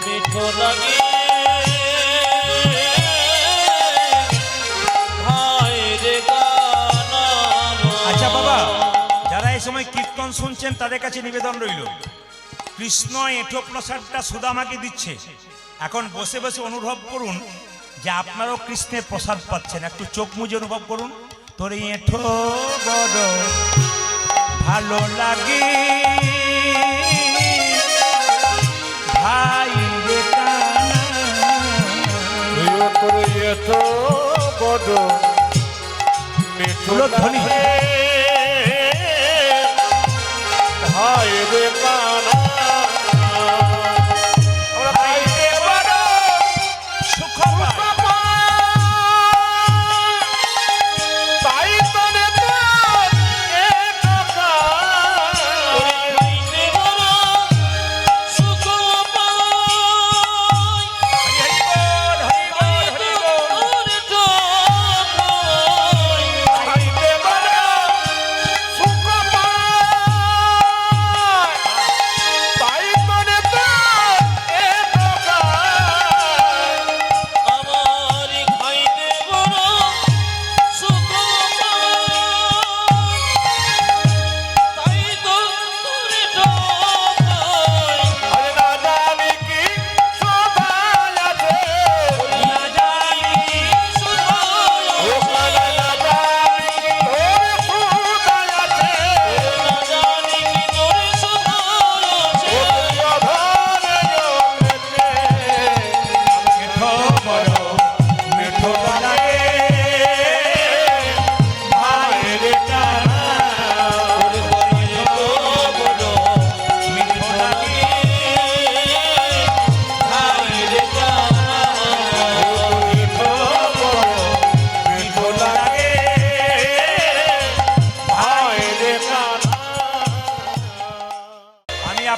মিঠো লাগে ভাই রে কানা। আচ্ছা বাবা, যারা এই সময় কীর্তন শুনছেন তাদের কাছে নিবেদন রইল, কৃষ্ণ এঁঠো প্রসাদটা সুদামাকে দিচ্ছে। এখন বসে বসে অনুভব করুন যে আপনারাও কৃষ্ণের প্রসাদ পাচ্ছেন। একটু চোখ মুজে অনুভব করুন, তোর এঁঠো বড় ভালো লাগে ভাই রে কানা। তোর এতো বড় মিঠো ধ্বনি লাগে ভাই রে কানা। ভাই রে বড় সুখ পায়। তাই তোরে তোর এতো ওরে খাইতে বড় সুখ পাই, হরি বল, হরি বল, হরি বল। তোর চোখ খাইতে বড়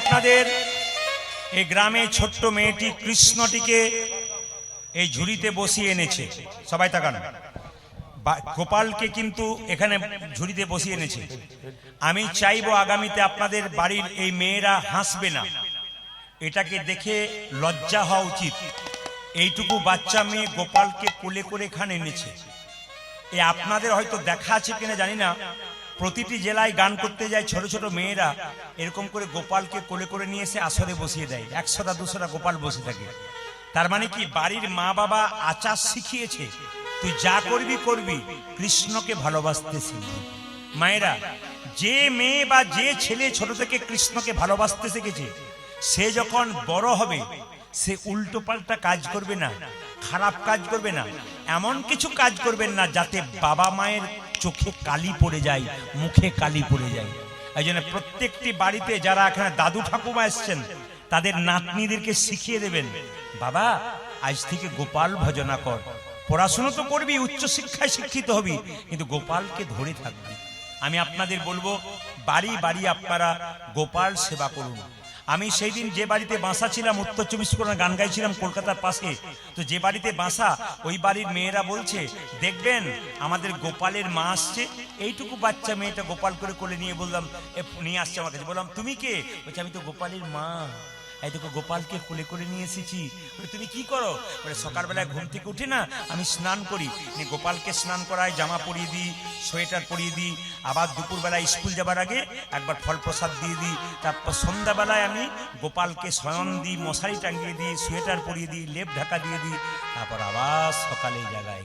আপনাদের এই গ্রামে ছোট্ট মেয়েটি কৃষ্ণটিকে এই ঝুড়িতে বসিয়ে এনেছে, সবাই তাকান। গোপালকে কিন্তু এখানে ঝুড়িতে বসিয়ে এনেছে। আমি চাইবো আগামীতে আপনাদের বাড়ির এই মেয়েরা হাসবে না, এটাকে দেখে লজ্জা হওয়া উচিত। এইটুকু বাচ্চা মেয়ে গোপালকে কোলে করে এখানে এনেছে। আপনাদের হয়তো দেখা আছে কিনা জানি না, প্রতিটি জেলায় গান করতে যায় ছোট ছোট মেয়েরা এরকম করে গোপালকে কোলে করে নিয়ে এসে আসরে বসিয়ে দেয়, 100টা 200টা গোপাল বসে থাকে। তার মানে কি বাড়ির মা বাবা আচার শিখিয়েছে, তুই যা করবি করবি, কৃষ্ণকে ভালোবাসতে শিখবি। মায়েরা, যে মেয়ে বা যে ছেলে ছোট থেকে কৃষ্ণকে ভালোবাসতে শিখেছে, সে যখন বড় হবে সে উল্টো পাল্টা কাজ করবে না, খারাপ কাজ করবে না, এমন কিছু কাজ করবেন না যাতে বাবা মায়ের চোখে কালি পড়ে যায়, মুখে কালি পড়ে যায়। এই জন্য প্রত্যেকটি বাড়িতে যারা এখানে দাদু ঠাকুমা এসছেন তাদের নাতনিদেরকে শিখিয়ে দেবেন, বাবা আজ থেকে গোপাল ভজনা কর, পড়াশোনা তো করবি, উচ্চশিক্ষায় শিক্ষিত হবি, কিন্তু গোপালকে ধরে থাকবি। আমি আপনাদের বলবো বাড়ি বাড়ি আপনারা গোপাল সেবা করুন। আমি সেই দিন যে বাড়িতে বাসা ছিলাম, উত্তর 24 পরগনা, গান গাইছিলাম কলকাতার পাশে, তো যে বাড়িতে বাসা ওই বাড়ির মেয়েরা বলছে, দেখবেন আমাদের গোপালের মা আসছে। এইটুকু বাচ্চা মেয়েটা গোপাল করে কোলে নিয়ে বললাম, নিয়ে আসছে আমার কাছে, বললাম তুমি কে? বলছে আমি তো গোপালের মা, এই দেখো গোপালকে কোলে করে নিয়ে এসেছি। বলে তুমি কি করো? বলে সকালবেলায় ঘুম থেকে উঠে না আমি স্নান করি, গোপালকে স্নান করাই, জামা পরিয়ে দিই, সোয়েটার পরিয়ে দিই, আবার দুপুরবেলায় স্কুল যাবার আগে একবার ফল প্রসাদ দিয়ে দিই, তারপর সন্ধ্যাবেলায় আমি গোপালকে শয়ন দিই, মশারি টাঙিয়ে দিই, সোয়েটার পরিয়ে দিই, লেপ ঢাকা দিয়ে দিই, তারপর আবার সকালে জাগাই।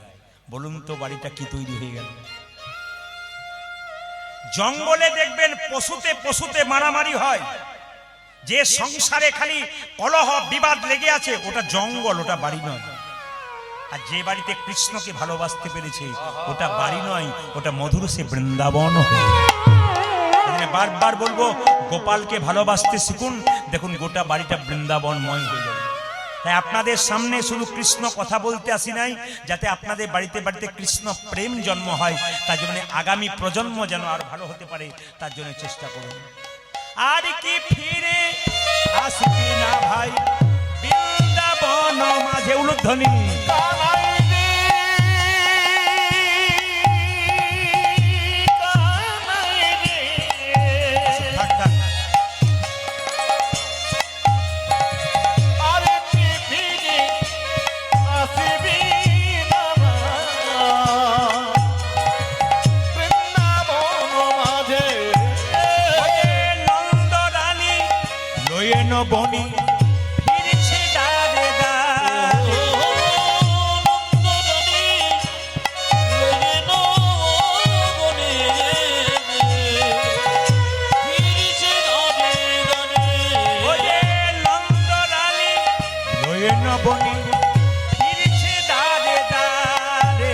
বলুন তো বাড়িটা কি তৈরি হয়ে গেল? জঙ্গলে দেখবেন পশুতে পশুতে মারামারি হয়, যে সংসারে খালি কলহ বিবাদ লেগে আছে ওটা জঙ্গল, ওটা বাড়ি নয়। আর যে বাড়িতে কৃষ্ণকে ভালোবাসতে পেরেছে ওটা বাড়ি নয়, ওটা মধুর সে বৃন্দাবন হয়ে। বারবার বলবো গোপালকে ভালোবাসতে শিখুন, দেখুন গোটা বাড়িটা বৃন্দাবনময় হয়ে যাবে। তাই আপনাদের সামনে শুধু কৃষ্ণ কথা বলতে আসি নাই, যাতে আপনাদের বাড়িতে বাড়িতে কৃষ্ণ প্রেম জন্ম হয়, তার জন্য আগামী প্রজন্ম যেন আর ভালো হতে পারে, তার জন্য চেষ্টা করুন। আর কি ফিরে আসবি না ভাই বৃন্দাবন মাঝে, উলুধ্বনি বনি ফিরছে দাঁড়ে দাঁড়ে, বনি ফিরছে দাঁড়ে দাঁড়ে,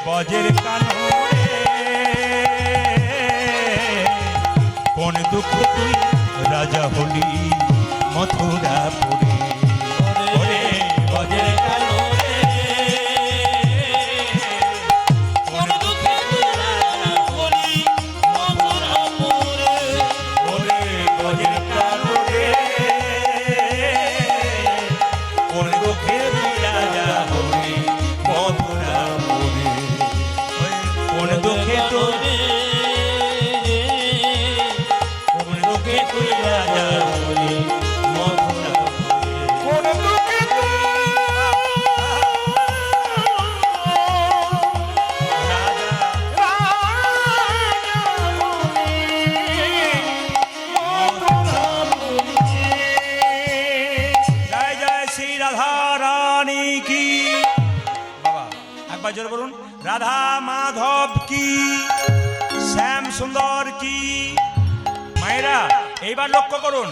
বজের কানরে কোন দুঃখ তুই রাজা হলি মথুরাপুরে, বজের কানরে কোন দুঃখ তুই রাজা হলি মথুরাপুরে, বজের কানরে কোন দুঃখে তুই রাজা হলি মথুরাপুরে, কোন দুঃখে তোরে কোন দুঃখে তুই রাজা হলি মথুরাপুরে, কোন দুঃখে জয় জয় শ্রী রাধা রানী কি। বাবা একবার জোরে বলুন, রাধা মাধব কি, শ্যাম সুন্দর কি। মায়েরা এইবার লক্ষ্য করুন,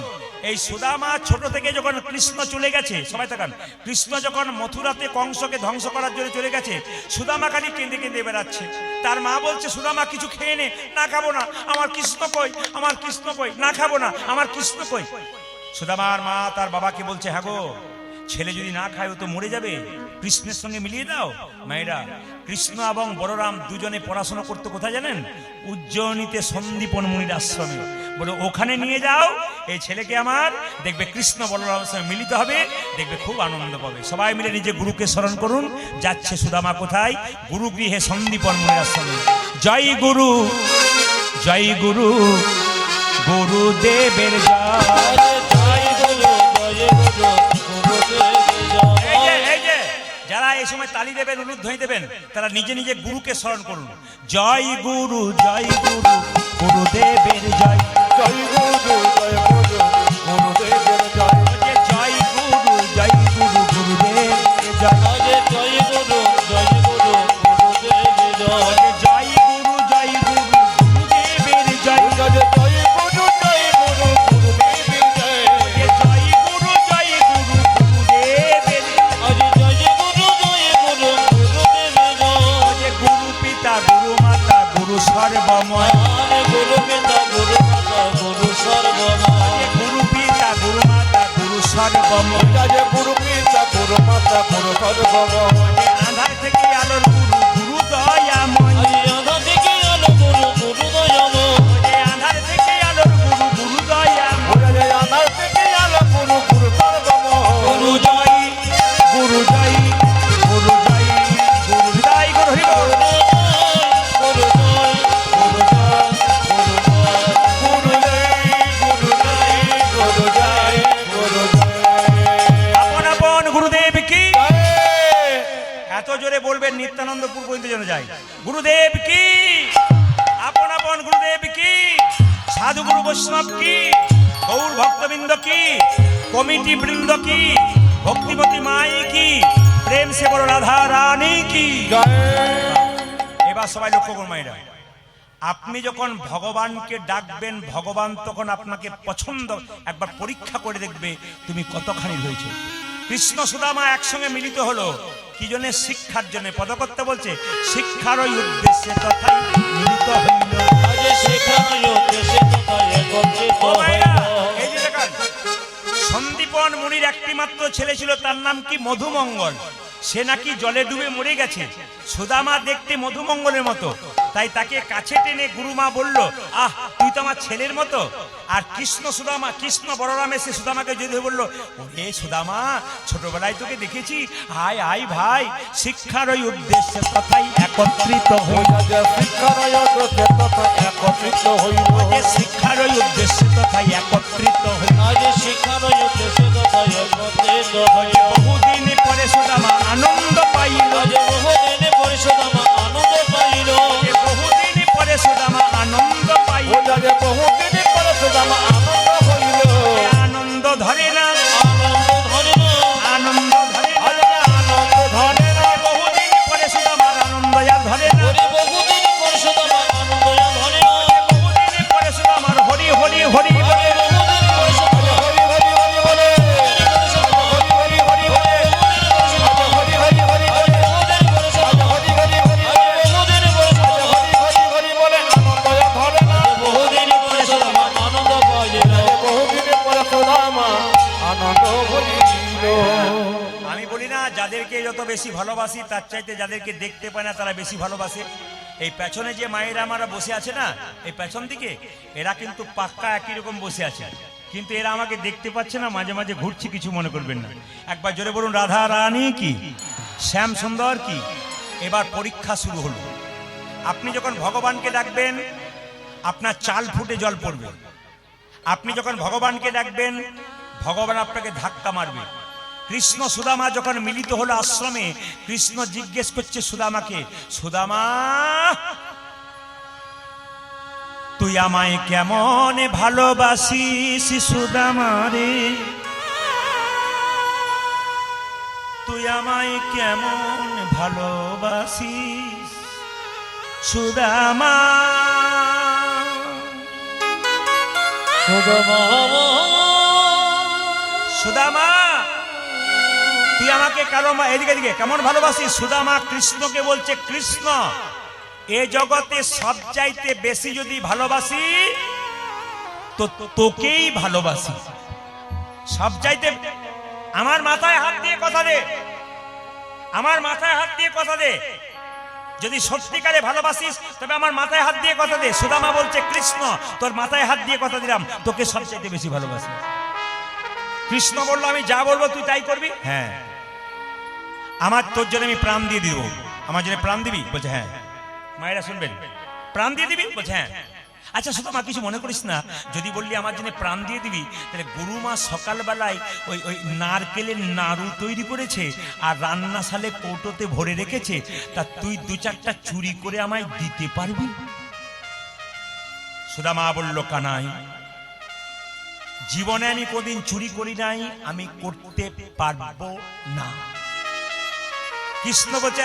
এই সুদামা ছোট থেকে যখন কৃষ্ণ চলে গেছে, সবাই থাকান, কৃষ্ণ যখন মথুরাতে কংসকে ধ্বংস করার জন্য চলে গেছে, সুদামা খালি কেঁদে কেঁদে বেড়াচ্ছে। তার মা বলছে, সুদামা কিছু খেয়ে নে। না খাবো না, আমার কৃষ্ণ কই, আমার কৃষ্ণ কই, না খাবো না, আমার কৃষ্ণ কই। সুদামার মা তার বাবাকে বলছে, হ্যাঁ গো, ছেলে যদি না খায় ও তো মরে যাবে, কৃষ্ণের সঙ্গে মিলিয়ে দাও। মায়েরা, কৃষ্ণ এবং বলরাম দুজনে পড়াশোনা করতে কোথায় জানেন? উজ্জয়িনীতে সন্দীপন মুনির আশ্রমে। বলে ওখানে নিয়ে যাও এই ছেলেকে আমার, দেখবে কৃষ্ণ বলরামের সঙ্গে মিলিত হবে, দেখবে খুব আনন্দ পাবে। সবাই মিলে নিজে গুরুকে স্মরণ করুন। যাচ্ছে সুদামা কোথায়? গুরুগৃহে সন্দীপন মুনির আশ্রমে। জয় গুরু, জয় গুরু, গুরুদেবের জয়। এই যে যারা এই সময় তালি দেবেন, উলুধ্বনি দেবেন, তারা নিজে নিজে গুরুকে স্মরণ করুন। জয় গুরু, জয় গুরু, গুরুদেবের জয়। জয় গুরু, জয় গুরু, গুরুদেবের জয়। জয় গুরু, জয় গুরু, গুরুদেবের জয়। জয় গুরু, জয় গুরু, গুরুদেবের জয়। জয় গুরু, জয় গুরু, গুরুদেবের জয়। জয় জয় গুরু, জয় গুরু, গুরুদেবের জয়। জয় গুরু, জয় গুরু, গুরুদেবের জয়। গুরু পিতা, গুরু মাতা, গুরু সর্বময়। গুরু পিতা, গুরু মাতা, গুরু সর্বময়। গুরু পিতা, গুরু মাতা, গুরু সর্বময়। জয় গুরু পিতা, গুরু মাতা, গুরু সর্বময়। আধার থেকে আলোর গুরু, গুরু দয়াময়। আধা থেকে আলো গুরু, গুরু দয়াময়। আধার থেকে আলোর গুরু, গুরু দয়াময়। জয় আধার থেকে আলো গুরু, গুরু সর্বময়। গুরু জয়, গুরু জয়, গুরু জয়, গুরু বিদায়, গুরু হরি বল। গুরু জয়, গুরু জয়, গুরু জয়। গুরু জয়, গুরু জয়, গুরু জয়, গুরু জয়। আপন আপন গুরুদেব কি? জয়। এত জোরে বলবেন নিত্যানন্দপুর পর্যন্ত যেন যায়। গুরুদেব কি? আপন আপন গুরুদেব কি? সাধু গুরু বৈষ্ণব কি? গৌর ভক্তবৃন্দ কি? কমিটি বৃন্দ কি? ভক্তিমতী মাই কি? প্রেম সে বড় রাধা রানী কি? জয়। এবার সবাই লক্ষ্য করুন মায়েরা, আপনি যখন ভগবানকে ডাকবেন, ভগবান তখন আপনাকে পছন্দ, একবার পরীক্ষা করে দেখবে তুমি কতখানি হয়েছে। কৃষ্ণ সুদামা একসঙ্গে মিলিত হলো কি জন্য? শিক্ষার জন্য। পদকর্তা বলছে শিক্ষার ওই উদ্দেশ্যে তথাই মিলিত হইল। আজ সেখানে উদ্দেশ্যে তথা একত্রিত ও মায়েরা, হইল। এই যে দেখেন, সন্দীপন মুনির একটি মাত্র ছেলে ছিল, তার নাম কি? মধুমঙ্গল। সে নাকি জলে ডুবে মরে গেছে। সুদামা দেখতে মধুমঙ্গলের মতো, তাই তাকে কাছে টেনে গুরুমা বলল, আহ তুই তো আমার ছেলের মতো। আর কৃষ্ণ সুদামা, কৃষ্ণ বলরাম এসে সুদামাকে যদি বলল, ওরে সুদামা, ছোটবেলায় তোকে দেখেছি, আয় আয় ভাই, শিক্ষার ওই উদ্দেশ্যে তথাই একত্রিত হইল। শিক্ষার উদ্দেশ্যে তথা একত্রিত হইল। শিক্ষার ওই উদ্দেশ্যে তথাই একত্রিত হইল। আজ শিক্ষার উদ্দেশ্যে তথা একত্রিত হইল। বহুদিন পরে সুদামা আনন্দ পাইল। আজ বহুদিন পরিষদ আমার আনন্দ পাইল। বহুদিন পরে সুদামা আনন্দ পাইল। বহুদিন পরে সুদামা আনন্দ হইল। আনন্দ ধরে না, আনন্দ ধরে না, আনন্দ ধরে না। আনন্দ ধরে না। বহুদিন পরে সুদামার আনন্দ আর ধরে না। ওরে বহুদিন পরিষদ আমার আনন্দ ধরে না। বহুদিন পরে সুদামার হরি হরি হরি বলে। ওরে বহুদিন পরিষদ আমার হরি হরি হরি বলে। পরিষদ আমার হরি হরি হরি বলে। হরি হরি হরি বলে। বহুদিন পরিষদ আমার হরি হরি হরি বলে। বহুদিন পরিষদ আমার হরি হরি বলে। আনন্দ ধরে না। বহুদিন পরিষদ আমার আনন্দ পাইল। বহুদিন পরে সুদামা আনন্দ হইল। আমি বলি না, যাদেরকে যত বেশি ভালোবাসি তার চাইতে যাদেরকে দেখতে পায় না তারা বেশি ভালোবাসে। এই পেছনে যে মায়েরা আমারা বসে আছে না, এই পেছন দিকে, এরা কিন্তু পাক্কা একই রকম বসে আছে, কিন্তু এরা আমাকে দেখতে পাচ্ছে না, মাঝে মাঝে ঘুরছি, কিছু মনে করবেন না। একবার জোরে বলুন, রাধা রানী কি, শ্যাম সুন্দর কি। এবার পরীক্ষা শুরু হলো। আপনি যখন ভগবানকে ডাকবেন, আপনার চাল ফুটে জল পড়বে। আপনি যখন ভগবানকে ডাকবেন, ভগবান আপনাকে ধাক্কা মারবে। কৃষ্ণ সুদামা যখন মিলিত হলো আশ্রমে, কৃষ্ণ জিজ্ঞেস করছে সুদামাকে, সুদামা তুই আমায় কেমন ভালোবাসিস সুদামা রে, তুই আমায় কেমন ভালোবাসিস সুদামা। সুদামা তুই আমাকে এদিকে এদিকে কেমন ভালোবাসিস? সুদামা কৃষ্ণকে বলছে, কৃষ্ণ এ জগতে সব চাইতে বেশি যদি ভালোবাসি তো তোকেই ভালোবাসি। সব চাইতে, আমার মাথায় হাত দিয়ে কথা দে, আমার মাথায় হাত দিয়ে কথা দে, যদি সত্যিকারে ভালোবাসিস তবে আমার মাথায় হাত দিয়ে কথা দে। সুদামা বলছে, কৃষ্ণ তোর মাথায় হাত দিয়ে কথা দিলাম, তোকে সবচেয়ে বেশি ভালোবাসি। কৃষ্ণ বলল, আমি যা বলবো তুই তাই করবি? হ্যাঁ। আমার তোর জন্য আমি প্রাণ দিয়ে দিব। আমার জন্য প্রাণ দিবি? বলছে হ্যাঁ। মায়েরা শুনবেন, প্রাণ দিয়ে দিবি? বলছে হ্যাঁ। আচ্ছা সুদামা, কিছু মনে করিস না, যদি বললি আমার জন্য প্রাণ দিয়ে দিবি, তাহলে গুরুমা সকালবেলায় ওই নারকেলের নাড়ু তৈরি করেছে আর রান্নাশালে কৌটোতে ভরে রেখেছে, তা তুই 2-4টা চুরি করে আমায় দিতে পারবি? সুদামা বলল, কানাই, জীবনে আমি কোনদিন চুরি করি নাই, আমি করতে পারবো না। কৃষ্ণ বলছে,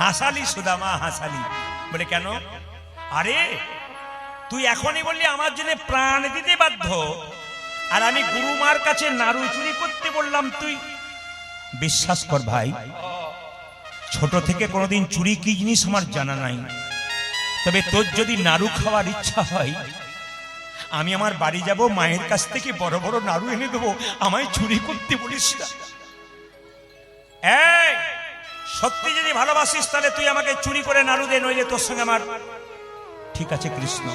হাসালি সুদামা, হাসালি। বলে কেন? আরে তুই এখনই বললি আমার জন্য প্রাণ দিতে বাধ্য, আর আমি গুরুমার কাছে নাড়ু চুরি করতে বললাম। তুই বিশ্বাস কর ভাই, ছোট থেকে কোনোদিন চুরি কি জিনিস আমার জানা নাই, তবে তোর যদি নাড়ু খাওয়ার ইচ্ছা হয়, আমি আমার বাড়ি যাব, মায়ের কাছ থেকে বড় বড় নাড়ু এনে দেবো, আমায় চুরি করতে বলিস না। এই সত্যি যদি ভালোবাসিস তাহলে তুই আমাকে চুরি করে নাড়ু দে, নইলে তোর সঙ্গে আমার। ঠিক আছে কৃষ্ণ,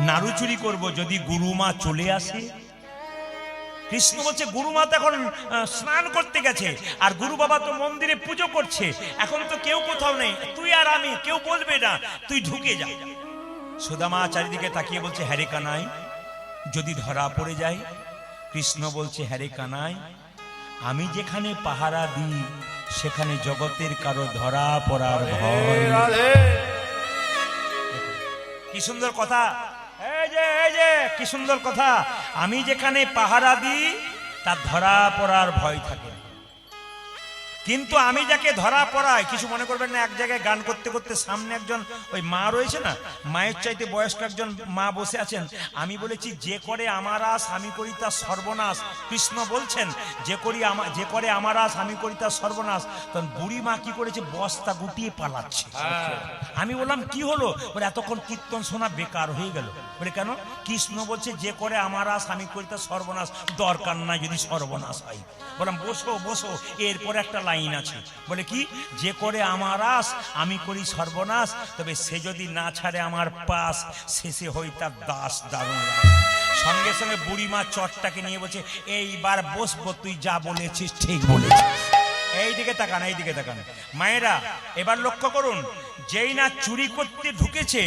নাড়ু চুরি করব যদি গুরুমা চলে আসে। কৃষ্ণ বলছে, গুরুমা তো এখন স্নান করতে গেছে, আর গুরু বাবা তো মন্দিরে পুজো করছে, এখন তো কেউ কোথাও নেই, তুই আর আমি, কেউ বলবে না, তুই ঢুকে যা। সুদামা চারিদিকে তাকিয়ে বলছে, হ্যারে কানাই, যদি ধরা পড়ে যায়? কৃষ্ণ বলছে, হ্যারে কানাই, আমি যেখানে পাহারা দিই সেখানে জগতের কারো ধরা পড়ার ভয়। কি সুন্দর কথা, এই যে কি সুন্দর কথা। আমি যেখানে পাহারা দিই তার ধরা পড়ার ভয় থাকে, কিন্তু আমি যাকে ধরা পড়াই, কিছু মনে করবেন না, এক জায়গায় গান করতে করতে সামনে একজন ওই মা রয়েছে না, মায়ের চাইতে বয়স্ক একজন মা বসে আছেন। আমি বলেছি, যে করে আমার আস আমি করি তার সর্বনাশ। কৃষ্ণ বলছেন, যে করে আমার আস আমি করি তার সর্বনাশ। তখন বুড়ি মা কি করেছে, বস্তা গুটিয়ে পালাচ্ছে। আমি বললাম, কি হলো? বলে, এতক্ষণ কীর্তন শোনা বেকার হয়ে গেল। বলে কেন? কৃষ্ণ বলছে, যে করে আমার আস আমি করি তার সর্বনাশ, দরকার নাই যদি সর্বনাশ হয়। বললাম, বসো বসো, এরপরে একটা লাইন আছে। বলে কি? যে করে আমার আস আমি করি সর্বনাশ, তবে সে যদি না ছাড়ে আমার পাশ, শেষে হই তার দাস দারুণ। সঙ্গে সঙ্গে বুড়িমা চটটাকে নিয়ে বলছে, এইবার বসবো, তুই যা বলেছিস ঠিক বলেছিস। এইদিকে তাকান, এইদিকে তাকান মায়েরা, এবার লক্ষ্য করুন, যেই না চুরি করতে ঢুকেছে,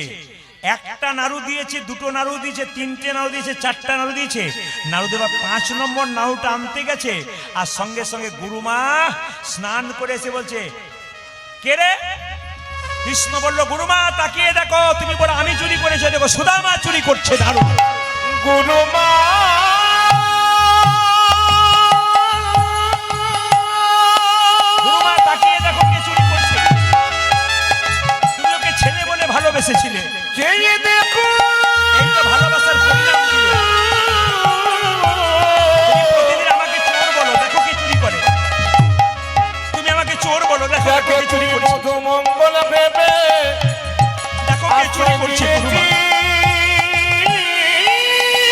একটা নাড়ু দিয়েছে, 2টো নাড়ু দিয়েছে, 3টে নাড়ু দিয়েছে, 4টা নাড়ু দিয়েছে, নাড়ু দেওয়া 5 নম্বর নাড়ুটা আনতে গেছে, আর সঙ্গে সঙ্গে গুরুমা স্নান করে এসে বলছে, কে রে? কৃষ্ণ বলল, গুরুমা তাকিয়ে দেখো। তুমি বলো আমি চুরি করেছি, দেখো সুদামা চুরি করছে নাড়ু। গুরুমা গুরুমা তাকিয়ে দেখো কে চুরি করছে। তুমি ওকে ছেলে বলে ভালোবেসেছিলে, চেয়ে দেখো, এই তো ভালোবাসার পরিণাম ছিল। তুমি প্রতিদিন আমাকে চোর বলো, দেখো কে চুরি করে। তুমি আমাকে চোর বলো, দেখো কে চুরি করছে। মঙ্গল ভেবে দেখো কে চুরি করছে।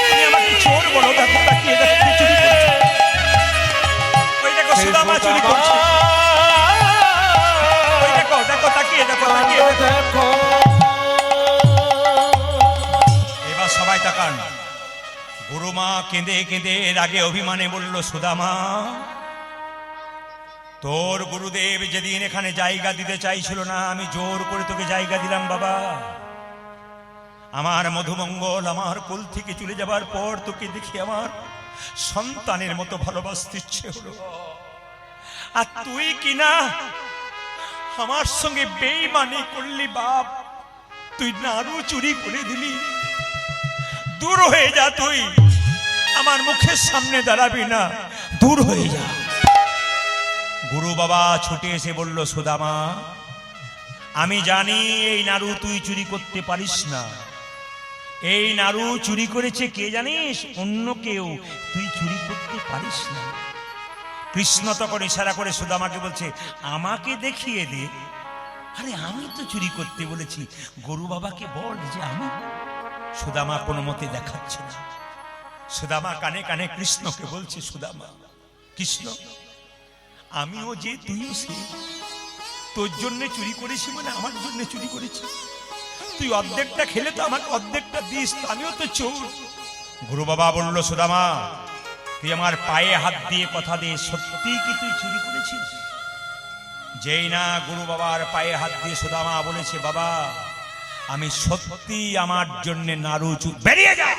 তুমি আমাকে চোর বলো, দেখো তাকিয়ে দেখো কে চুরি করছে। ওই দেখো সুদামা চুরি করছে। ওই দেখো, দেখো তাকিয়ে দেখো, তাকিয়ে দেখো। এবার সবাই তাকান। গুরুমা কেঁদে কেঁদে রাগে অভিমানে বলল, সুদামা, তোর গুরুদেব যেদিন এখানে জায়গা দিতে চাইছিল না, আমি জোর করে তোকে জায়গা দিলাম বাবা। আমার মধুমঙ্গল আমার কোল থেকে চলে যাবার পর তোকে দেখি আমার সন্তানের মতো ভালোবাসতে ইচ্ছে হলো, আর তুই কিনা আমার সঙ্গে বেঈমানি করলি বাপ। তুই নাড়ু চুরি করে দিলি। দূর হয়ে যা, তুই আমার মুখের সামনে দাঁড়াবি না, দূর হয়ে যা। গুরু বাবা ছুটে এসে বলল, সুদামা, আমি জানি এই নাড়ু তুই চুরি করতে পারিস না। এই নাড়ু চুরি করেছে কে জানিস? অন্য কেউ, তুই চুরি করতে পারিস না। কৃষ্ণ তখন ইশারা করে সুদামাকে বলছে, আমাকে দেখিয়ে দে। আরে আমি তো চুরি করতে বলেছি, গুরু বাবাকে বল যে আমি। সুদামা কোনো মতে দেখাচ্ছে না। সুদামা কানে কানে কৃষ্ণকে বলছে, সুদামা, কৃষ্ণ আমিও যে তুইও সে, তোর জন্য চুরি করেছি মানে আমার জন্য চুরি করেছি। তুই অর্ধেকটা খেলে তো আমাকে অর্ধেকটা দিস, তো আমিও তো চোর। গুরু বাবা বলল, সুদামা তুই আমার পায়ে হাত দিয়ে কথা দে, সত্যি কি তুই চুরি করেছিস? যেই না গুরু বাবার পায়ে হাত দিয়ে সুদামা বলেছে, বাবা আমি সত্যি আমার জন্য নাড়ু চুরি। বেরিয়ে যা,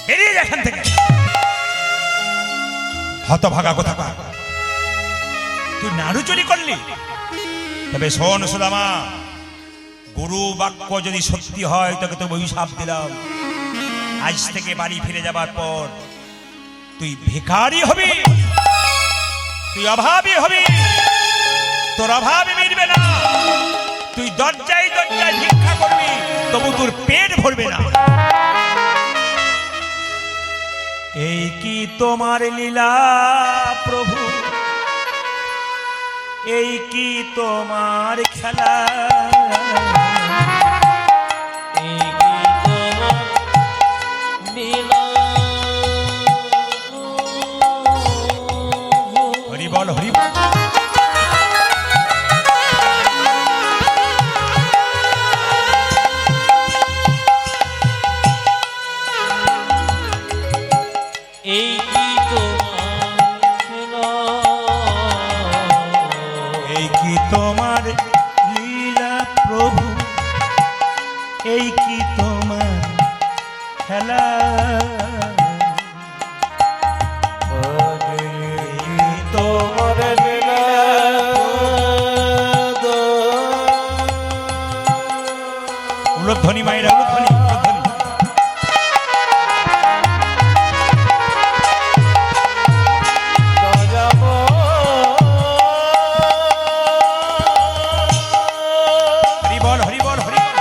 বেরিয়ে যা এখান থেকে, হতভাগা কোথাকার, তুই নাড়ু চুরি করলি? তবে শোন সুদামা, গুরু বাক্য যদি সত্যি হয় তোকে তো অভিশাপ দিলাম, আজ থেকে বাড়ি ফিরে যাবার পর তুই ভিখারি হবি, তুই অভাবী হবি, তোর অভাবে মিটবে না, তুই দরজায় দরজায় ভিক্ষা করবি, তবু তোর পেট ভরবে না। এই কি তোমার লীলা প্রভু, এই কি তোমার খেলা, এই কি তোমার লীলা। হরি বল, হরি বল। এই কি তোমার লীলা, এই কি তোমার লীলা প্রভু, এই কি তোমার খেলা, তোমার লীলা উলধ্বনি মায়েরা, উলধ্বনি, উলধ্বনি। হরি বল, হরি বল, হরি বল।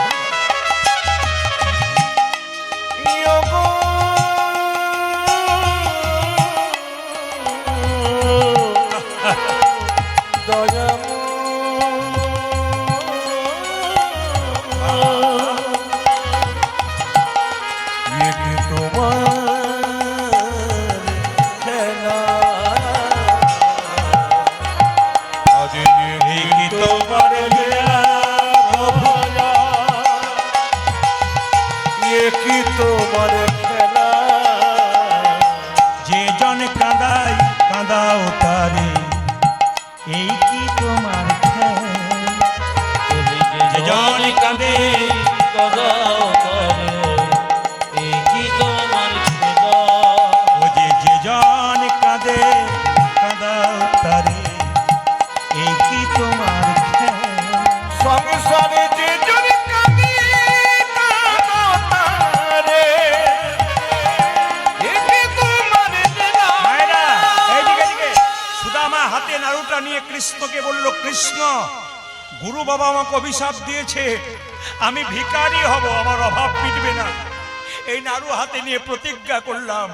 এই কি তোমার লীলা প্রভু, কি তোমার খেলা, যে জন কাঁদাই কাঁদাও তারে, এই কি তোমার খেলা, যে জন কাঁদে কাঁদাও তারে, এই কি তোমার খেলা। ও যে জন কাঁদে কাঁদাও তারে, এই কি তোমার খেলা। সংসারে যে জন কাঁদে কাঁদো তারে, এ কি তোমার লীলা। মায়েরা এইদিকে, এদিকে। সুদামা হাতে নাড়ুটা নিয়ে কৃষ্ণকে বলল, কৃষ্ণ গুরু বাবা আমাকে অভিশাপ দিয়েছে, আমি ভিখারি হব, আমার অভাব মিটবে না। এই নাড়ু হাতে নিয়ে প্রতিজ্ঞা করলাম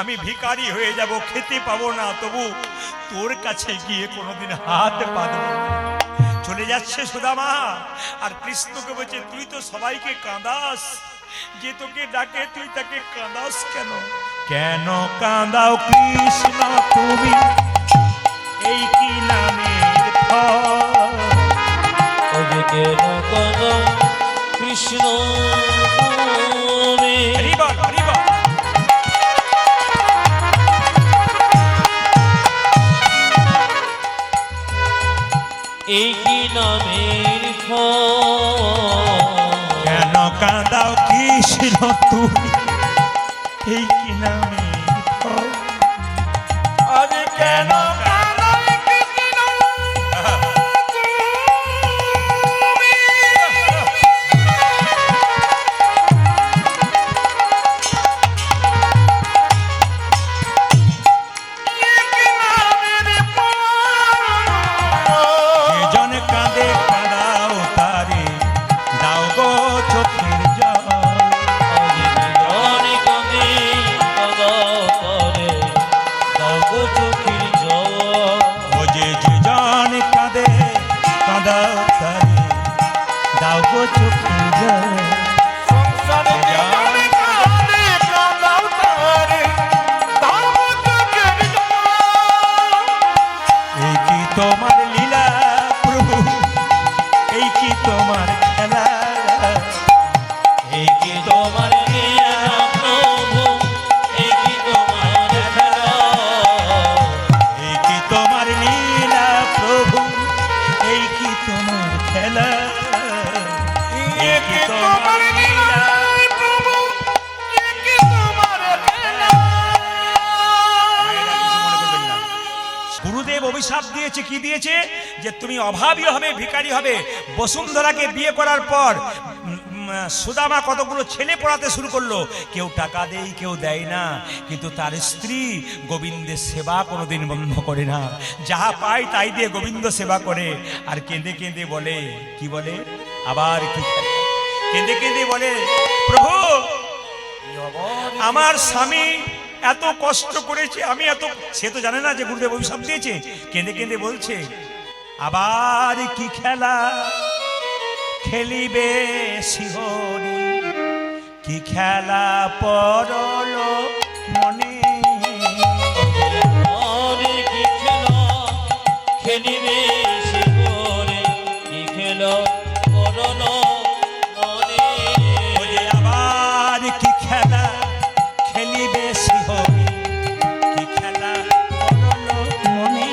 আমি ভিখারি হয়ে যাব, খেতে পাবো না, তবু তোর কাছে গিয়ে কোনোদিন হাত পাতবো না। চলে যাচ্ছে সুদামা, আর কৃষ্ণকে বলছে, তুই তো সবাইকে কাঁদাস, যে তোকে ডাকে তুই তাকে কাঁদাস কেন? কেন কাঁদাও কৃষ্ণ তুমি, এই কি নামের ফল? ওদিকে কাঁদাও কৃষ্ণ তুমি, হরি বল, হরি বল। এই কি নামের ফল। কেন কাঁদাও কৃষ্ণ তুমি, এই কি নামের ফল? আজ কেন কাঁদাই কৃষ্ণ তুমি, এ কি নামের ফল। যে জন কাঁদে কাঁদাও তারে, দাও গো চোখের জল। জনে কাঁদে কাঁদাও তারে, দাও গো চোখের জল। তোমার লীলা প্রভু, এই কি তোমার খেলা, এই কি তোমার লীলা প্রভু, এই কি তোমার খেলা, এই কি তোমার লীলা প্রভু, এই কি তোমার খেলা, এই কি তোমার লীলা প্রভু, এই কি তোমার খেলা। গুরুদেব অভিশাপ দিয়েছে, কি দিয়েছে? যে তুমি অভাবী হবে, ভিখারি হবে। বসুন্ধরাকে বিয়ে করার পর সুদামা কতগুলো ছেলে পড়াতে শুরু করলো, কেউ টাকা দেয় কেউ দেয় না, কিন্তু তার স্ত্রী গোবিন্দের সেবা কোনোদিন বন্ধ করে না, যাহা পায় তাই দিয়ে গোবিন্দ সেবা করে। আর কেঁদে কেঁদে বলে, কি বলে, আবার কি কেঁদে কেঁদে বলে, প্রভু আমার স্বামী এত কষ্ট করেছে, আমি এত, সে তো জানে না যে গুরুদেব অভিশাপ দিয়েছে। কেঁদে কেঁদে বলছে, আবার কি খেলা খেলিবে শিহরি, কি খেলা পরল মনে, আরে কি খেলা খেলিবে শিহরে, কি খেলা করল মনে, ওরে আবার কি খেলা খেলিবে শিহরি, কি খেলা পরল মনে,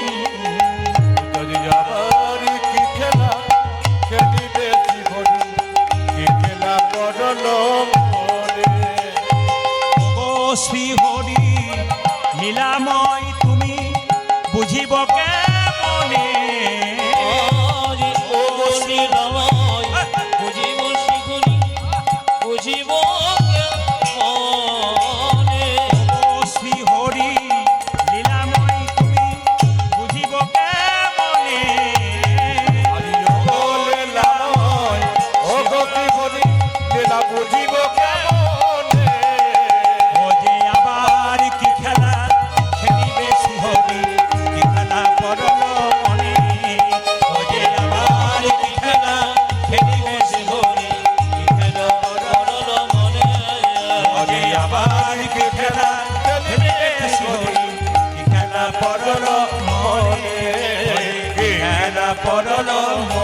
যদি আবার কি খেলা খেলিবে জীবনে, কি খেলা করল মনে। ও শ্রীহরি লীলাময় তুমি বুঝিব কেমনে, আজ ও লীলাময় বুঝিব শিখুনি, বুঝিব মনে, ও শ্রীহরি লীলাময় তুমি বুঝিব কেমনে, আজি বলে লাময় ও গতি বলি লীলা বুঝিব কেমনে। ও যে আবার কি খেলা খেলিবে শিহরি, কি খেলা পরল মনে, ও যে আবার কি খেলা খেলিবে শিহরি, কি খেলা করল মনে, ও যে আবার কি খেলা খেলিবে শিহরি, কি খেলা পরল মনে, কি খেলা পরল মনে।